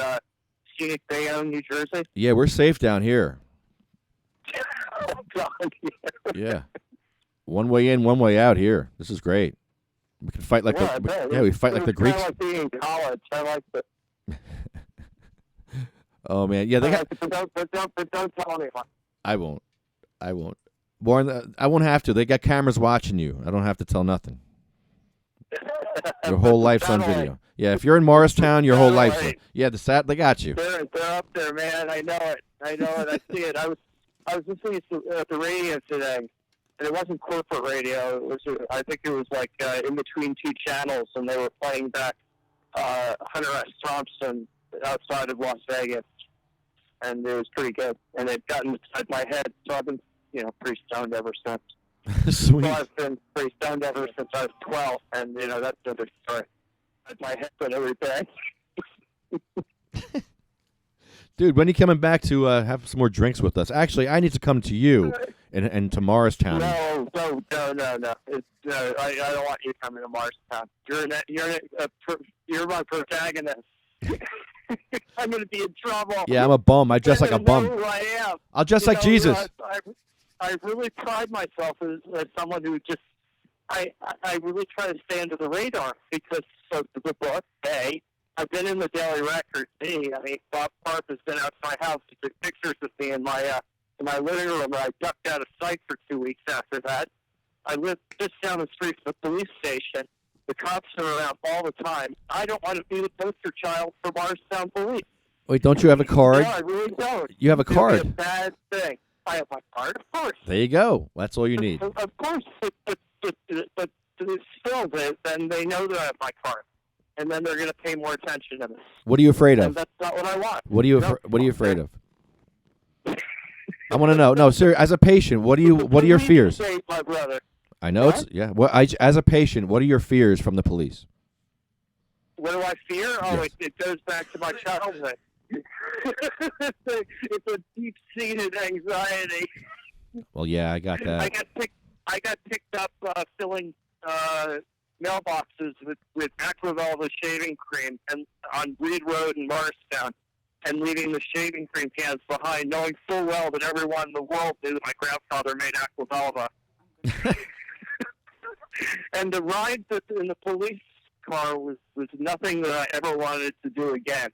scenic Bayonne, New Jersey? Yeah, we're safe down here. Oh, God. Yeah. One way in, one way out here. This is great. We can fight like we fight like the Greeks. I like being in college. I like the. Oh man, yeah, they got. But don't tell anyone. I won't. Warren, I won't have to. They got cameras watching you. I don't have to tell nothing. Your whole life's on video. Yeah, if you're in Morristown, your whole life's. Yeah, they got you. They're up there, man. I know it. I see it. I was listening to the radio today, and it wasn't corporate radio. I think it was like in between two channels, and they were playing back Hunter S. Thompson outside of Las Vegas, and it was pretty good. And it got inside my head, so I've been, pretty stoned ever since. Sweet. So I've been pretty stoned ever since I was 12, and that's another story. My head and everything. Dude, when are you coming back to have some more drinks with us? Actually, I need to come to you and to Morristown. No. I don't want you coming to Morristown. You're my protagonist. I'm going to be in trouble. Yeah, I'm a bum. I dress like a bum. Who I am. I'll dress like Jesus. I really pride myself as someone who just. I really try to stay under the radar because of the book. A. I've been in the Daily Record. B. I mean, Bob Karp has been out to my house to take pictures of me in my living room, and I ducked out of sight for 2 weeks after that. I live just down the street from the police station. The cops are around all the time. I don't want to be the poster child for Morristown Police. Wait, don't you have a card? No, I really don't. You have a card. It's a bad thing. I have my card, of course. There you go. That's all you need. Of course, but still, then they know that I have my card, and then they're going to pay more attention to me. What are you afraid of? And that's not what I want. What are you afraid of? I want to know. No, seriously, as a patient, what are your fears? State, my brother. I know it's yeah. Well, as a patient, what are your fears from the police? What do I fear? Oh, Yes. it goes back to my childhood. It's a deep-seated anxiety. Well, yeah, I got that. I got picked up filling mailboxes with Aquavelva shaving cream and on Reed Road in Morristown, and leaving the shaving cream cans behind, knowing full well that everyone in the world knew that my grandfather made Aquavelva. And the ride in the police car was nothing that I ever wanted to do again.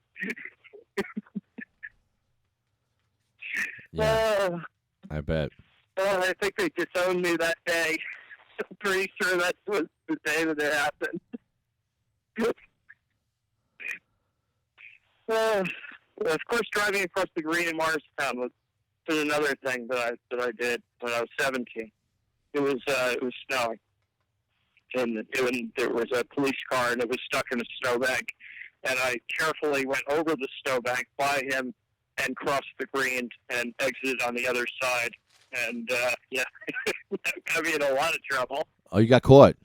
Yeah, I bet. I think they disowned me that day. I'm pretty sure that was the day that it happened. Of course, driving across the green in Morristown was another thing that I did when I was 17. It was snowing. and there was a police car, and it was stuck in a snowbank. And I carefully went over the snowbank by him and crossed the green and exited on the other side. And, yeah, that got me in a lot of trouble. Oh, you got caught.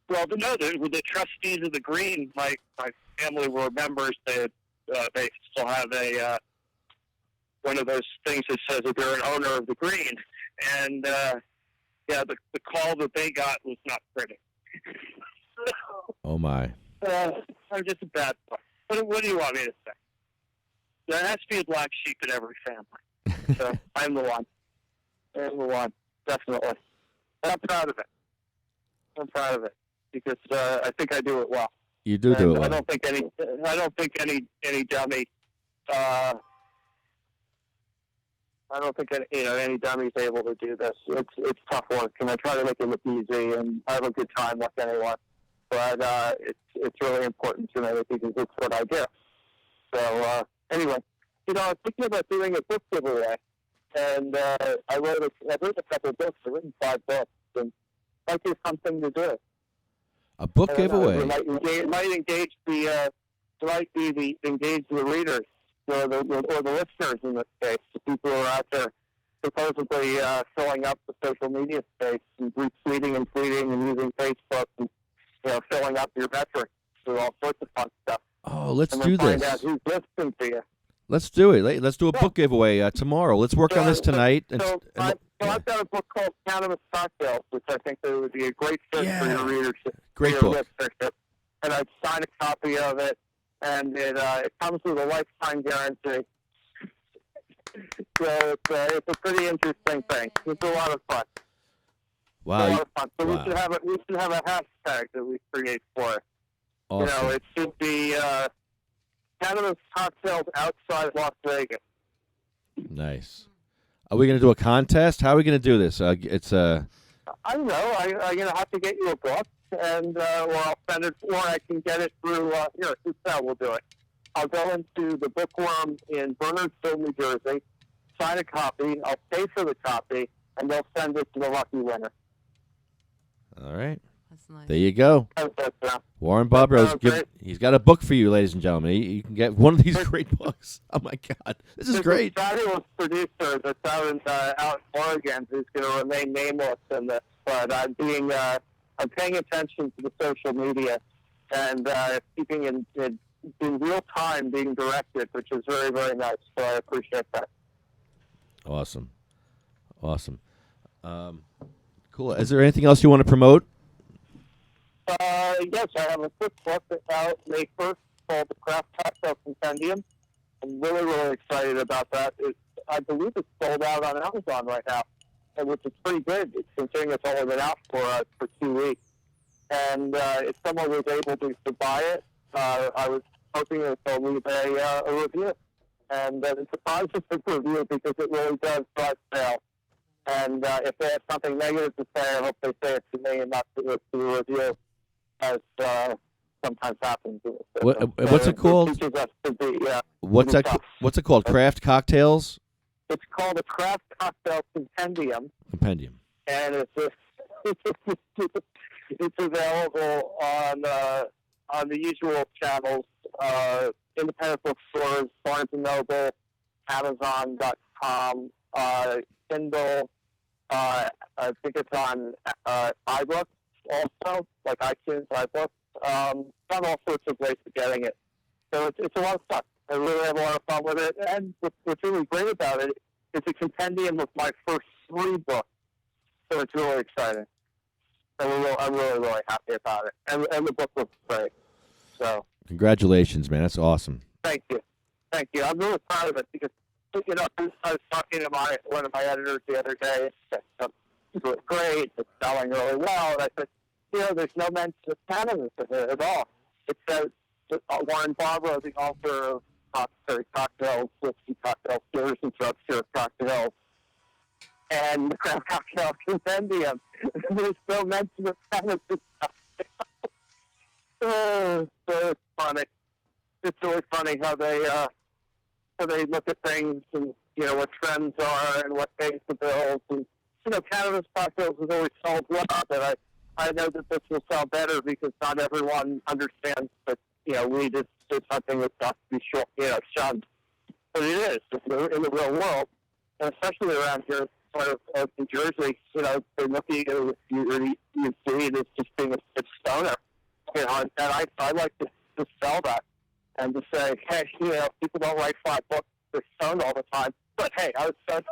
Well, no, the trustees of the green, my family were members. They still have a one of those things that says that they're an owner of the green. And, yeah, the call that they got was not pretty. Oh, my. I'm just a bad boy. What do you want me to say? There has to be a black sheep in every family. So I'm the one. I'm the one, definitely. And I'm proud of it. I'm proud of it because I think I do it well. You do it well. I don't think any dummy. I don't think any dummy's able to do this. It's tough work, and I try to make it look easy, and I have a good time like anyone. But it's really important to me because it's what I do. So anyway, I was thinking about doing a book giveaway, and I wrote a couple of books. I've written 5 books, and it might be something to do. A book giveaway. It might engage engage the readers or the listeners in this case, the people who are out there supposedly filling up the social media space and retweeting and tweeting and using Facebook and filling up your metrics with all sorts of fun stuff. Oh, let's and do find this. Out who's listening to you. Let's do it. Let's do a book giveaway tomorrow. Let's work on this tonight. I've got a book called Cannabis Cocktails, which I think that would be a great fit for your readership. Great for your book. listenership. And I'd sign a copy of it, and it comes with a lifetime guarantee. So it's a pretty interesting thing. It's a lot of fun. Wow. It's a lot of fun. So we should have a hashtag that we create for it. Awesome. It should be Cannabis Cocktails outside Las Vegas. Nice. Are we going to do a contest? How are we going to do this? I don't know. I'm going to have to get you a book, and or I'll send it, or I can get it through. Here's how we'll do it. I'll go into the Bookworm in Bernardsville, New Jersey, sign a copy. I'll pay for the copy, and they'll send it to the lucky winner. All right. That's nice. There you go. Warren Bobrow, he's got a book for you, ladies and gentlemen. You can get one of these great books. Oh, my God. This is great. There's a fabulous producer that's out in Oregon who's going to remain nameless in this, but I'm paying attention to the social media and keeping in real time being directed, which is very, very nice. So I appreciate that. Awesome. Cool. Is there anything else you want to promote? Yes, I have a quick book that's out May 1st called The Craft Cocktail Compendium. I'm really, really excited about that. I believe it's sold out on Amazon right now, which is pretty good considering it's only been out for 2 weeks. And if someone was able to buy it, I was hoping that they'll leave a review. And it's a positive review because it really does drive sales. And if they have something negative to say, I hope they say it to me and not to the review, as sometimes happens. What's it called? What's it called? Craft Cocktails? It's called a Craft Cocktail Compendium. And it's available on the usual channels, independent bookstores, Barnes & Noble, Amazon.com, Kindle. I think it's on iBooks also, like iTunes, iBooks. Found all sorts of ways of getting it. So it's a lot of fun. I really have a lot of fun with it. And what's really great about it is a compendium of my first 3 books. So it's really exciting. I'm really, really happy about it. And the book looks great. So Congratulations, man. That's awesome. Thank you. I'm really proud of it because, I was talking to one of my editors the other day. It's really great. It's selling really well. And I said, there's no mention of cannabis in it at all. It says Warren Bobrow, the author of cocktails, whiskey cocktails, beers and drugstore cocktails, and the Craft Cocktail Compendium. There's no mention of cannabis. So it's funny. It's really funny how they look at things and what trends are and what pays the bills. And cannabis cocktails has always sold well, but I know that this will sell better because not everyone understands that, weed is something that's got to be shunned. But it is in the real world, and especially around here, sort of New Jersey. They look at you, you see it as just being a stoner. And I like to sell that and to say, hey, people don't write 5 books, they're stoned all the time. But hey, I was stoned.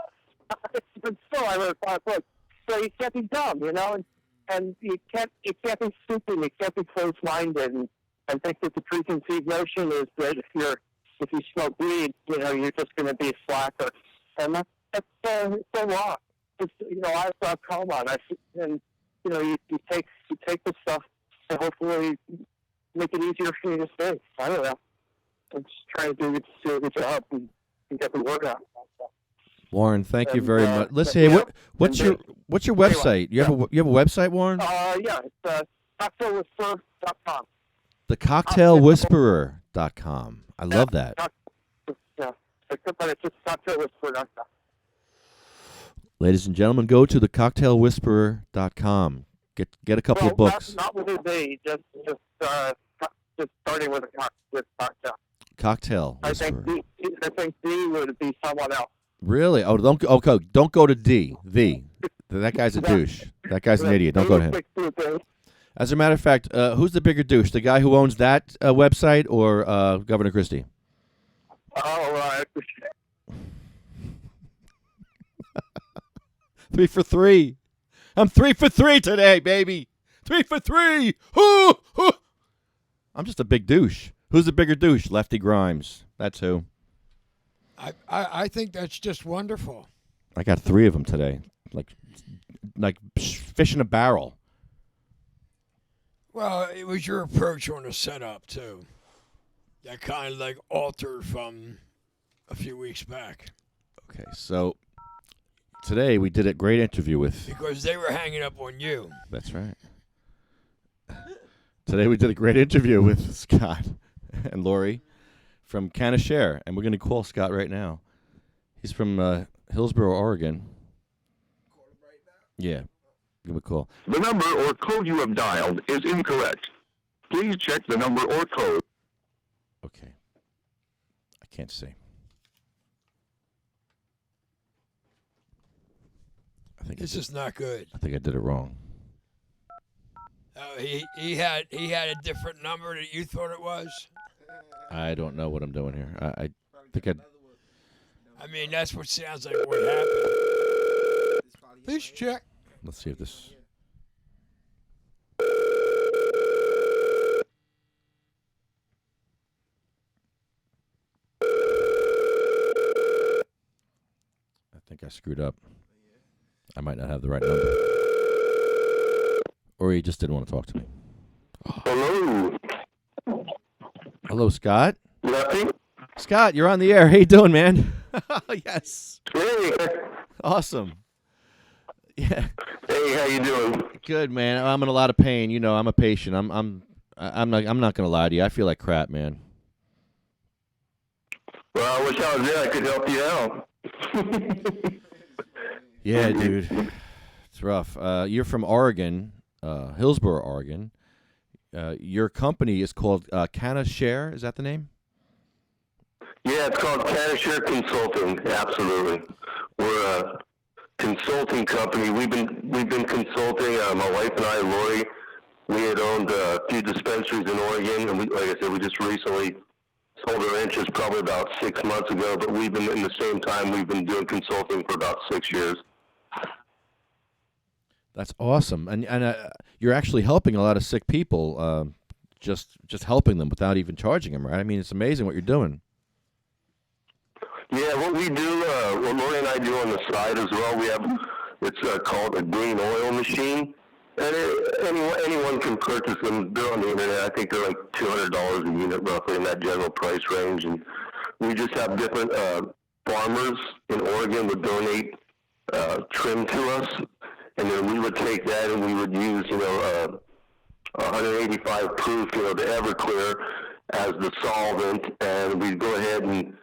But still, I wrote 5 books. So you can't be dumb, and you can't be stupid. You can't be closed-minded and think that the preconceived notion is that if you smoke weed, you're just going to be a slacker. And that's so wrong. I have glaucoma, and you take the stuff to hopefully make it easier for you to stay. I don't know. I'm just trying to do a good job and get the word out. Warren, thank you very much. Let's see. What's your website? You have a website, Warren? Yeah, it's cocktailwhisperer.com. TheCocktailWhisperer.com. I love that. Yeah, but it's just cocktailwhisperer.com. Ladies and gentlemen, go to thecocktailwhisperer.com. Get a couple of books. Not with a D, just starting with cocktail. Cocktail Whisperer. I think D would be someone else. Really? Oh, don't go to D. That guy's a douche. That guy's an idiot. Don't go to him. As a matter of fact, who's the bigger douche? The guy who owns that website or Governor Christie? Oh, right. 3 for 3. I'm 3 for 3 today, baby. 3 for 3. I'm just a big douche. Who's the bigger douche? Lefty Grimes. That's who. I think that's just wonderful. I got 3 of them today, like fish in a barrel. Well, it was your approach on the setup too. That kind of like altered from a few weeks back. Okay, so today we did a great interview with. Because they were hanging up on you. That's right. Today we did a great interview with Scott and Lori from Cannashare, and we're going to call Scott right now. He's from Hillsboro, Oregon. Call him right now? Yeah, give him a call. The number or code you have dialed is incorrect. Please check the number or code. Okay. I can't see. This is not good. I think I did it wrong. He had a different number that you thought it was. I don't know what I'm doing here. I think I mean, that's what sounds like what happened. Please check. Let's see if this. I think I screwed up. I might not have the right number. Or he just didn't want to talk to me. Hello. Hello, Scott. Lefty? Scott, you're on the air. How you doing, man? Yes. Hey. Awesome. Yeah. Hey, how you doing? Good, man. I'm in a lot of pain. You know, I'm a patient. I'm not gonna lie to you. I feel like crap, man. Well, I wish I was there. I could help you out. Yeah, dude. It's rough. You're from Oregon, Hillsboro, Oregon. Your company is called Cannashare. Is that the name? Yeah, it's called Cannashare Consulting. Absolutely, we're a consulting company. We've been consulting. My wife and I, Lori, we had owned a few dispensaries in Oregon, and like I said, we just recently sold our interest probably about 6 months ago. But we've been in the same time we've been doing consulting for about 6 years. That's awesome, and you're actually helping a lot of sick people. Just helping them without even charging them, right? I mean, it's amazing what you're doing. Yeah, what we do, what Lori and I do on the side as well, it's called a green oil machine. And anyone can purchase them. They're on the internet. I think they're like $200 a unit, roughly, in that general price range. And we just have different farmers in Oregon would donate trim to us. And then we would take that and we would use, 185 proof, the Everclear as the solvent. And we'd go ahead and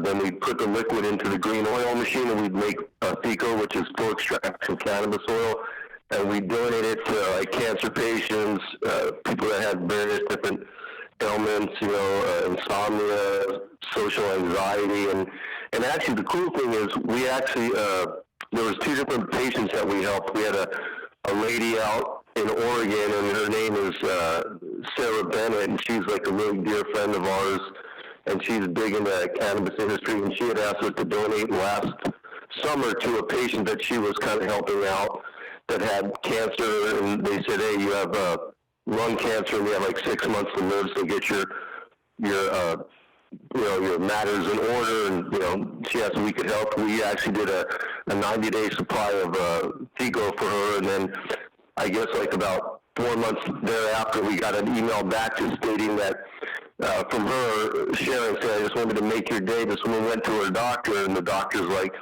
then we'd put the liquid into the green oil machine, and we'd make FECO, which is full extraction cannabis oil. and we donate it to like cancer patients, people that have various different ailments, insomnia, social anxiety, and actually the cool thing is we actually there was 2 different patients that we helped. We had a lady out in Oregon, and her name is Sarah Bennett, and she's like a really dear friend of ours, and she's big in the cannabis industry, and she had asked us to donate last summer to a patient that she was kind of helping out that had cancer, and they said, hey, you have lung cancer, and you have like 6 months to live, so get your matters in order, and, she asked if we could help. We actually did a 90-day supply of Figo for her, and then I guess like about 4 months thereafter, we got an email back just stating that from her, Sharon said, I just wanted to make your day. This woman went to her doctor, and the doctor's like,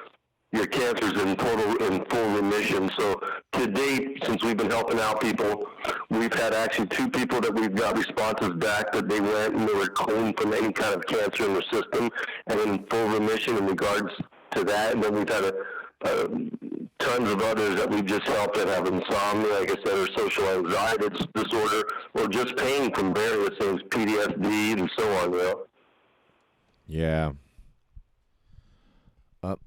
your cancer's in full remission. So to date, since we've been helping out people, we've had actually 2 people that we've got responses back that they went and they were clean from any kind of cancer in their system and in full remission in regards to that. And then we've had tons of others that we've just helped that have insomnia, like I said, or social anxiety disorder, or just pain from various things, PTSD and so on, Yeah.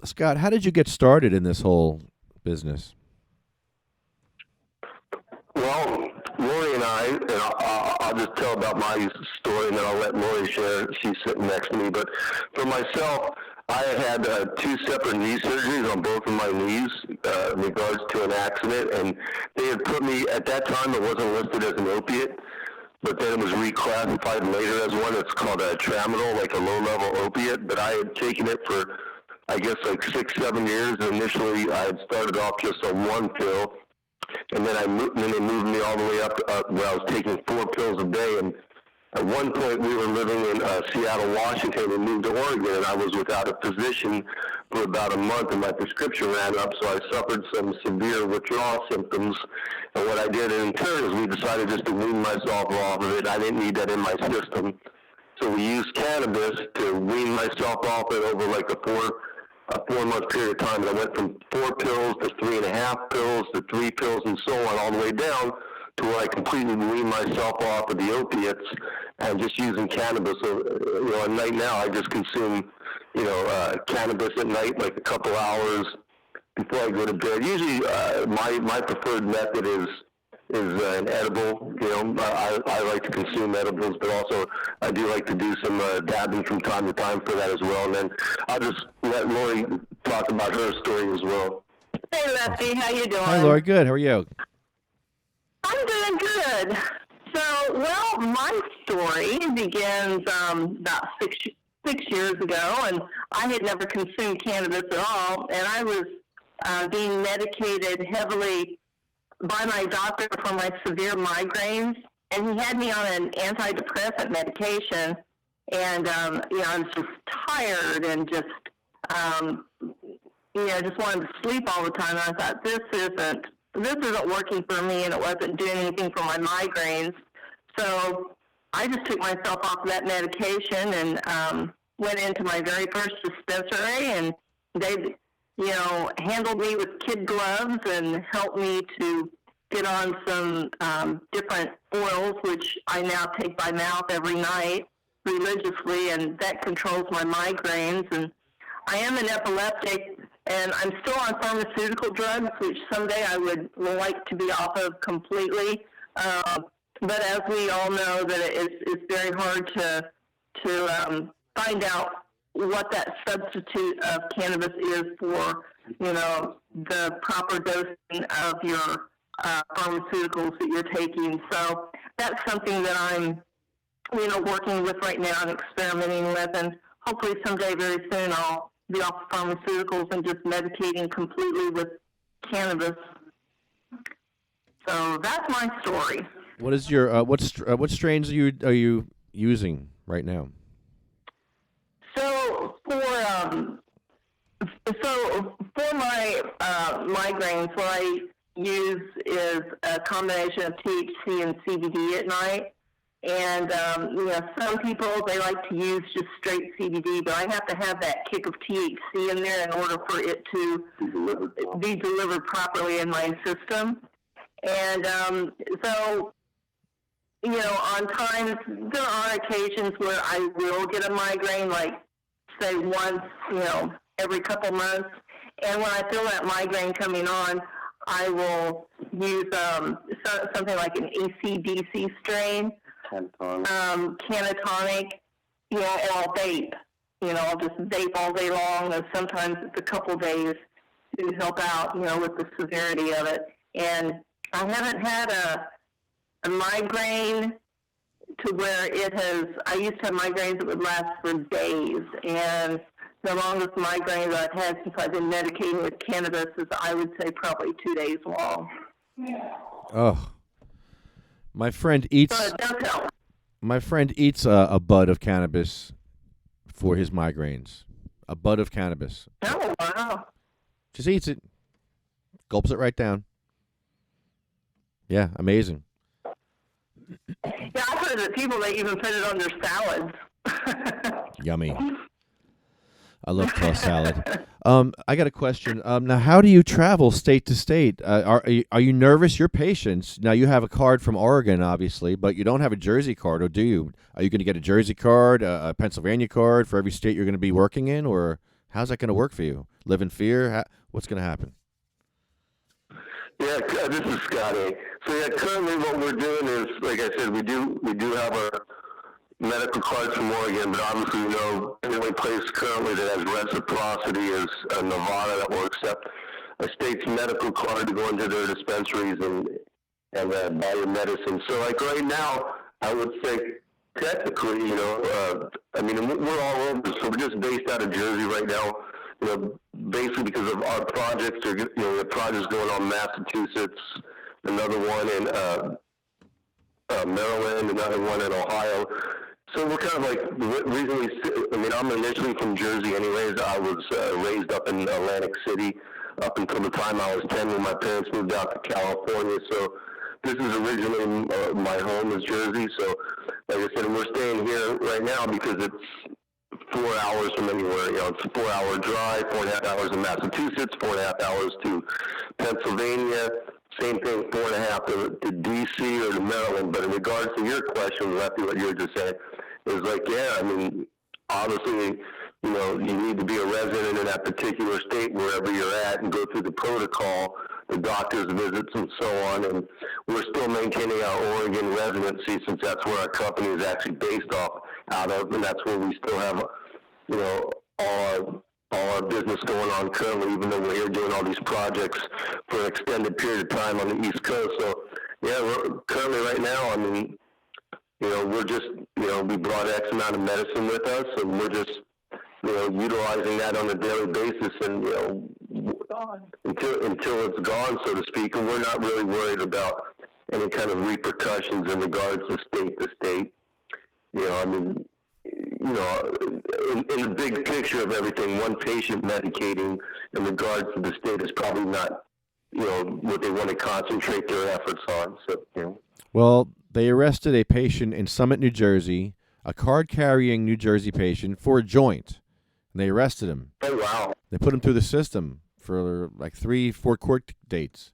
Scott, how did you get started in this whole business? Well, Lori and I'll just tell about my story, and then I'll let Lori share. She's sitting next to me. But for myself, I had 2 separate knee surgeries on both of my knees in regards to an accident, and they had put me, at that time, it wasn't listed as an opiate, but then it was reclassified later as one. It's called a tramadol, like a low-level opiate, but I had taken it for, I guess, like 6-7 years. Initially, I had started off just on 1 pill, and then they moved me all the way up where I was taking 4 pills a day. And at one point, we were living in Seattle, Washington, and moved to Oregon, and I was without a physician for about a month, and my prescription ran up, so I suffered some severe withdrawal symptoms. And what I did in turn is we decided just to wean myself off of it. I didn't need that in my system. So we used cannabis to wean myself off it over like a 4-month period of time. And I went from 4 pills to 3.5 pills to 3 pills and so on, all the way down to where I completely weaned myself off of the opiates and just using cannabis. So, at night now, I just consume, cannabis at night, like a couple hours before I go to bed. Usually, my preferred method is an edible. I like to consume edibles, but also I do like to do some dabbing from time to time for that as well. And then I'll just let Lori talk about her story as well. Hey, Lefty, how you doing? Hi, Lori. Good. How are you? I'm doing good. So, my story begins about six years ago, and I had never consumed cannabis at all, and I was being medicated heavily by my doctor for my severe migraines, and he had me on an antidepressant medication, and I was just tired and just just wanted to sleep all the time. And I thought, this isn't working for me, and it wasn't doing anything for my migraines. So I just took myself off of that medication and went into my very first dispensary, and they handled me with kid gloves and helped me to get on some different oils, which I now take by mouth every night religiously, and that controls my migraines. And I am an epileptic, and I'm still on pharmaceutical drugs, which someday I would like to be off of completely. But as we all know, that it's very hard to find out what that substitute of cannabis is for, the proper dosing of your pharmaceuticals that you're taking. So that's something that I'm, working with right now and experimenting with, and hopefully someday very soon I'll be off pharmaceuticals and just medicating completely with cannabis. So that's my story. What is your what strains are you using right now? So for my migraines, what I use is a combination of THC and CBD at night. And some people, they like to use just straight CBD, but I have to have that kick of THC in there in order for it to be delivered properly in my system. And so, you know, there are occasions where I will get a migraine, like, say, once, you know, every couple months. And when I feel that migraine coming on, I will use something like an ACDC strain, Cannatonic, you know, and I'll vape. You know, I'll just vape all day long, and sometimes it's a couple days to help out, you know, with the severity of it. And I haven't had a migraine to where I used to have migraines that would last for days, and the longest migraine that I've had since I've been medicating with cannabis is, I would say, probably 2 days long. Oh, my friend eats. So it does help. My friend eats a bud of cannabis for his migraines. A bud of cannabis. Oh, wow. Just eats it, gulps it right down. Yeah, amazing. Yeah, I've heard that people, they even put it on their salads. Yummy. I love tossed salad. I got a question. Now, how do you travel state to state? Are you nervous? Your patients. Now, you have a card from Oregon, obviously, but you don't have a Jersey card, or do you? Are you going to get a Jersey card, a Pennsylvania card for every state you're going to be working in, or how's that going to work for you? Live in fear? What's going to happen? Yeah, this is Scotty. So yeah, currently what we're doing is, like I said, we do have our medical cards from Oregon, but obviously, you know, the only place currently that has reciprocity is Nevada, that will accept a state's medical card to go into their dispensaries and buy your medicine. So like right now, I would say technically, you know, I mean, we're all over, so we're just based out of Jersey right now. You know, basically because of our projects, you know, the projects going on in Massachusetts, another one in Maryland, another one in Ohio. So we're kind of like recently. I mean, I'm initially from Jersey, anyways. I was raised up in Atlantic City up until the time I was 10 when my parents moved out to California. So this is originally my home is Jersey. So, like I said, we're staying here right now because it's 4 hours from anywhere. You know, it's a 4-hour drive, 4.5 hours in Massachusetts, 4.5 hours to Pennsylvania. Same thing, 4.5 to D.C. or to Maryland. But in regards to your question, Lefty, what you were just saying, is like, yeah, I mean, obviously, you know, you need to be a resident in that particular state wherever you're at and go through the protocol, the doctor's visits and so on. And we're still maintaining our Oregon residency since that's where our company is actually based off out of, and that's where we still have, you know, all our business going on currently, even though we're here doing all these projects for an extended period of time on the East Coast. So, yeah, we're currently right now, I mean, you know, we're just, you know, we brought X amount of medicine with us, and we're just, you know, utilizing that on a daily basis, and, you know, until it's gone, so to speak, and we're not really worried about any kind of repercussions in regards to state. You know, I mean, you know, in the big picture of everything, one patient medicating in regards to the state is probably not, you know, what they want to concentrate their efforts on. So, you know. Well, they arrested a patient in Summit, New Jersey, a card-carrying New Jersey patient, for a joint. And they arrested him. Oh, wow. They put him through the system for like 3-4 court dates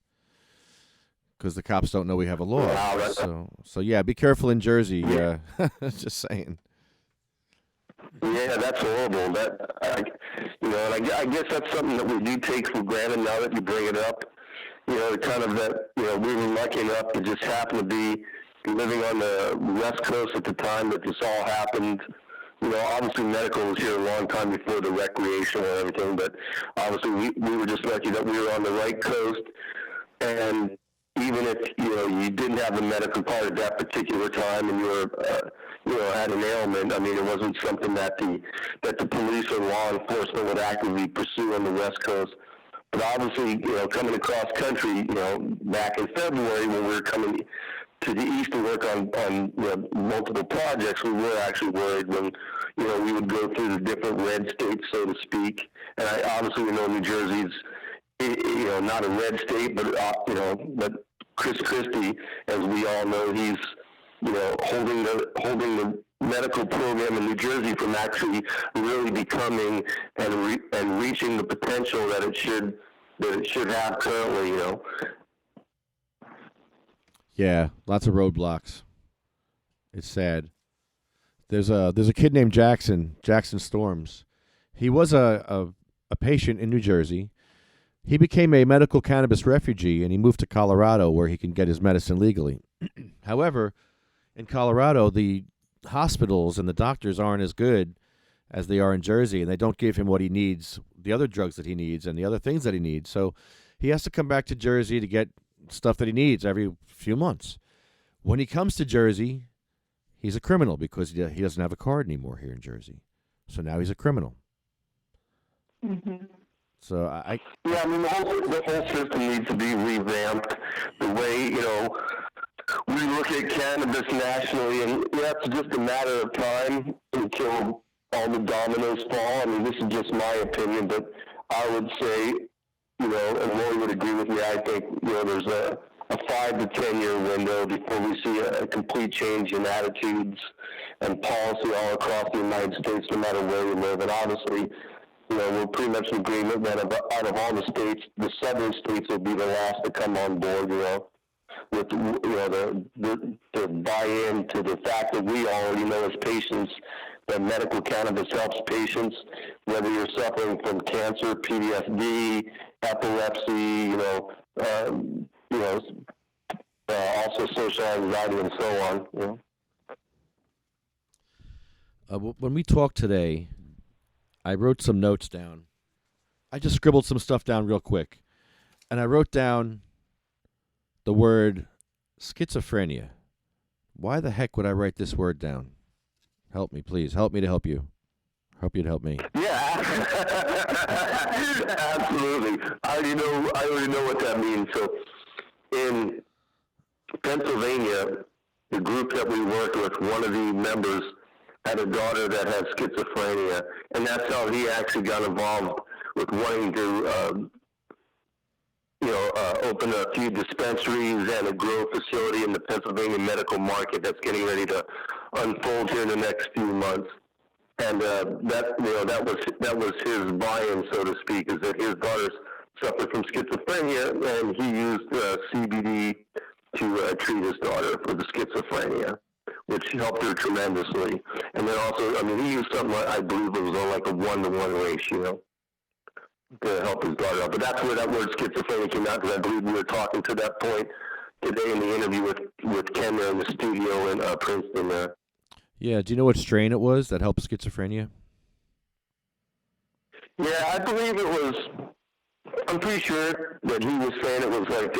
because the cops don't know we have a law. Wow, so yeah, be careful in Jersey. Yeah. Just saying. Yeah, that's horrible. You know, and I guess that's something that we do take for granted now that you bring it up. You know, kind of that, you know, we were lucky enough to just happen to be living on the West Coast at the time that this all happened. You know, obviously medical was here a long time before the recreational and everything, but obviously we were just lucky that we were on the right coast. And even if, you know, you didn't have the medical part at that particular time and you were, you know, had an ailment, I mean, it wasn't something that the police or law enforcement would actively pursue on the West Coast. But obviously, you know, coming across country, you know, back in February when we were coming to the east to work on you know, multiple projects, we were actually worried when, you know, we would go through the different red states, so to speak. And obviously we know New Jersey's, you know, not a red state, but, you know, but Christie, as we all know, he's, you know, holding the medical program in New Jersey from actually really becoming and reaching the potential that it should have currently, you know. Yeah, lots of roadblocks. It's sad. There's a kid named Jackson Storms. He was a patient in New Jersey. He became a medical cannabis refugee, and he moved to Colorado where he can get his medicine legally. However, in Colorado, the hospitals and the doctors aren't as good as they are in Jersey, and they don't give him what he needs, the other drugs that he needs, and the other things that he needs. So he has to come back to Jersey to get stuff that he needs every few months. When he comes to Jersey, he's a criminal because he doesn't have a card anymore here in Jersey. So now he's a criminal. Mm-hmm. So Yeah, I mean, the whole system needs to be revamped. The way, we look at cannabis nationally, and it's just a matter of time until all the dominoes fall. I mean, this is just my opinion, but I would say, and Roy would agree with me, I think, there's a 5 to 10 year window before we see a complete change in attitudes and policy all across the United States, no matter where you live. And obviously, we're pretty much in agreement that out of all the states, the southern states will be the last to come on board, with, the buy-in to the fact that we already know as patients that medical cannabis helps patients, whether you're suffering from cancer, PTSD, epilepsy, also social anxiety and so on. When we talked today, I wrote some notes down. I just scribbled some stuff down real quick. And I wrote down the word schizophrenia. Why the heck would I write this word down? Help me, please. Help me to help you. Hope you'd help me. Yeah, absolutely. I already know what that means. So in Pennsylvania, the group that we work with, one of the members had a daughter that had schizophrenia, and that's how he actually got involved with wanting to, open a few dispensaries and a grow facility in the Pennsylvania medical market that's getting ready to unfold here in the next few months. And that was his buy-in, so to speak, is that his daughter suffered from schizophrenia, and he used CBD to treat his daughter for the schizophrenia, which helped her tremendously. And then also, he used something I believe it was on like a 1-to-1 ratio to help his daughter out. But that's where that word schizophrenia came out, because I believe we were talking to that point today in the interview with Ken there in the studio in Princeton there. Yeah, do you know what strain it was that helped schizophrenia? Yeah, I believe it was, I'm pretty sure that he was saying it was like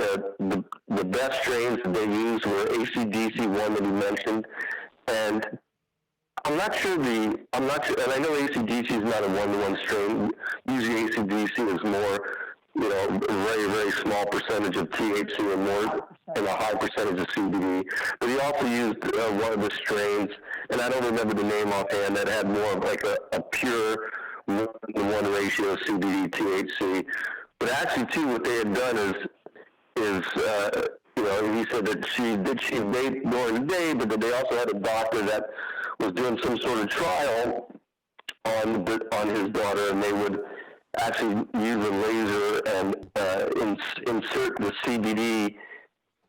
the best strains that they used were AC/DC, one that he mentioned, and I'm not sure, and I know AC/DC is not a 1-to-1 strain. Usually AC/DC is more, a very, very small percentage of THC or more, and a high percentage of CBD. But he also used one of the strains, and I don't remember the name offhand, that had more of like a pure 1-to-1 ratio of CBD THC. But actually, too, what they had done is he said that she vape during the day, but that they also had a doctor that was doing some sort of trial on his daughter, and they would actually use a laser and insert the CBD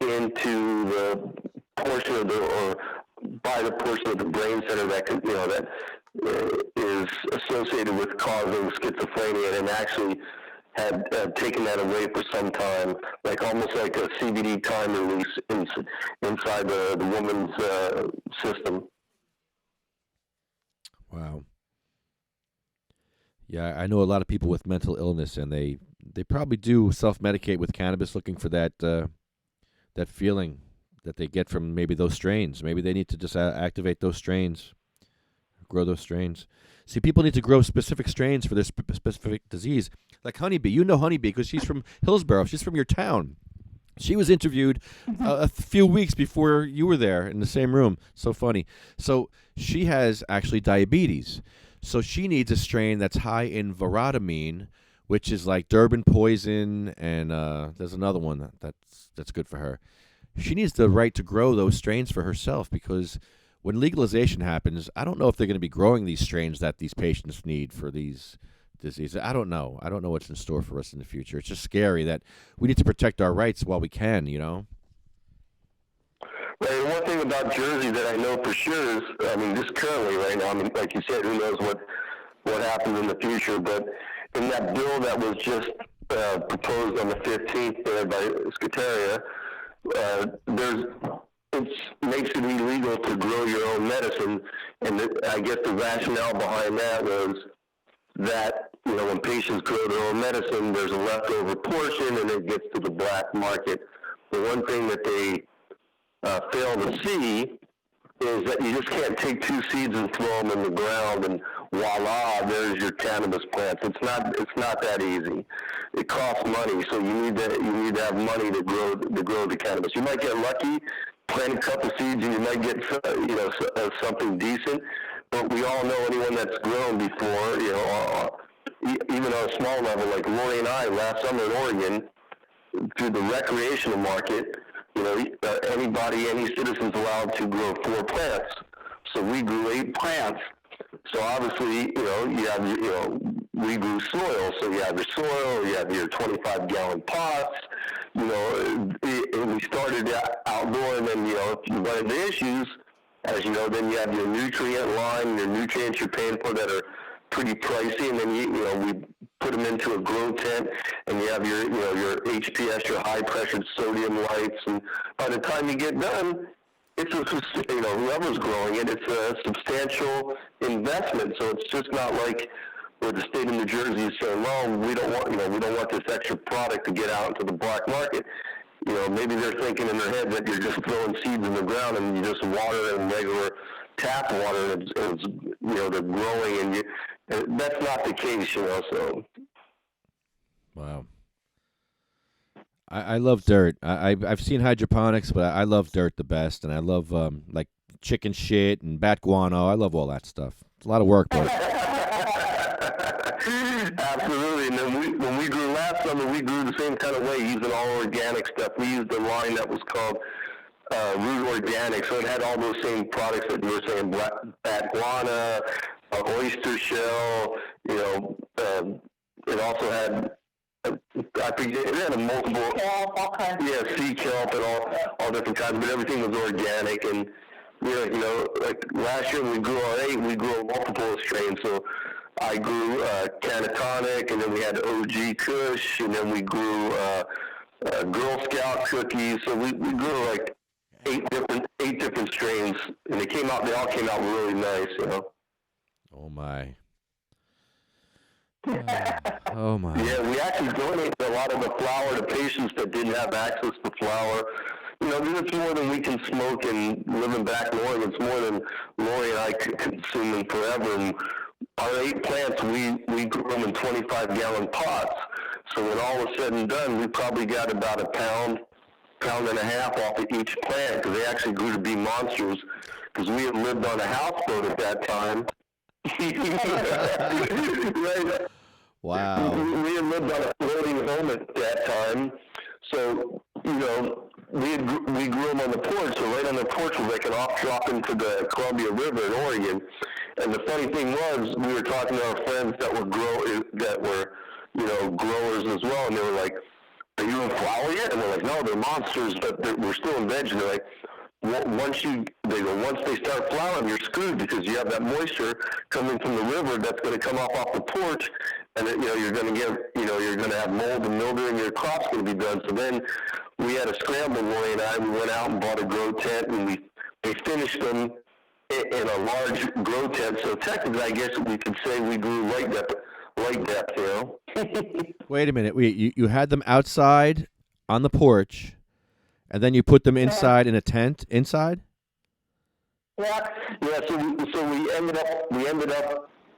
into the portion of or by the portion of the brain center that could, that is associated with causing schizophrenia, and actually had taken that away for some time, like almost like a CBD time release inside the woman's system. Wow. Yeah, I know a lot of people with mental illness, and they probably do self-medicate with cannabis, looking for that that feeling that they get from maybe those strains. Maybe they need to just activate those strains, grow those strains. See, people need to grow specific strains for their specific disease. Like Honeybee. You know Honeybee because she's from Hillsborough. She's from your town. She was interviewed a few weeks before you were there in the same room. So funny. So she has actually diabetes. So she needs a strain that's high in vorotamine, which is like Durban poison, and there's another one that's good for her. She needs the right to grow those strains for herself, because when legalization happens, I don't know if they're going to be growing these strains that these patients need for these diseases. I don't know. I don't know what's in store for us in the future. It's just scary that we need to protect our rights while we can, one thing about Jersey that I know for sure is, I mean, just currently right now, I mean, like you said, who knows what happens in the future, but in that bill that was just proposed on the 15th there by Scateria, it makes it illegal to grow your own medicine, and I guess the rationale behind that was that, you know, when patients grow their own medicine, there's a leftover portion, and it gets to the black market. The one thing that they fail to see is that you just can't take 2 seeds and throw them in the ground and voila, there's your cannabis plants. It's not that easy. It costs money, so you need to have money to grow the cannabis. You might get lucky, plant a couple seeds, and you might get something decent. But we all know anyone that's grown before, you know, even on a small level, like Rory and I last summer in Oregon, through the recreational market. You know, any citizen's allowed to grow 4 plants. So we grew 8 plants. So obviously, you know, we grew soil. So you have your soil, you have your 25-gallon pots. You know, we started outdoor, and then, you know, if you run into issues, as you know, then you have your nutrient line, your nutrients you're paying for that are pretty pricey, and then you know, we put them into a grow tent, and you have your HPS, your high pressured sodium lights, and by the time you get done, it's whoever's growing it, it's a substantial investment. So it's just not like where the state of New Jersey is saying, well, we don't want this extra product to get out into the black market. You know, maybe they're thinking in their head that you're just throwing seeds in the ground and you just water it in regular tap water, and it's you know, they're growing, and that's not the case, you know. So, wow. I love dirt. I've seen hydroponics, but I love dirt the best, and I love like chicken shit and bat guano. I love all that stuff. It's a lot of work, but absolutely. And then when we grew last summer, we grew the same kind of way, using all organic stuff. We used a line that was called Root Organic, so it had all those same products that you were saying, bat guana, oyster shell. You know, it also had. I forget, it had a multiple, sea kelp and all different kinds, but everything was organic. And you know, like last year when we grew our 8, we grew multiple strains. So I grew Catatonic, and then we had OG Kush, and then we grew Girl Scout cookies. So we grew like 8 different strains, and they all came out really nice, you know. oh my. Oh my. Yeah, we actually donated a lot of the flour to patients that didn't have access to flour. You know, it's more than we can smoke and living back in Oregon. It's more than Lori and I could consume in forever. And our 8 plants, we grew them in 25-gallon pots. So when all was said and done, we probably got about a pound and a half off of each plant, because they actually grew to be monsters, because we had lived on a houseboat at that time. Right. Wow. We had lived on a floating home at that time, so, you know, we grew them on the porch. So right on the porch was like an off drop into the Columbia River in Oregon. And the funny thing was, we were talking to our friends that were you know, growers as well, and they were like, "Are you in flower yet?" And we're like, "No, they're monsters, but we're still in veg." And they're like, once they start flowering, you're screwed, because you have that moisture coming from the river that's going to come off the porch, and you know, you're going to have mold and mildew, and your crop's going to be done. So then we had a scramble, Roy and I. We went out and bought a grow tent, and we finished them in a large grow tent. So technically, I guess we could say we grew light depth, you know. Wait a minute. You had them outside on the porch, and then you put them inside in a tent inside? Yeah. So we ended up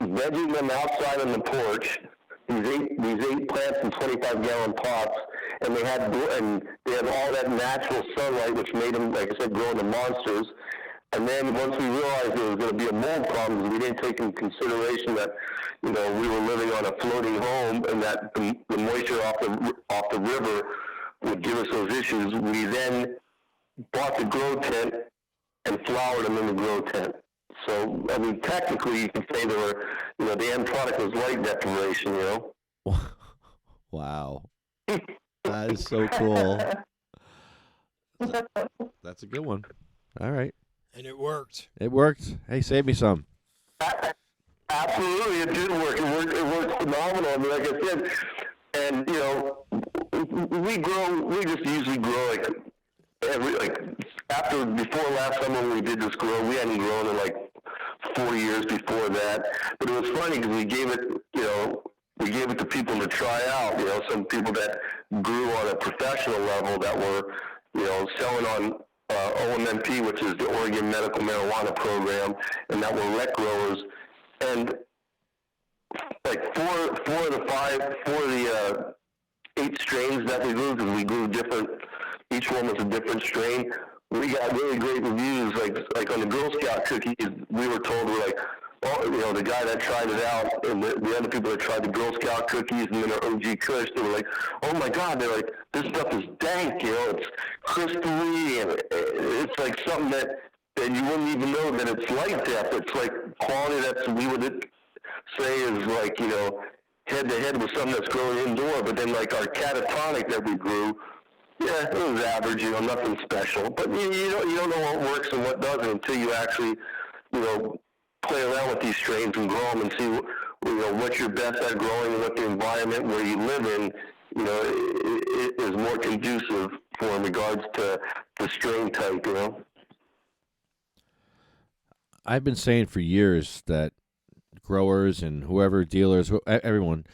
vegging them outside on the porch. These 8 plants in 25-gallon pots, and they had all that natural sunlight, which made them, like I said, grow into monsters. And then once we realized there was going to be a mold problem, we didn't take into consideration that, you know, we were living on a floating home, and that the moisture off the river would give us those issues. We then bought the grow tent and flowered them in the grow tent. So, I mean, technically, you could say they were, you know, the end product was light deprivation, you know. Wow. That is so cool. That's a good one. All right. And it worked. It worked. Hey, save me some. Absolutely, it did work. It worked phenomenal. I mean, like I said, and we just usually grow before last summer when we did this grow, we hadn't grown in like 4 years before that. But it was funny because we gave it to people to try out. Some people that grew on a professional level that were, selling on OMMP, which is the Oregon Medical Marijuana Program, and that were rec growers. And like four of the 8 strains that we grew, because we grew different, each one was a different strain. We got really great reviews. Like on the Girl Scout cookies, we were told, the guy that tried it out and the other people that tried the Girl Scout cookies and then our OG Kush, they were like, oh my God, they're like, this stuff is dank, it's crystally, and it's like something that you wouldn't even know that it's like that. It's like quality that we would say is like, head to head with something that's growing indoor, but then like our catatonic that we grew, yeah, it was average, nothing special. But you don't know what works and what doesn't until you actually, play around with these strains and grow them and see, what you're best at growing and what the environment where you live in, is more conducive for in regards to the strain type, I've been saying for years that growers and whoever, dealers, everyone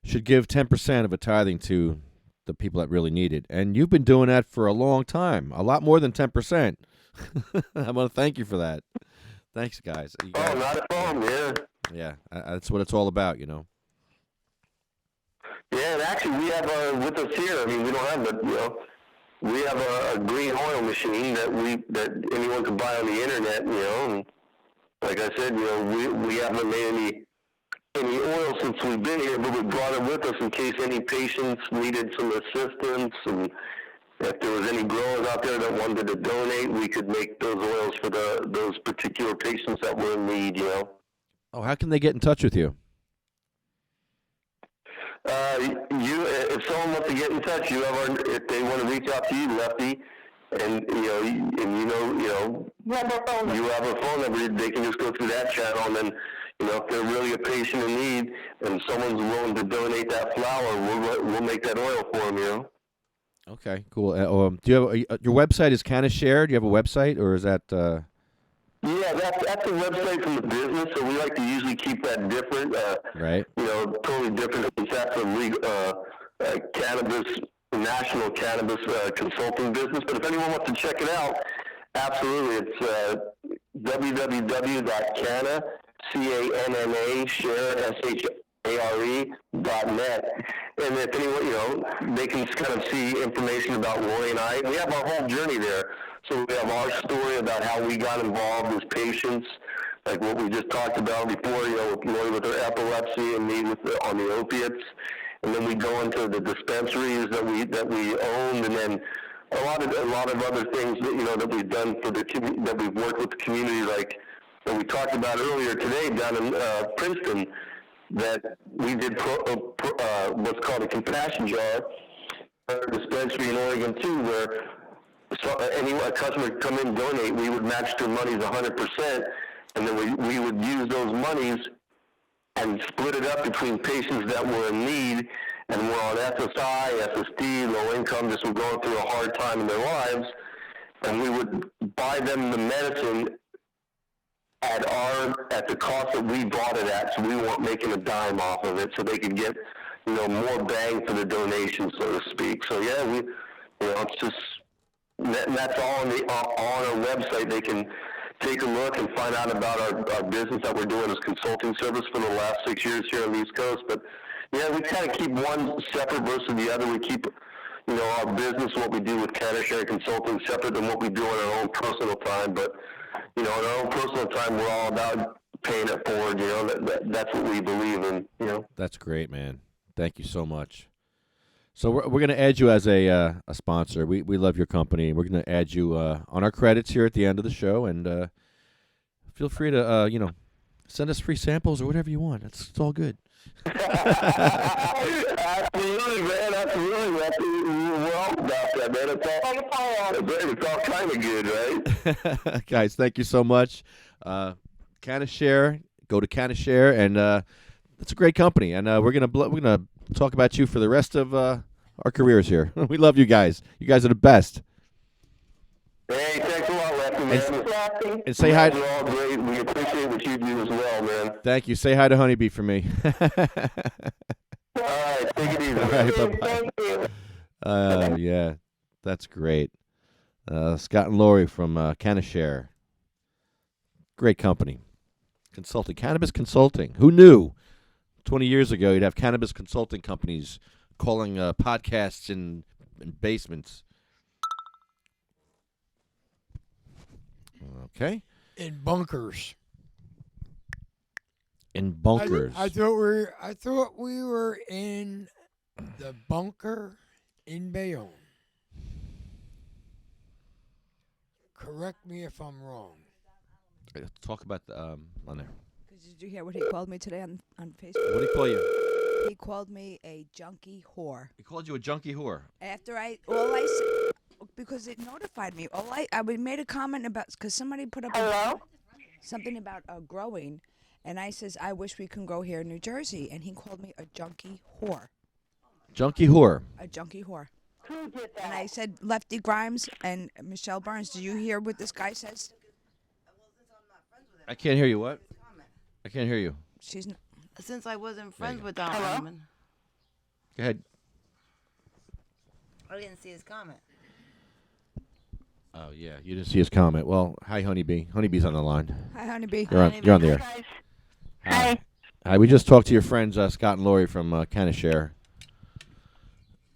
should give 10% of a tithing to the people that really need it. And you've been doing that for a long time, a lot more than 10%. I want to thank you for that. Thanks, guys. Oh, not a problem, yeah. Yeah, that's what it's all about, Yeah, and actually we have with us here, I mean, we don't have, but, we have a green oil machine that anyone can buy on the internet, and like I said, we haven't made any oil since we've been here, but we brought it with us in case any patients needed some assistance, and if there was any growers out there that wanted to donate, we could make those oils for those particular patients that were in need, Oh, how can they get in touch with you? If someone wants to get in touch, if they want to reach out to you, Lefty, and you have a phone number, they can just go through that channel, and then if they're really a patient in need and someone's willing to donate that flower, we'll make that oil for them. Okay, cool. Do you have your website is Cannashare? Do you have a website, or is that? Yeah, that's a website from the business, so we like to usually keep that different. Right. Totally different. That's a cannabis, national cannabis consulting business. But if anyone wants to check it out, absolutely, it's www.canna, share.net. And if anyone, they can kind of see information about Roy and I. We have our whole journey there. So we have our story about how we got involved as patients, like what we just talked about before, with Roy with her epilepsy and me on the opiates. And then we go into the dispensaries that we owned, and then a lot of other things that we've done for that we've worked with the community, like that we talked about earlier today down in Princeton, that we did what's called a compassion jar dispensary in Oregon too, where a customer would come in and donate, we would match their monies 100%, and then we would use those monies and split it up between patients that were in need and were on SSI, SSD, low income, just were going through a hard time in their lives, and we would buy them the medicine at the cost that we bought it at, so we weren't making a dime off of it, so they could get more bang for the donation, so to speak. So yeah, it's just that's all on our website. They can take a look and find out about our business that we're doing as consulting service for the last 6 years here on the East Coast. But yeah, we kind of keep one separate versus the other. We keep our business, what we do with Cannashare Consulting, separate than what we do on our own personal time. But in our own personal time, we're all about paying it forward. That's what we believe in. That's great, man. Thank you so much. So we're going to add you as a sponsor. We love your company. We're going to add you on our credits here at the end of the show, and feel free to send us free samples or whatever you want. It's all good. Absolutely, man. Absolutely. We're all about that. that, man. It's all kind of good, right? Guys, thank you so much. Cannashare, go to Cannashare, and it's a great company. And we're gonna talk about you for the rest of our careers here. We love you guys. You guys are the best. Hey, thanks a lot, Lefty, man. And say hi. You're all great. We appreciate what you do as well, man. Thank you. Say hi to Honeybee for me. All right, take it easy. All right, bye-bye. Thank you. Yeah, that's great. Scott and Lori from Cannashare. Great company. Consulting. Cannabis consulting. Who knew 20 years ago you'd have cannabis consulting companies calling podcasts in basements? Okay. In bunkers. In bunkers. I thought we were in the bunker in Bayonne. Correct me if I'm wrong. Talk about the on there. Did you hear what he called me today on Facebook? What did he call you? He called me a junkie whore. He called you a junkie whore. After I said, because it notified me. I made a comment about, because somebody put up something about growing, and I says, I wish we can grow here in New Jersey, and he called me a junkie whore. Junkie whore. A junkie whore. Who did that? And I said, Lefty Grimes and Michelle Burns, do you hear what this guy says? I can't hear you. What? I can't hear you. Since I wasn't friends with that woman. Go ahead. I didn't see his comment. Oh, yeah. You didn't see his comment. Well, hi, Honeybee. Honeybee's on the line. Hi, Honeybee. You're on the air. Hi, guys. Hi. Hi. We just talked to your friends, Scott and Lori from Cannashare.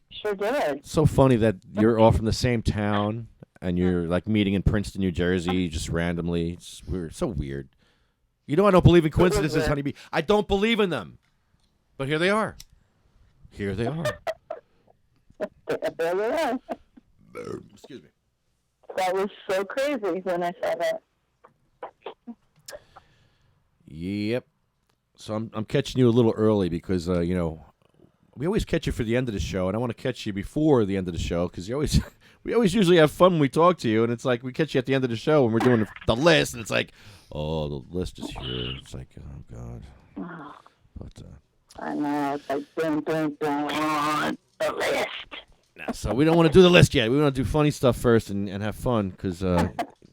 Sure did. It's so funny that you're all from the same town and you're like meeting in Princeton, New Jersey, just randomly. It's weird. So weird. You know I don't believe in coincidences, Honeybee. I don't believe in them. But here they are. Here they are. There we are. Excuse me. That was so crazy when I saw that. Yep. So I'm catching you a little early because, we always catch you for the end of the show, and I want to catch you before the end of the show because we always usually have fun when we talk to you, and it's like we catch you at the end of the show when we're doing the list, and it's like, oh, the list is here. It's like, oh, God. But I know. It's like, boom, boom, boom, on the list. no, so we don't want to do the list yet. We want to do funny stuff first and have fun because,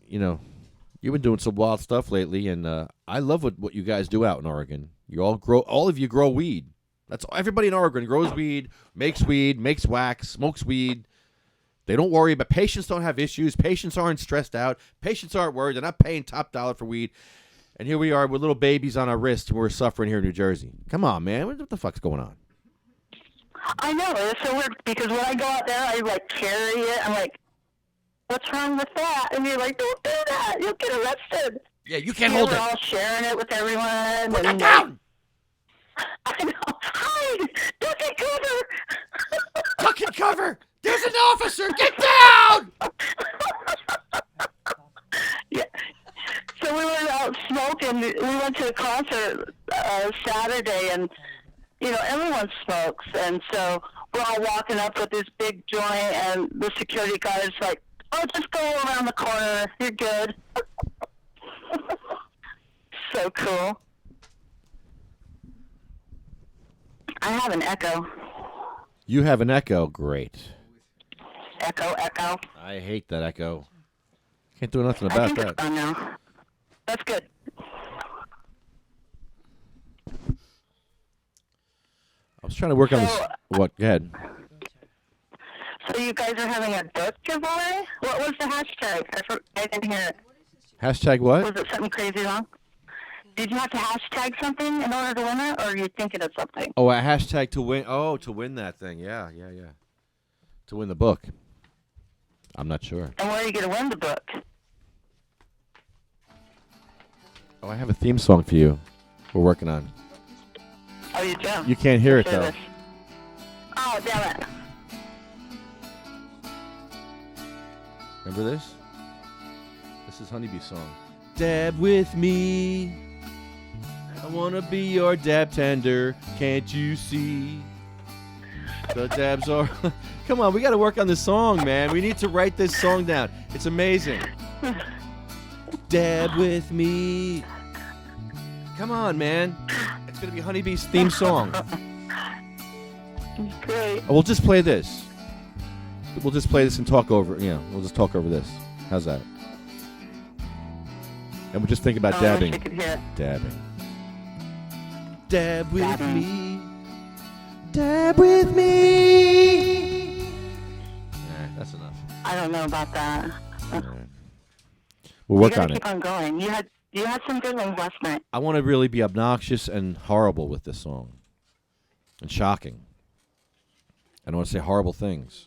you've been doing some wild stuff lately, and I love what you guys do out in Oregon. All of you grow weed. That's everybody in Oregon grows weed, makes wax, smokes weed. They don't worry about patients. Don't have issues. Patients aren't stressed out. Patients aren't worried. They're not paying top dollar for weed. And here we are with little babies on our wrists, and we're suffering here in New Jersey. Come on, man. What the fuck's going on? I know. It's so weird because when I go out there, I carry it. I'm like, what's wrong with that? And you're like, don't do that. You'll get arrested. Yeah, you can't hold it. We're all sharing it with everyone. Put that down. I know. Hide! Duck and cover! Duck and cover! There's an officer! Get down! Yeah. So we were out smoking. We went to a concert Saturday, and, everyone smokes. And so we're all walking up with this big joint, and the security guard is like, oh, just go around the corner. You're good. So cool. I have an echo. You have an echo? Great. Echo. I hate that echo. Can't do nothing about that. Oh, no. That's good. I was trying to work on this. What? Go ahead. So you guys are having a book giveaway? What was the hashtag? I didn't hear it. Hashtag what? Was it something crazy wrong? Did you have to hashtag something in order to win it, or are you thinking of something? Oh, a hashtag to win. Oh, to win that thing. Yeah. To win the book. I'm not sure. And where are you going to win the book? Oh, I have a theme song for you. We're working on. Oh, you do? You can't hear it, though. Oh, damn it. Remember this? This is Honeybee's song. Dab with me. I want to be your dab tender. Can't you see? The dabs are Come on, we got to work on this song, man. We need to write this song down. It's amazing. Dab with me. Come on, man. It's going to be Honeybee's theme song. Great. We'll just play this. We'll just play this and talk over. We'll just talk over this. How's that? And we'll just think about dabbing. I wish I could hear it. Dabbing. Dab with me. Dab with me. That's enough. I don't know about that. We'll work on it. Keep on going. You had some good ones last night. I want to really be obnoxious and horrible with this song. And shocking. I don't want to say horrible things.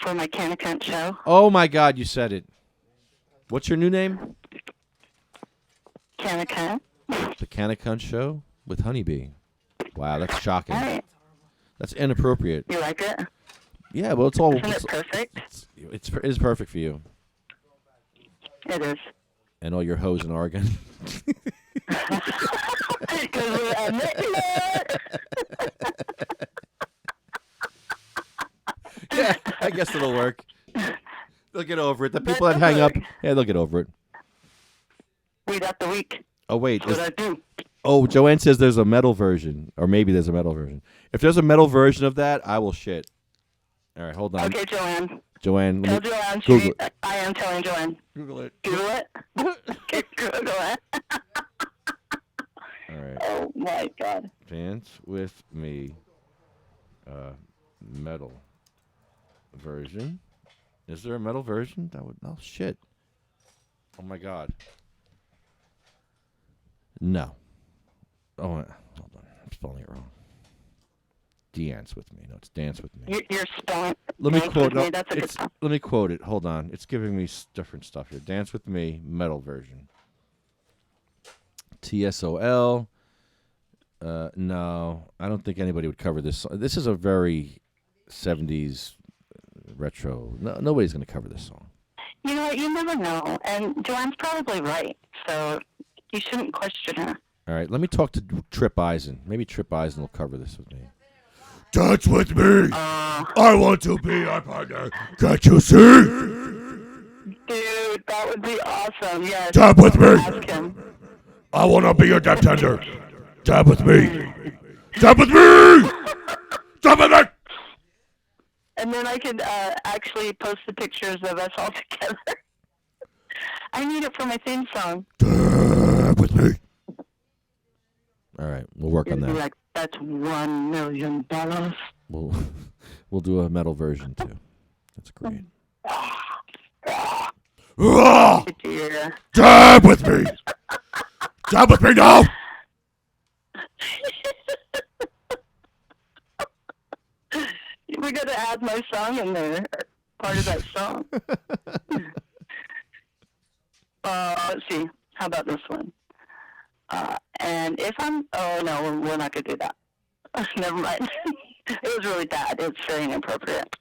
For my Cannashare show. Oh my God, you said it. What's your new name? Cannashare. The Cannashare Show with Honeybee. Wow, that's shocking. Right. That's inappropriate. You like it? Yeah, well, it's all. Isn't it perfect? It is perfect for you. It is. And all your hoes in Oregon. Because we're admitting it. Yeah, I guess it'll work. They'll get over it. The people that hang up, yeah, they'll get over it. Weed out the week. Oh, wait. That's what I do. Oh, Joanne says there's a metal version. Or maybe there's a metal version. If there's a metal version of that, I will shit. All right, hold on. Okay, Joanne. Joanne, Tell let me Joanne. Google it. I am telling Joanne. Google it. Google it? Okay, Google it. All right. Oh, my God. Dance with me. Metal version. Is there a metal version? Oh, shit. Oh, my God. No. Oh, hold on. I'm spelling it wrong. Dance with me. No, it's dance with me. You're spelling. Let me Dance quote. with me, No, that's a good song. let me quote it. Hold on. It's giving me different stuff here. Dance with me, metal version. TSOL. No, I don't think anybody would cover this song. This is a very 70s retro. No, nobody's going to cover this song. You know what? You never know. And Joanne's probably right. So you shouldn't question her. All right, let me talk to Trip Eisen. Maybe Trip Eisen will cover this with me. Dance with me. I want to be your partner. Can't you see? Dude, that would be awesome. Yes. Dab with me. Ask him. I want to be your dab tender. Dab with me. Dab with me. Dab with me. And then I could actually post the pictures of us all together. I need it for my theme song. Dab with me. All right, we'll work on It'd be that. like, that's $1 million. We'll do a metal version too. That's great. Yeah. Dab with me. Dab with me now. We got to add my song in there. Part of that song. Let's see. How about this one? And if I'm... Oh, no, we're not going to do that. Never mind. It was really bad. It's very inappropriate.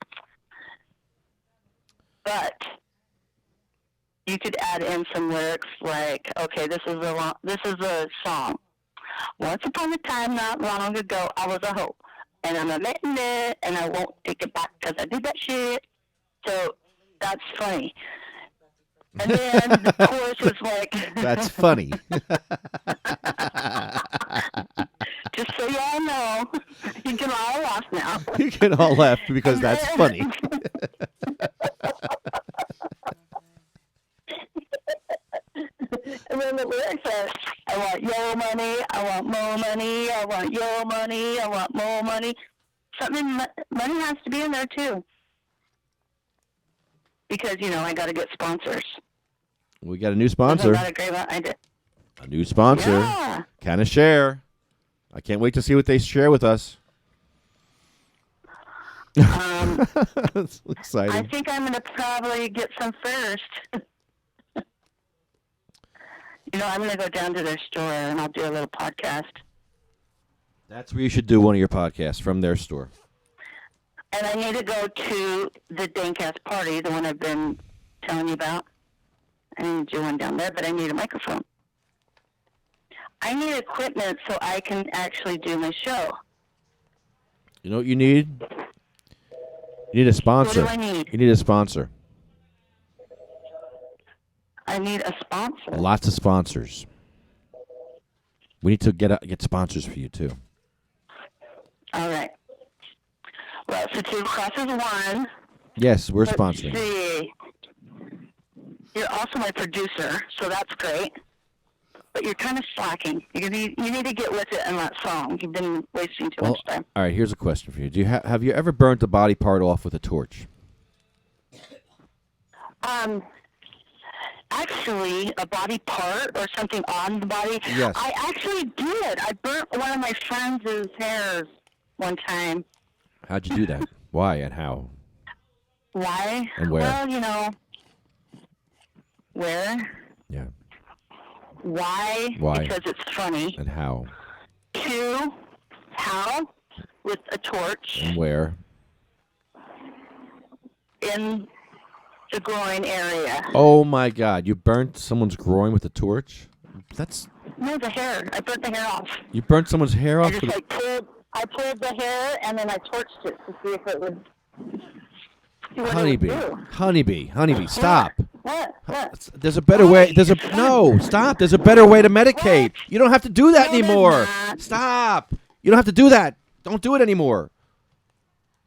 But you could add in some lyrics like, okay, this is a song. Once upon a time, not long ago, I was a hoe. And I'm admitting it, and I won't take it back because I did that shit. So that's funny. And then the chorus is like... That's funny. Just so y'all know, you can all laugh now. You can all laugh because that's funny. And then the lyrics are, I want your money, I want more money, I want your money, I want more money. Money has to be in there too. Because, I got to get sponsors. We got a new sponsor. Isn't that a great one? I did. A new sponsor. Yeah. Cannashare. I can't wait to see what they share with us. That's exciting. I think I'm going to probably get some first. I'm going to go down to their store and I'll do a little podcast. That's where you should do one of your podcasts, from their store. And I need to go to the Dankcast party, the one I've been telling you about. I need to do one down there, but I need a microphone. I need equipment so I can actually do my show. You know what you need? You need a sponsor. What do I need? You need a sponsor. I need a sponsor. Lots of sponsors. We need to get sponsors for you too. All right. Well, so 2 crosses 1. Yes, we're Let's sponsoring. see. You're also my producer, so that's great. But you're kind of slacking. You need to get with it in that song. You've been wasting too much time. All right, here's a question for you. Do you have you ever burnt a body part off with a torch? Actually, a body part or something on the body. Yes. I actually did. I burnt one of my friends' hairs one time. How'd you do that? Why and how? Why? And where? Well, where? Yeah. Why? Why? Because it's funny. And how? 2, how? With a torch And where? in the groin area. Oh my God! You burnt someone's groin with a torch? No, the hair. I burnt the hair off. You burnt someone's hair I off? just pulled the hair and then I torched it to see if it would. See what it would do. Honeybee, stop. What? There's a better way. Stop. There's a better way to medicate. You don't have to do that anymore. Stop. You don't have to do that. Don't do it anymore.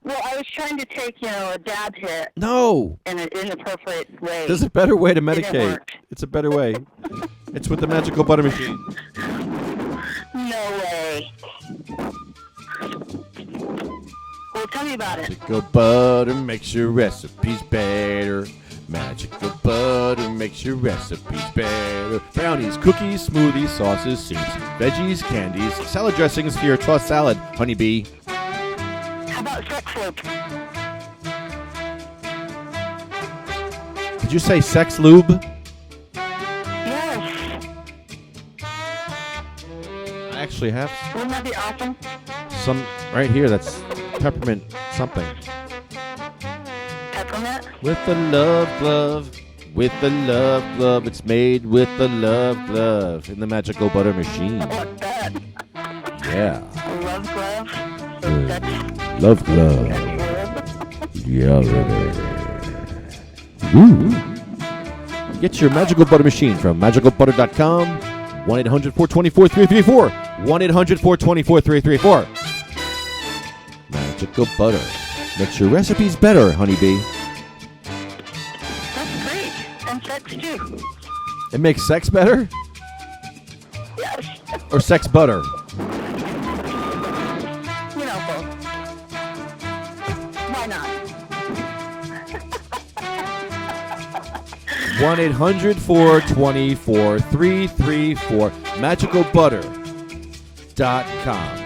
Well, I was trying to take, a dab hit. No. In an inappropriate way. There's a better way to It didn't medicate. work. It's a better way. It's with the magical butter machine. No way. Well, tell me about it. Magical butter makes your recipes better. Magical butter makes your recipes better. Brownies, cookies, smoothies, sauces, soups, veggies, candies, salad dressings for your tossed salad, Honeybee. How about sex lube? Did you say sex lube? Yes. I actually have Wouldn't that be awesome? some right here that's peppermint something. Peppermint? With the love glove. With the love glove. It's made with the love glove in the magical butter machine. I want that. Yeah. A love glove? That's Love glove. Yeah, baby. Ooh. Get your magical butter machine from magicalbutter.com. 1-800-424-334. 1-800-424-334. Magical butter makes your recipes better, Honeybee. That's great. And sex too. It makes sex better? Yes. Or sex butter? Both. Why not? 1-800-424-334. Magicalbutter.com.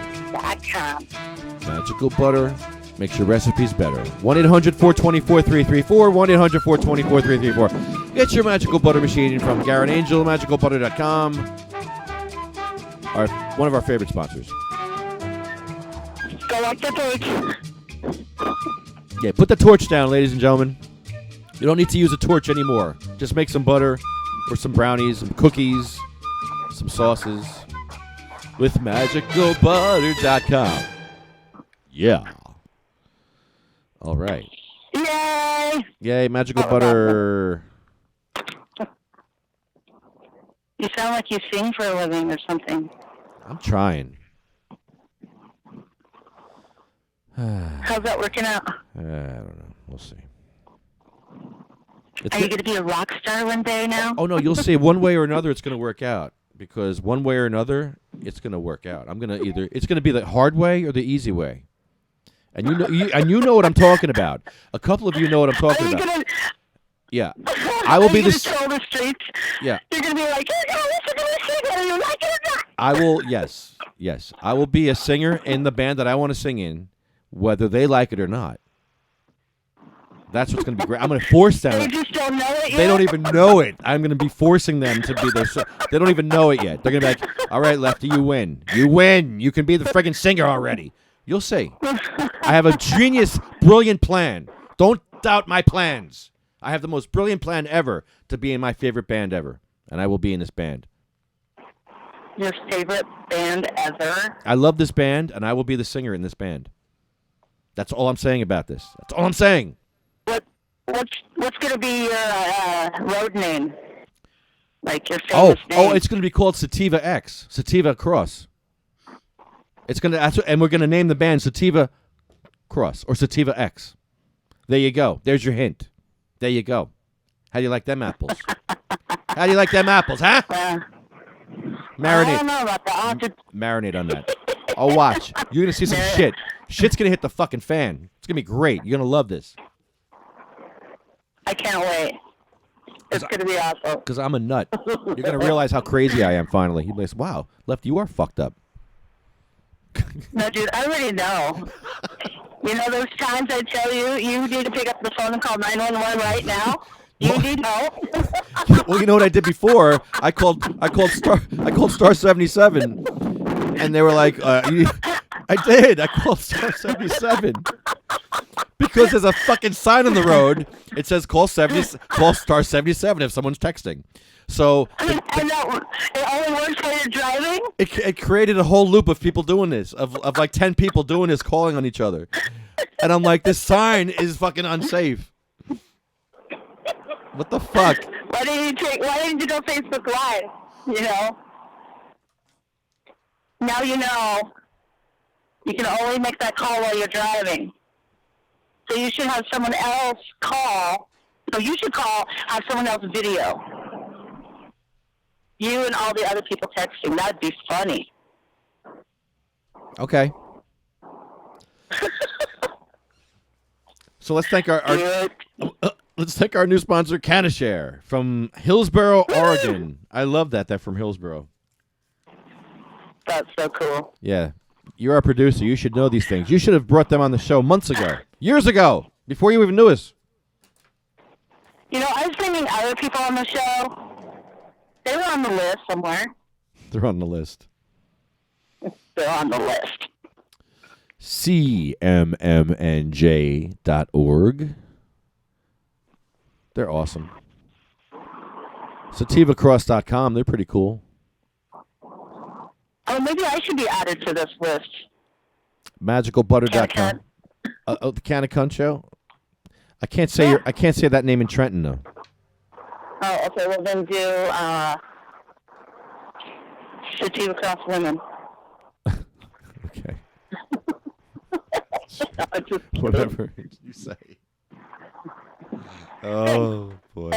Magical butter makes your recipes better. 1-800-424-334. 1-800-424-334. Get your magical butter machine from Garrett Angel, magicalbutter.com. One of our favorite sponsors. Go like the torch. Yeah, put the torch down, ladies and gentlemen. You don't need to use a torch anymore. Just make some butter or some brownies, some cookies, some sauces with magicalbutter.com. Yeah. All right. Yay! Yay, magical butter. You sound like you sing for a living or something. I'm trying. How's that working out? I don't know. We'll see. Are you going to be a rock star one day now? Oh, no, you'll see. One way or another, it's going to work out. Because one way or another, it's going to work out. I'm going to it's going to be the hard way or the easy way. And you know what I'm talking about. A couple of you know what I'm talking about. Yeah. I will be the streets. Yeah. You're going to be like, you're going to listen to this shit whether you like it or not. I will, yes. I will be a singer in the band that I want to sing in, whether they like it or not. That's what's going to be great. I'm going to force them. They just don't know it yet? They don't even know it. I'm going to be forcing them to be there. They don't even know it yet. They're going to be like, all right, Lefty, you win. You win. You can be the friggin' singer already. You'll see. I have a genius, brilliant plan. Don't doubt my plans. I have the most brilliant plan ever to be in my favorite band ever. And I will be in this band. Your favorite band ever? I love this band, and I will be the singer in this band. That's all I'm saying about this. That's all I'm saying. What's going to be your road name? Like your famous name? Oh, it's going to be called Sativa X, Sativa Cross. It's going to, and we're going to name the band Sativa Cross or Sativa X. There you go. There's your hint. There you go. How do you like them apples? How do you like them apples, huh? Marinate. I don't know about that. Marinate on that. Oh, watch. You're going to see some shit. Shit's going to hit the fucking fan. It's going to be great. You're going to love this. I can't wait. It's going to be awesome. Because I'm a nut. You're going to realize how crazy I am finally. You'll be like, wow, Lefty, you are fucked up. No, dude, I already know. You know those times I tell you need to pick up the phone and call 911 right now? You need help? Well, you know what I did before? I called Star 77, and they were like, I did. I called Star 77 because there's a fucking sign on the road. It says call Star 77 if someone's texting. So and that, it only works while you're driving? It created a whole loop of people doing this, of like 10 people doing this, calling on each other. And I'm like, this sign is fucking unsafe. What the fuck? Why didn't you go Facebook Live? You know? Now you know. You can only make that call while you're driving. So you should have someone else call. So you should have someone else video. You and all the other people texting. That'd be funny. Okay. So let's thank our new sponsor, Cannashare, from Hillsboro, Oregon. I love that. They're from Hillsboro. That's so cool. Yeah. You're our producer. You should know these things. You should have brought them on the show months ago. Years ago. Before you even knew us. You know, I was bringing other people on the show. They were on the list somewhere. They're on the list. They're on the list. CMMNJ.org. They're awesome. SativaCross.com. They're pretty cool. Oh, maybe I should be added to this list. MagicalButter.com. The Can of Cunt Show. I can't say that name in Trenton though. Oh, okay. Well, then do Sativa Cross Women. Okay. Just Whatever you say. Oh boy.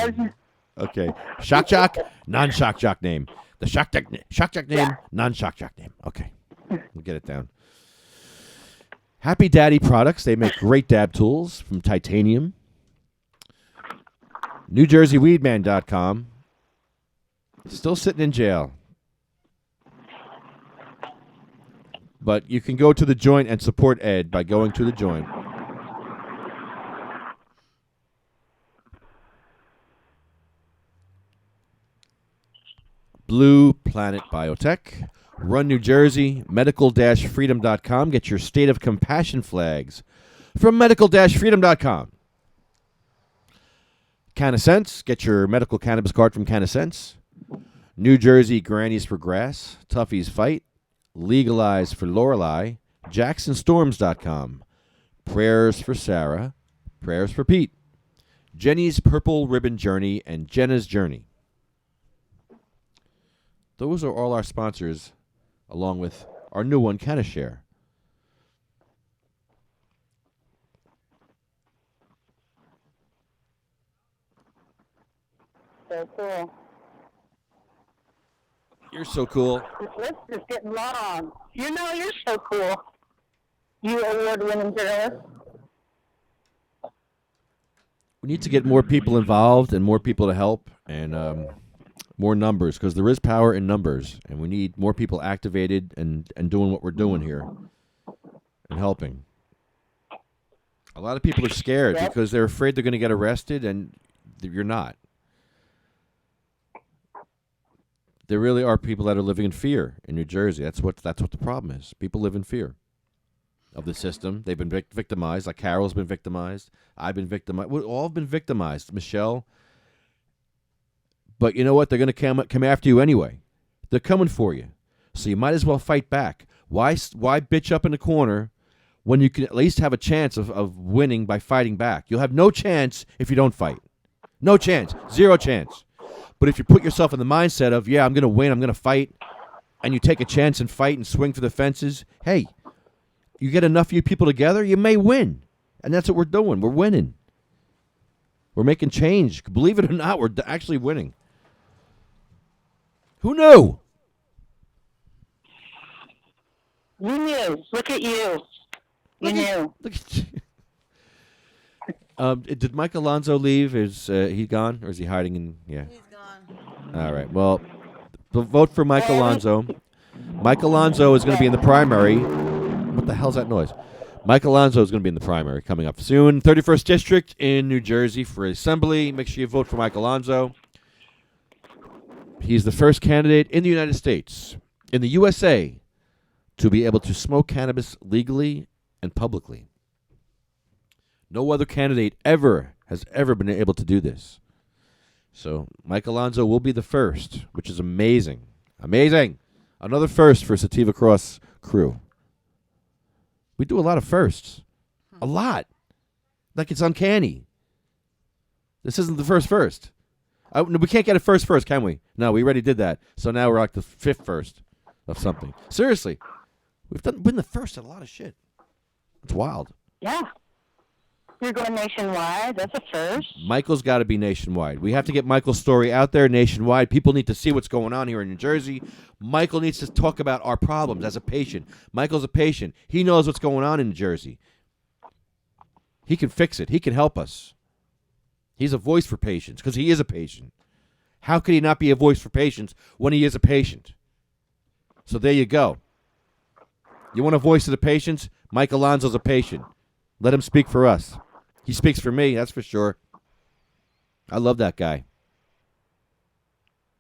Okay. Shock Jock, non-Shock Jock name. The Shock Jock name, non-Shock Jock name. Okay. We'll get it down. Happy Daddy Products. They make great dab tools from titanium. NewJerseyWeedman.com. Still sitting in jail. But you can go to the joint and support Ed by going to the joint. Blue Planet Biotech. Run New Jersey, medical-freedom.com. Get your State of Compassion flags from medical-freedom.com. Cannasense. Get your medical cannabis card from Cannasense. New Jersey Grannies for Grass. Toughies Fight. Legalize for Lorelei. JacksonStorms.com. Prayers for Sarah. Prayers for Pete. Jenny's Purple Ribbon Journey and Jenna's Journey. Those are all our sponsors, along with our new one, Cannashare. So cool. You're so cool. This list is getting long. You know you're so cool. You award-winning journalist. We need to get more people involved and more people to help and more numbers, because there is power in numbers, and we need more people activated and doing what we're doing here and helping. A lot of people are scared because they're afraid they're going to get arrested, and you're not. There really are people that are living in fear in New Jersey. That's what the problem is. People live in fear of the system. They've been victimized. Like Carrol's been victimized. I've been victimized. We've all been victimized. Michelle. But you know what? They're going to come after you anyway. They're coming for you. So you might as well fight back. Why bitch up in the corner? when you can at least have a chance of winning by fighting back. You'll have no chance if you don't fight. No chance. Zero chance. But if you put yourself in the mindset of, yeah, I'm going to win, I'm going to fight, and you take a chance and fight and swing for the fences, hey, you get enough of you people together, you may win. And that's what we're doing. We're winning. We're making change. Believe it or not, we're actually winning. Who knew? You knew. Look at you. You knew. Look at you. Did Mike Alonso leave? Is he gone? Or is he hiding in... Yeah. He's gone. All right. Well, vote for Mike Alonso. Mike Alonso is going to be in the primary. What the hell's that noise? Mike Alonso is going to be in the primary coming up soon. 31st District in New Jersey for Assembly. Make sure you vote for Mike Alonso. He's the first candidate in the United States, in the USA, to be able to smoke cannabis legally and publicly. No other candidate has ever been able to do this. So Mike Alonso will be the first, which is amazing. Amazing. Another first for Sativa Cross crew. We do a lot of firsts. A lot. Like it's uncanny. This isn't the first. We can't get a first, can we? No, we already did that. So now we're like the fifth first of something. Seriously. We've been the first at a lot of shit. It's wild. Yeah. You're going nationwide. That's a first. Michael's got to be nationwide. We have to get Michael's story out there nationwide. People need to see what's going on here in New Jersey. Michael needs to talk about our problems as a patient. Michael's a patient. He knows what's going on in New Jersey. He can fix it. He can help us. He's a voice for patients because he is a patient. How could he not be a voice for patients when he is a patient? So there you go. You want a voice of the patients? Mike Alonso's a patient. Let him speak for us. He speaks for me, that's for sure. I love that guy.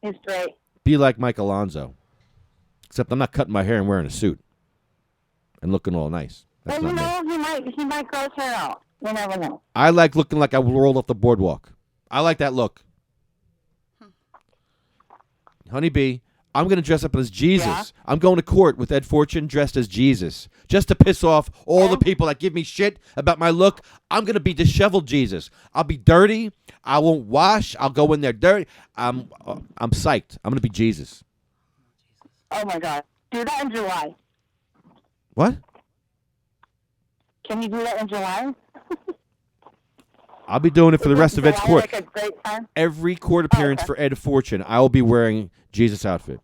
He's great. Be like Mike Alonso. Except I'm not cutting my hair and wearing a suit. And looking all nice. That's Well, not me. he might grow his hair out. You never know. I like looking like I rolled off the boardwalk. I like that look. Honeybee, I'm going to dress up as Jesus. Yeah? I'm going to court with Ed Fortune dressed as Jesus. Just to piss off all the people that give me shit about my look. I'm going to be disheveled Jesus. I'll be dirty. I won't wash. I'll go in there dirty. I'm psyched. I'm going to be Jesus. Oh, my God. Do that in July. What? Can you do that in July? I'll be doing it for the rest of Ed's July court. like a great time? Every court appearance okay. for Ed Fortune, I will be wearing Jesus outfit.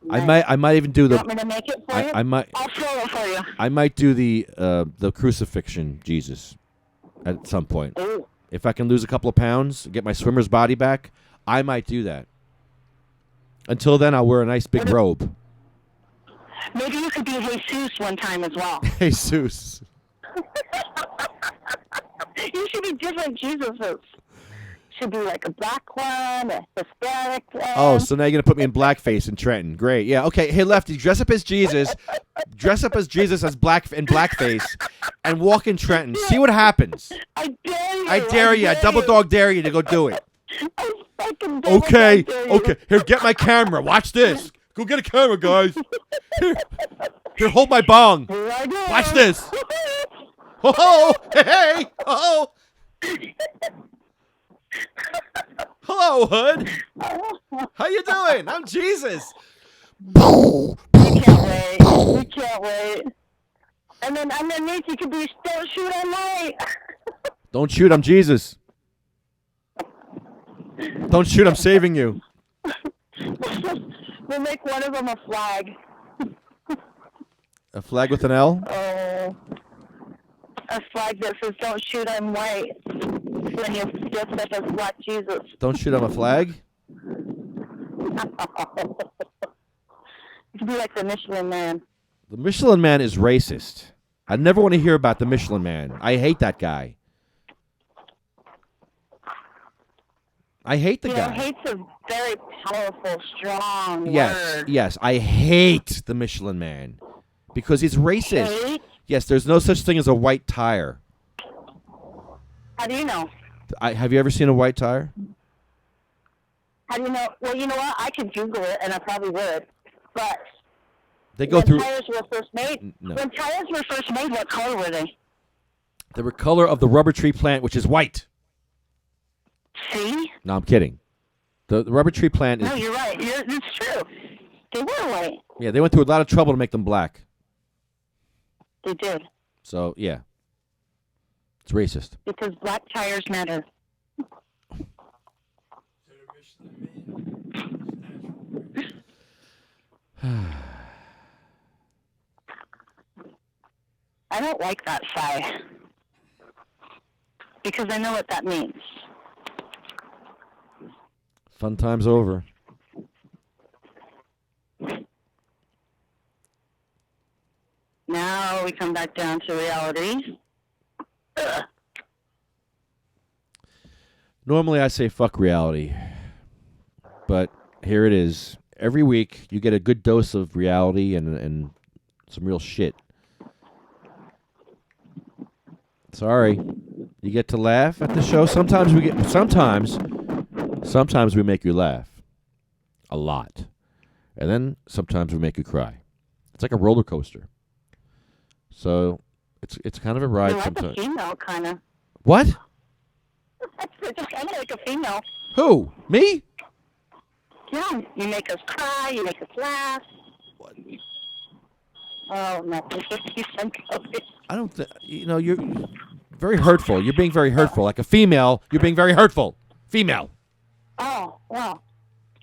Nice. I might even do the. You want me to make it for you? I might. I'll fill it for you. I might do the crucifixion Jesus at some point. Ooh. If I can lose a couple of pounds, get my swimmer's body back, I might do that. Until then, I'll wear a nice big robe. Maybe you could be Jesus one time as well. Jesus. You should be different Jesuses. Should be like a black one, a Hispanic one. Oh, so now you're going to put me in blackface in Trenton. Great. Yeah, okay. Hey, Lefty, dress up as Jesus. Dress up as Jesus in blackface and walk in Trenton. See what happens. I dare you. I dare you. I double dog dare you to go do it. I fucking double Okay. dare you. Okay. Here, get my camera. Watch this. Go get a camera, guys. Here, hold my bong. Here I go. Watch this. Oh, hey, oh. Hello, Hood. How you doing? I'm Jesus. You can't wait. You can't wait. And then underneath you could be "Don't shoot on light." Don't shoot, I'm Jesus. Don't shoot, I'm saving you. We'll make one of them a flag. A flag with an L? Oh. A flag that says "Don't shoot, I'm white." When you dress up as Black Jesus. Don't shoot on a flag? You could be like the Michelin Man. The Michelin Man is racist. I never want to hear about the Michelin Man. I hate that guy. I hate the guy. Hate's a very powerful, strong Yes, word. yes. I hate the Michelin Man because he's racist. Hate? Yes, there's no such thing as a white tire. How do you know? Have you ever seen a white tire? How do you know? Well, you know what? I could Google it, and I probably would. But They go when through. tires were first made. No. When tires were first made, what color were they? They were color of the rubber tree plant, which is white. See? No, I'm kidding. The rubber tree plant is. No, you're right. It's true. They were white. Yeah, they went through a lot of trouble to make them black. They did. So yeah, it's racist. Because black tires matter. I don't like that sigh. Because I know what that means. Fun times over. Now we come back down to reality. Ugh. Normally I say fuck reality, but here it is. Every week you get a good dose of reality and some real shit. Sorry. You get to laugh at the show. Sometimes we make you laugh. A lot. And then sometimes we make you cry. It's like a roller coaster. So it's kind of a ride You're like sometimes. a female, kind of. What? You're just kind of like a female. Who? Me? Yeah, you make us cry, you make us laugh. What? Oh, no. I don't think, you're very hurtful. You're being very hurtful. Like a female, you're being very hurtful. Female. Oh, well.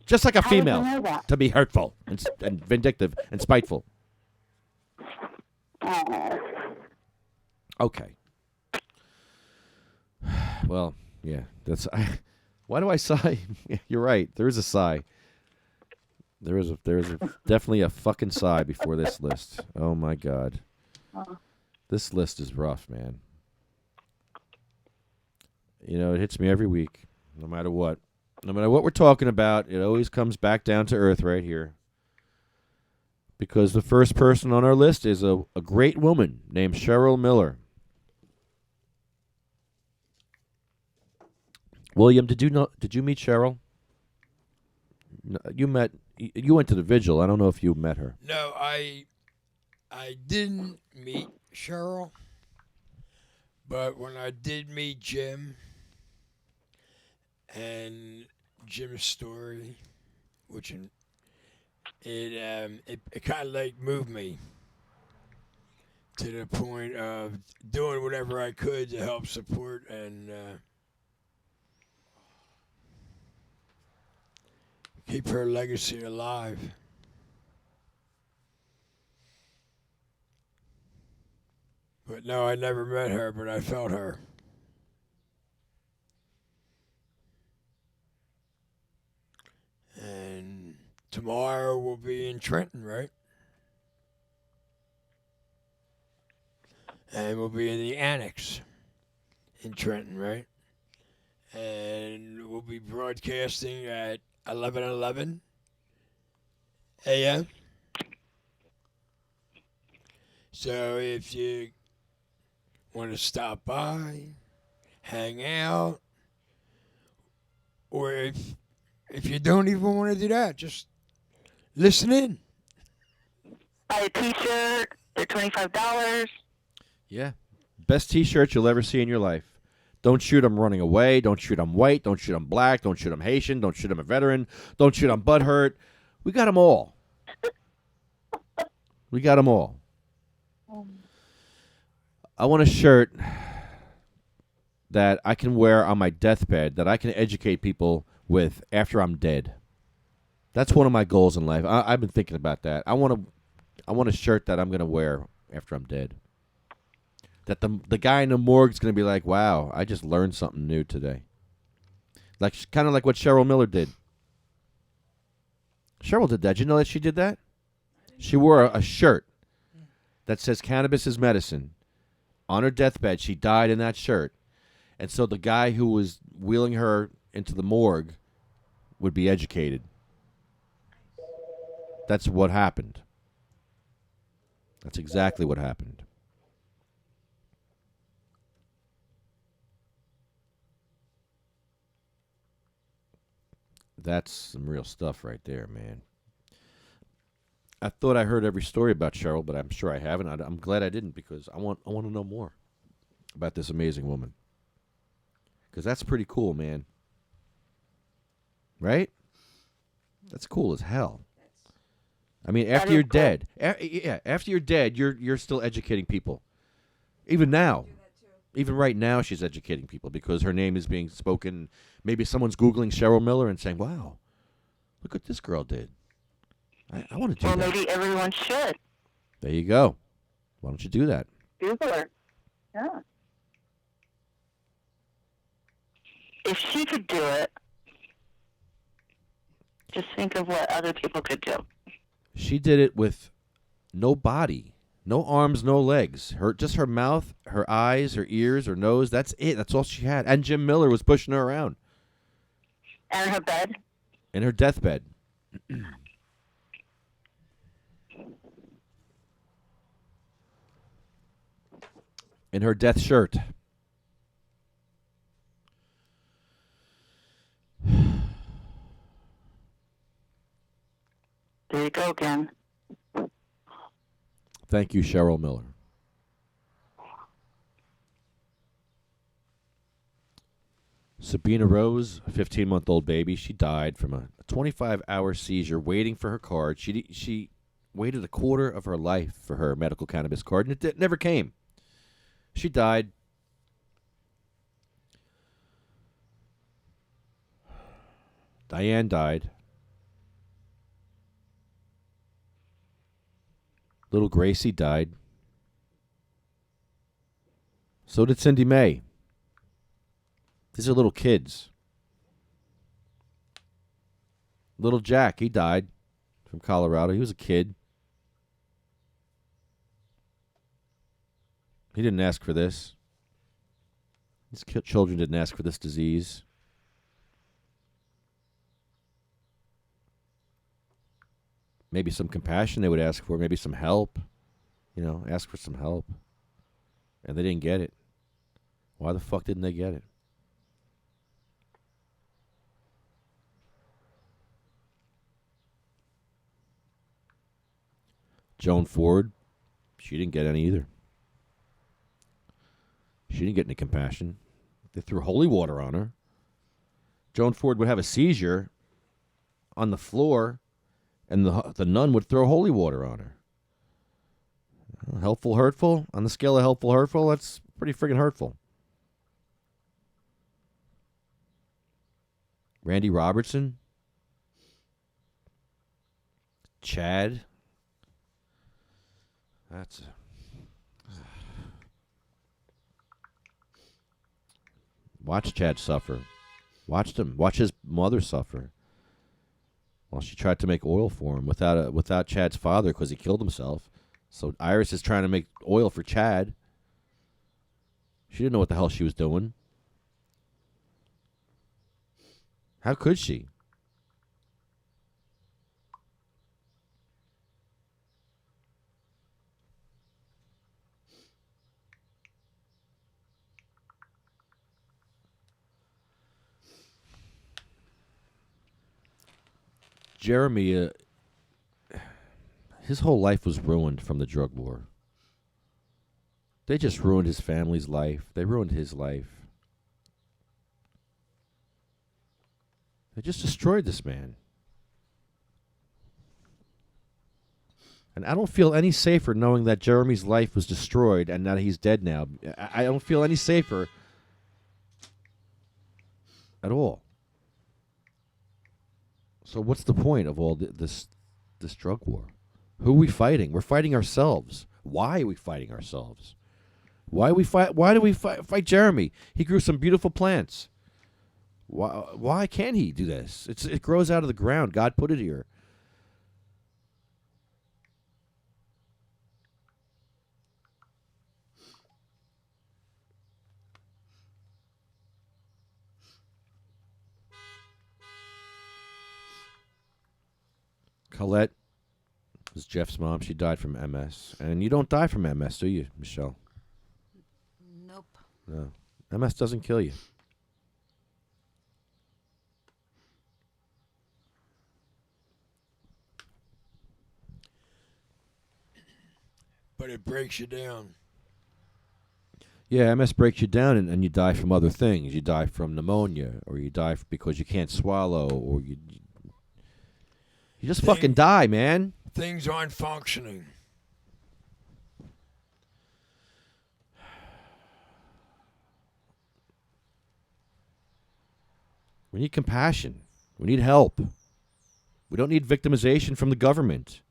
Just like a How did you female. know that? To be hurtful and vindictive and spiteful. Oh. Okay. Well, yeah. Why do I sigh? You're right. There is a sigh. There is definitely a fucking sigh before this list. Oh my God. This list is rough, man. It hits me every week, no matter what. No matter what we're talking about, it always comes back down to earth right here. Because the first person on our list is a great woman named Cheryl Miller. William, did you meet Cheryl? No, you went to the vigil. I don't know if you met her. No, I didn't meet Cheryl, but when I did meet Jim and Jim's story, which it kind of like moved me to the point of doing whatever I could to help support and keep her legacy alive. But no, I never met her, but I felt her. And tomorrow we'll be in Trenton, right? And we'll be in the annex in Trenton, right? And we'll be broadcasting at 11:11 a.m. So if you want to stop by, hang out, or if you don't even want to do that, just listen in. Buy a T-shirt. They're $25. Yeah. Best T-shirt you'll ever see in your life. Don't shoot them running away. Don't shoot them white. Don't shoot them black. Don't shoot them Haitian. Don't shoot them a veteran. Don't shoot them butthurt. We got them all. We got them all. I want a shirt that I can wear on my deathbed, that I can educate people with after I'm dead. That's one of my goals in life. I've been thinking about that. I want a shirt that I'm going to wear after I'm dead. That the guy in the morgue's going to be like, wow, I just learned something new today. Like kind of like what Cheryl Miller did. Cheryl did that. Did you know that she did that? She wore a shirt that says cannabis is medicine. On her deathbed, she died in that shirt. And so the guy who was wheeling her into the morgue would be educated. That's what happened. That's exactly what happened. That's some real stuff right there, man. I thought I heard every story about Cheryl, but I'm sure I haven't. I'm glad I didn't because I want to know more about this amazing woman. Because that's pretty cool, man. Right? That's cool as hell. I mean, after you're dead, after you're dead, you're still educating people. Even now, even right now, she's educating people because her name is being spoken. Maybe someone's Googling Cheryl Miller and saying, "Wow, look what this girl did." I want to do that. Well, maybe everyone should. There you go. Why don't you do that? Google her. Yeah. If she could do it, just think of what other people could do. She did it with no body, no arms, no legs. Just her mouth, her eyes, her ears, her nose. That's it. That's all she had. And Jim Miller was pushing her around. And her bed. In her deathbed. In her death shirt. There you go again. Thank you, Cheryl Miller. Sabina Rose, a 15-month-old baby, she died from a 25-hour seizure waiting for her card. She waited a quarter of her life for her medical cannabis card, and it never came. She died. Diane died. Little Gracie died. So did Cindy Mae. These are little kids. Little Jack, he died from Colorado. He was a kid. He didn't ask for this. These children didn't ask for this disease. Maybe some compassion they would ask for. Maybe some help. Ask for some help. And they didn't get it. Why the fuck didn't they get it? Joan Ford, she didn't get any either. She didn't get any compassion. They threw holy water on her. Joan Ford would have a seizure on the floor, and the nun would throw holy water on her. Helpful, hurtful? On the scale of helpful, hurtful, that's pretty friggin' hurtful. Randy Robertson? Chad? That's... Watch Chad suffer. Watched him. Watch his mother suffer. Well, she tried to make oil for him without Chad's father because he killed himself. So Iris is trying to make oil for Chad. She didn't know what the hell she was doing. How could she? Jeremy, his whole life was ruined from the drug war. They just ruined his family's life. They ruined his life. They just destroyed this man. And I don't feel any safer knowing that Jeremy's life was destroyed and that he's dead now. I don't feel any safer at all. So what's the point of all this drug war? Who are we fighting? We're fighting ourselves. Why are we fighting ourselves? Why do we fight Jeremy? He grew some beautiful plants. Why can't he do this? It grows out of the ground. God put it here. Colette was Jeff's mom. She died from MS. And you don't die from MS, do you, Michelle? Nope. No. MS doesn't kill you. but it breaks you down. Yeah, MS breaks you down, and you die from other things. You die from pneumonia, or you die because you can't swallow, or you just fucking die, man. Things aren't functioning. We need compassion. We need help. We don't need victimization from the government.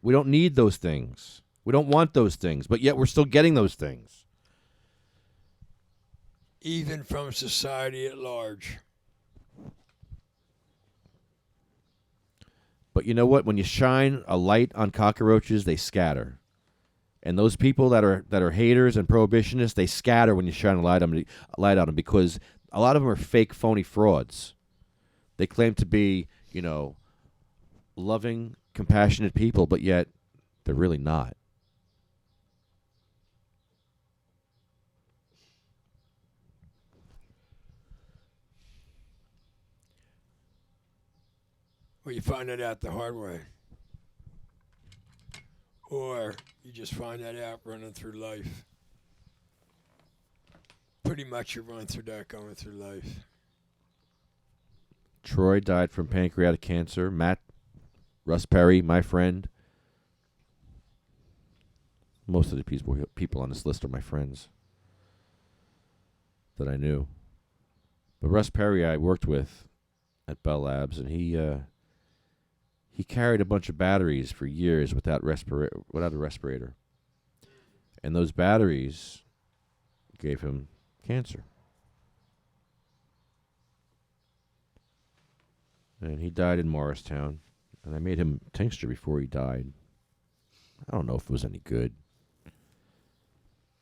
We don't need those things. We don't want those things, but yet we're still getting those things. Even from society at large. But you know what? When you shine a light on cockroaches, they scatter. And those people that are haters and prohibitionists, they scatter when you shine a light on them because a lot of them are fake, phony frauds. They claim to be, loving, compassionate people, but yet they're really not. Well, you find that out the hard way. Or you just find that out running through life. Pretty much you run through that going through life. Troy died from pancreatic cancer. Matt, Russ Perry, my friend. Most of the people on this list are my friends that I knew. But Russ Perry I worked with at Bell Labs, and he carried a bunch of batteries for years without a respirator. And those batteries gave him cancer. And he died in Morristown. And I made him tincture before he died. I don't know if it was any good.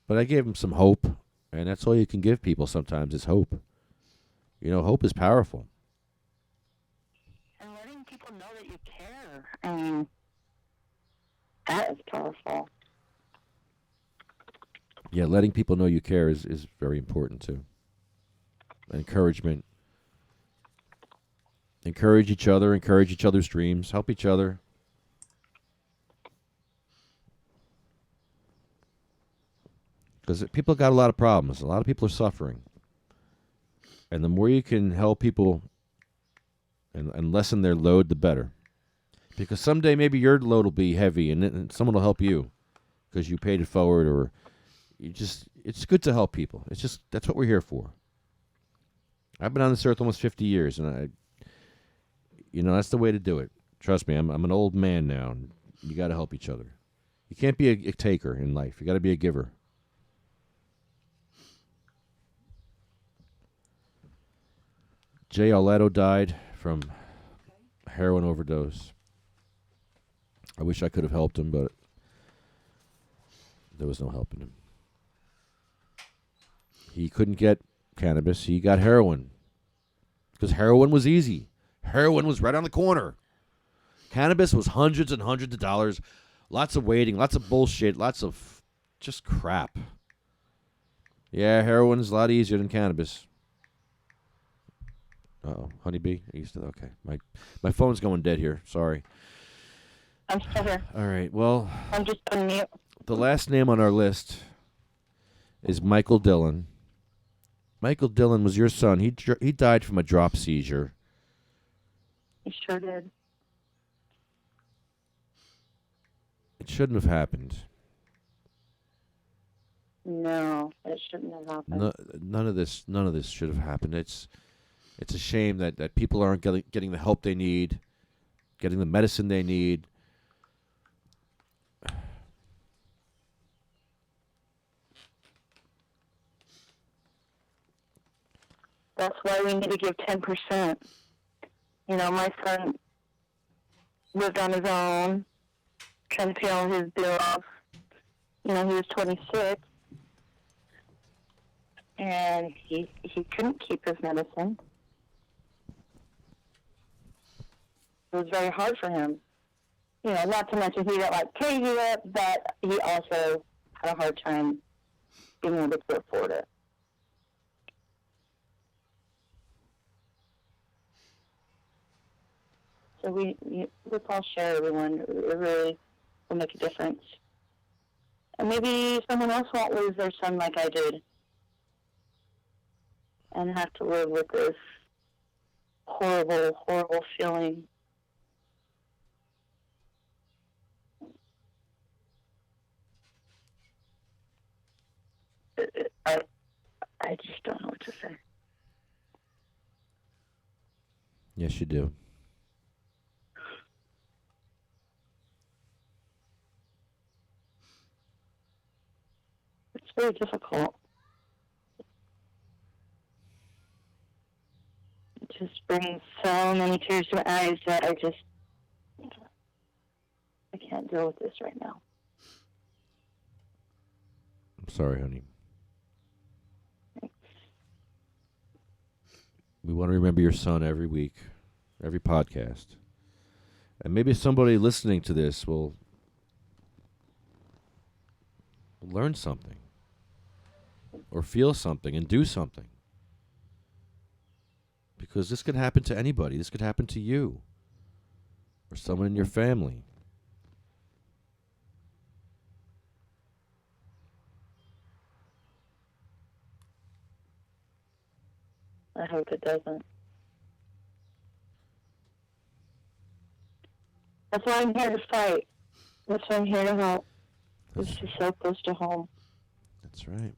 But I gave him some hope. And that's all you can give people sometimes is hope. Hope is powerful. And letting people know that you care. I mean, that is powerful. Yeah, letting people know you care is very important too. Encouragement. Encourage each other, encourage each other's dreams, help each other. Because people got a lot of problems. A lot of people are suffering. And the more you can help people and lessen their load, the better. Because someday maybe your load will be heavy and someone will help you because you paid it forward, or it's good to help people. That's what we're here for. I've been on this earth almost 50 years, and that's the way to do it. Trust me, I'm an old man now, and you got to help each other. You can't be a taker in life. You got to be a giver. Jay Arletto died from heroin overdose. I wish I could have helped him, but there was no helping him. He couldn't get cannabis. He got heroin because heroin was easy. Heroin was right on the corner. Cannabis was hundreds and hundreds of dollars. Lots of waiting, lots of bullshit, lots of just crap. Yeah, heroin's a lot easier than cannabis. Uh-oh, Honeybee? Okay. My phone's going dead here. Sorry. I'm still here. All right, well, I'm just on mute. the last name on our list is Michael Dillon. Michael Dillon was your son. He died from a drop seizure. He sure did. It shouldn't have happened. No, it shouldn't have happened. No, none of this should have happened. It's a shame that people aren't getting the help they need, getting the medicine they need. That's why we need to give 10%. My son lived on his own, trying to pay all his bills. He was 26, and he couldn't keep his medicine. It was very hard for him. Not to mention he got crazy with it, but he also had a hard time being able to afford it. So let's all share, everyone. It really will make a difference. And maybe someone else won't lose their son like I did. And have to live with this horrible, horrible feeling. I just don't know what to say. Yes, you do. It's very difficult. It just brings so many tears to my eyes that I can't deal with this right now. I'm sorry, honey. We want to remember your son every week, every podcast. And maybe somebody listening to this will learn something or feel something and do something. Because this could happen to anybody. This could happen to you or someone in your family. I hope it doesn't. That's why I'm here to fight. That's why I'm here to help. It's just so close to home. That's right.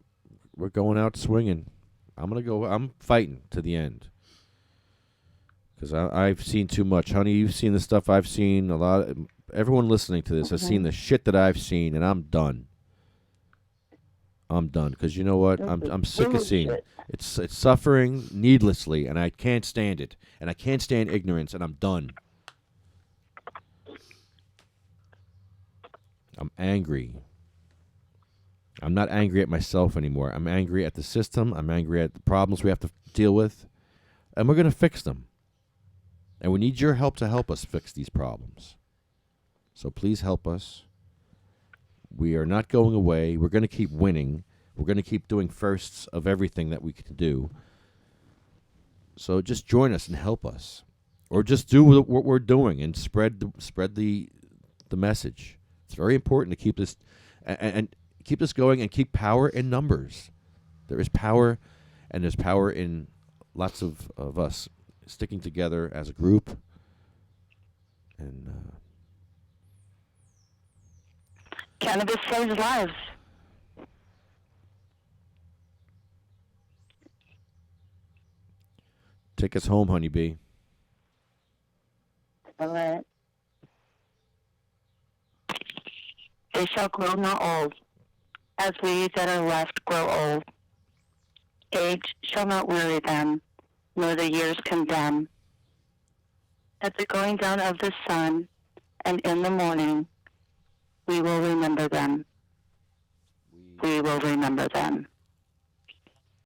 We're going out swinging. I'm fighting to the end. Because I've seen too much. Honey, you've seen the stuff I've seen. Everyone listening to this has seen the shit that I've seen, and I'm done. I'm done. Because you know what? I'm sick of seeing it. It's suffering needlessly, and I can't stand it. And I can't stand ignorance, and I'm done. I'm angry. I'm not angry at myself anymore. I'm angry at the system. I'm angry at the problems we have to deal with. And we're going to fix them. And we need your help to help us fix these problems. So please help us. We are not going away. We're going to keep winning. We're going to keep doing firsts of everything that we can do. So just join us and help us. Or just do what we're doing and spread the message. It's very important to keep this and keep this going and keep power in numbers. There is power, and there's power in lots of us sticking together as a group. And cannabis saves lives. Take us home, Honeybee. All right. They shall grow not old, as we that are left grow old. Age shall not weary them, nor the years condemn. At the going down of the sun, and in the morning, we will remember them. We will remember them.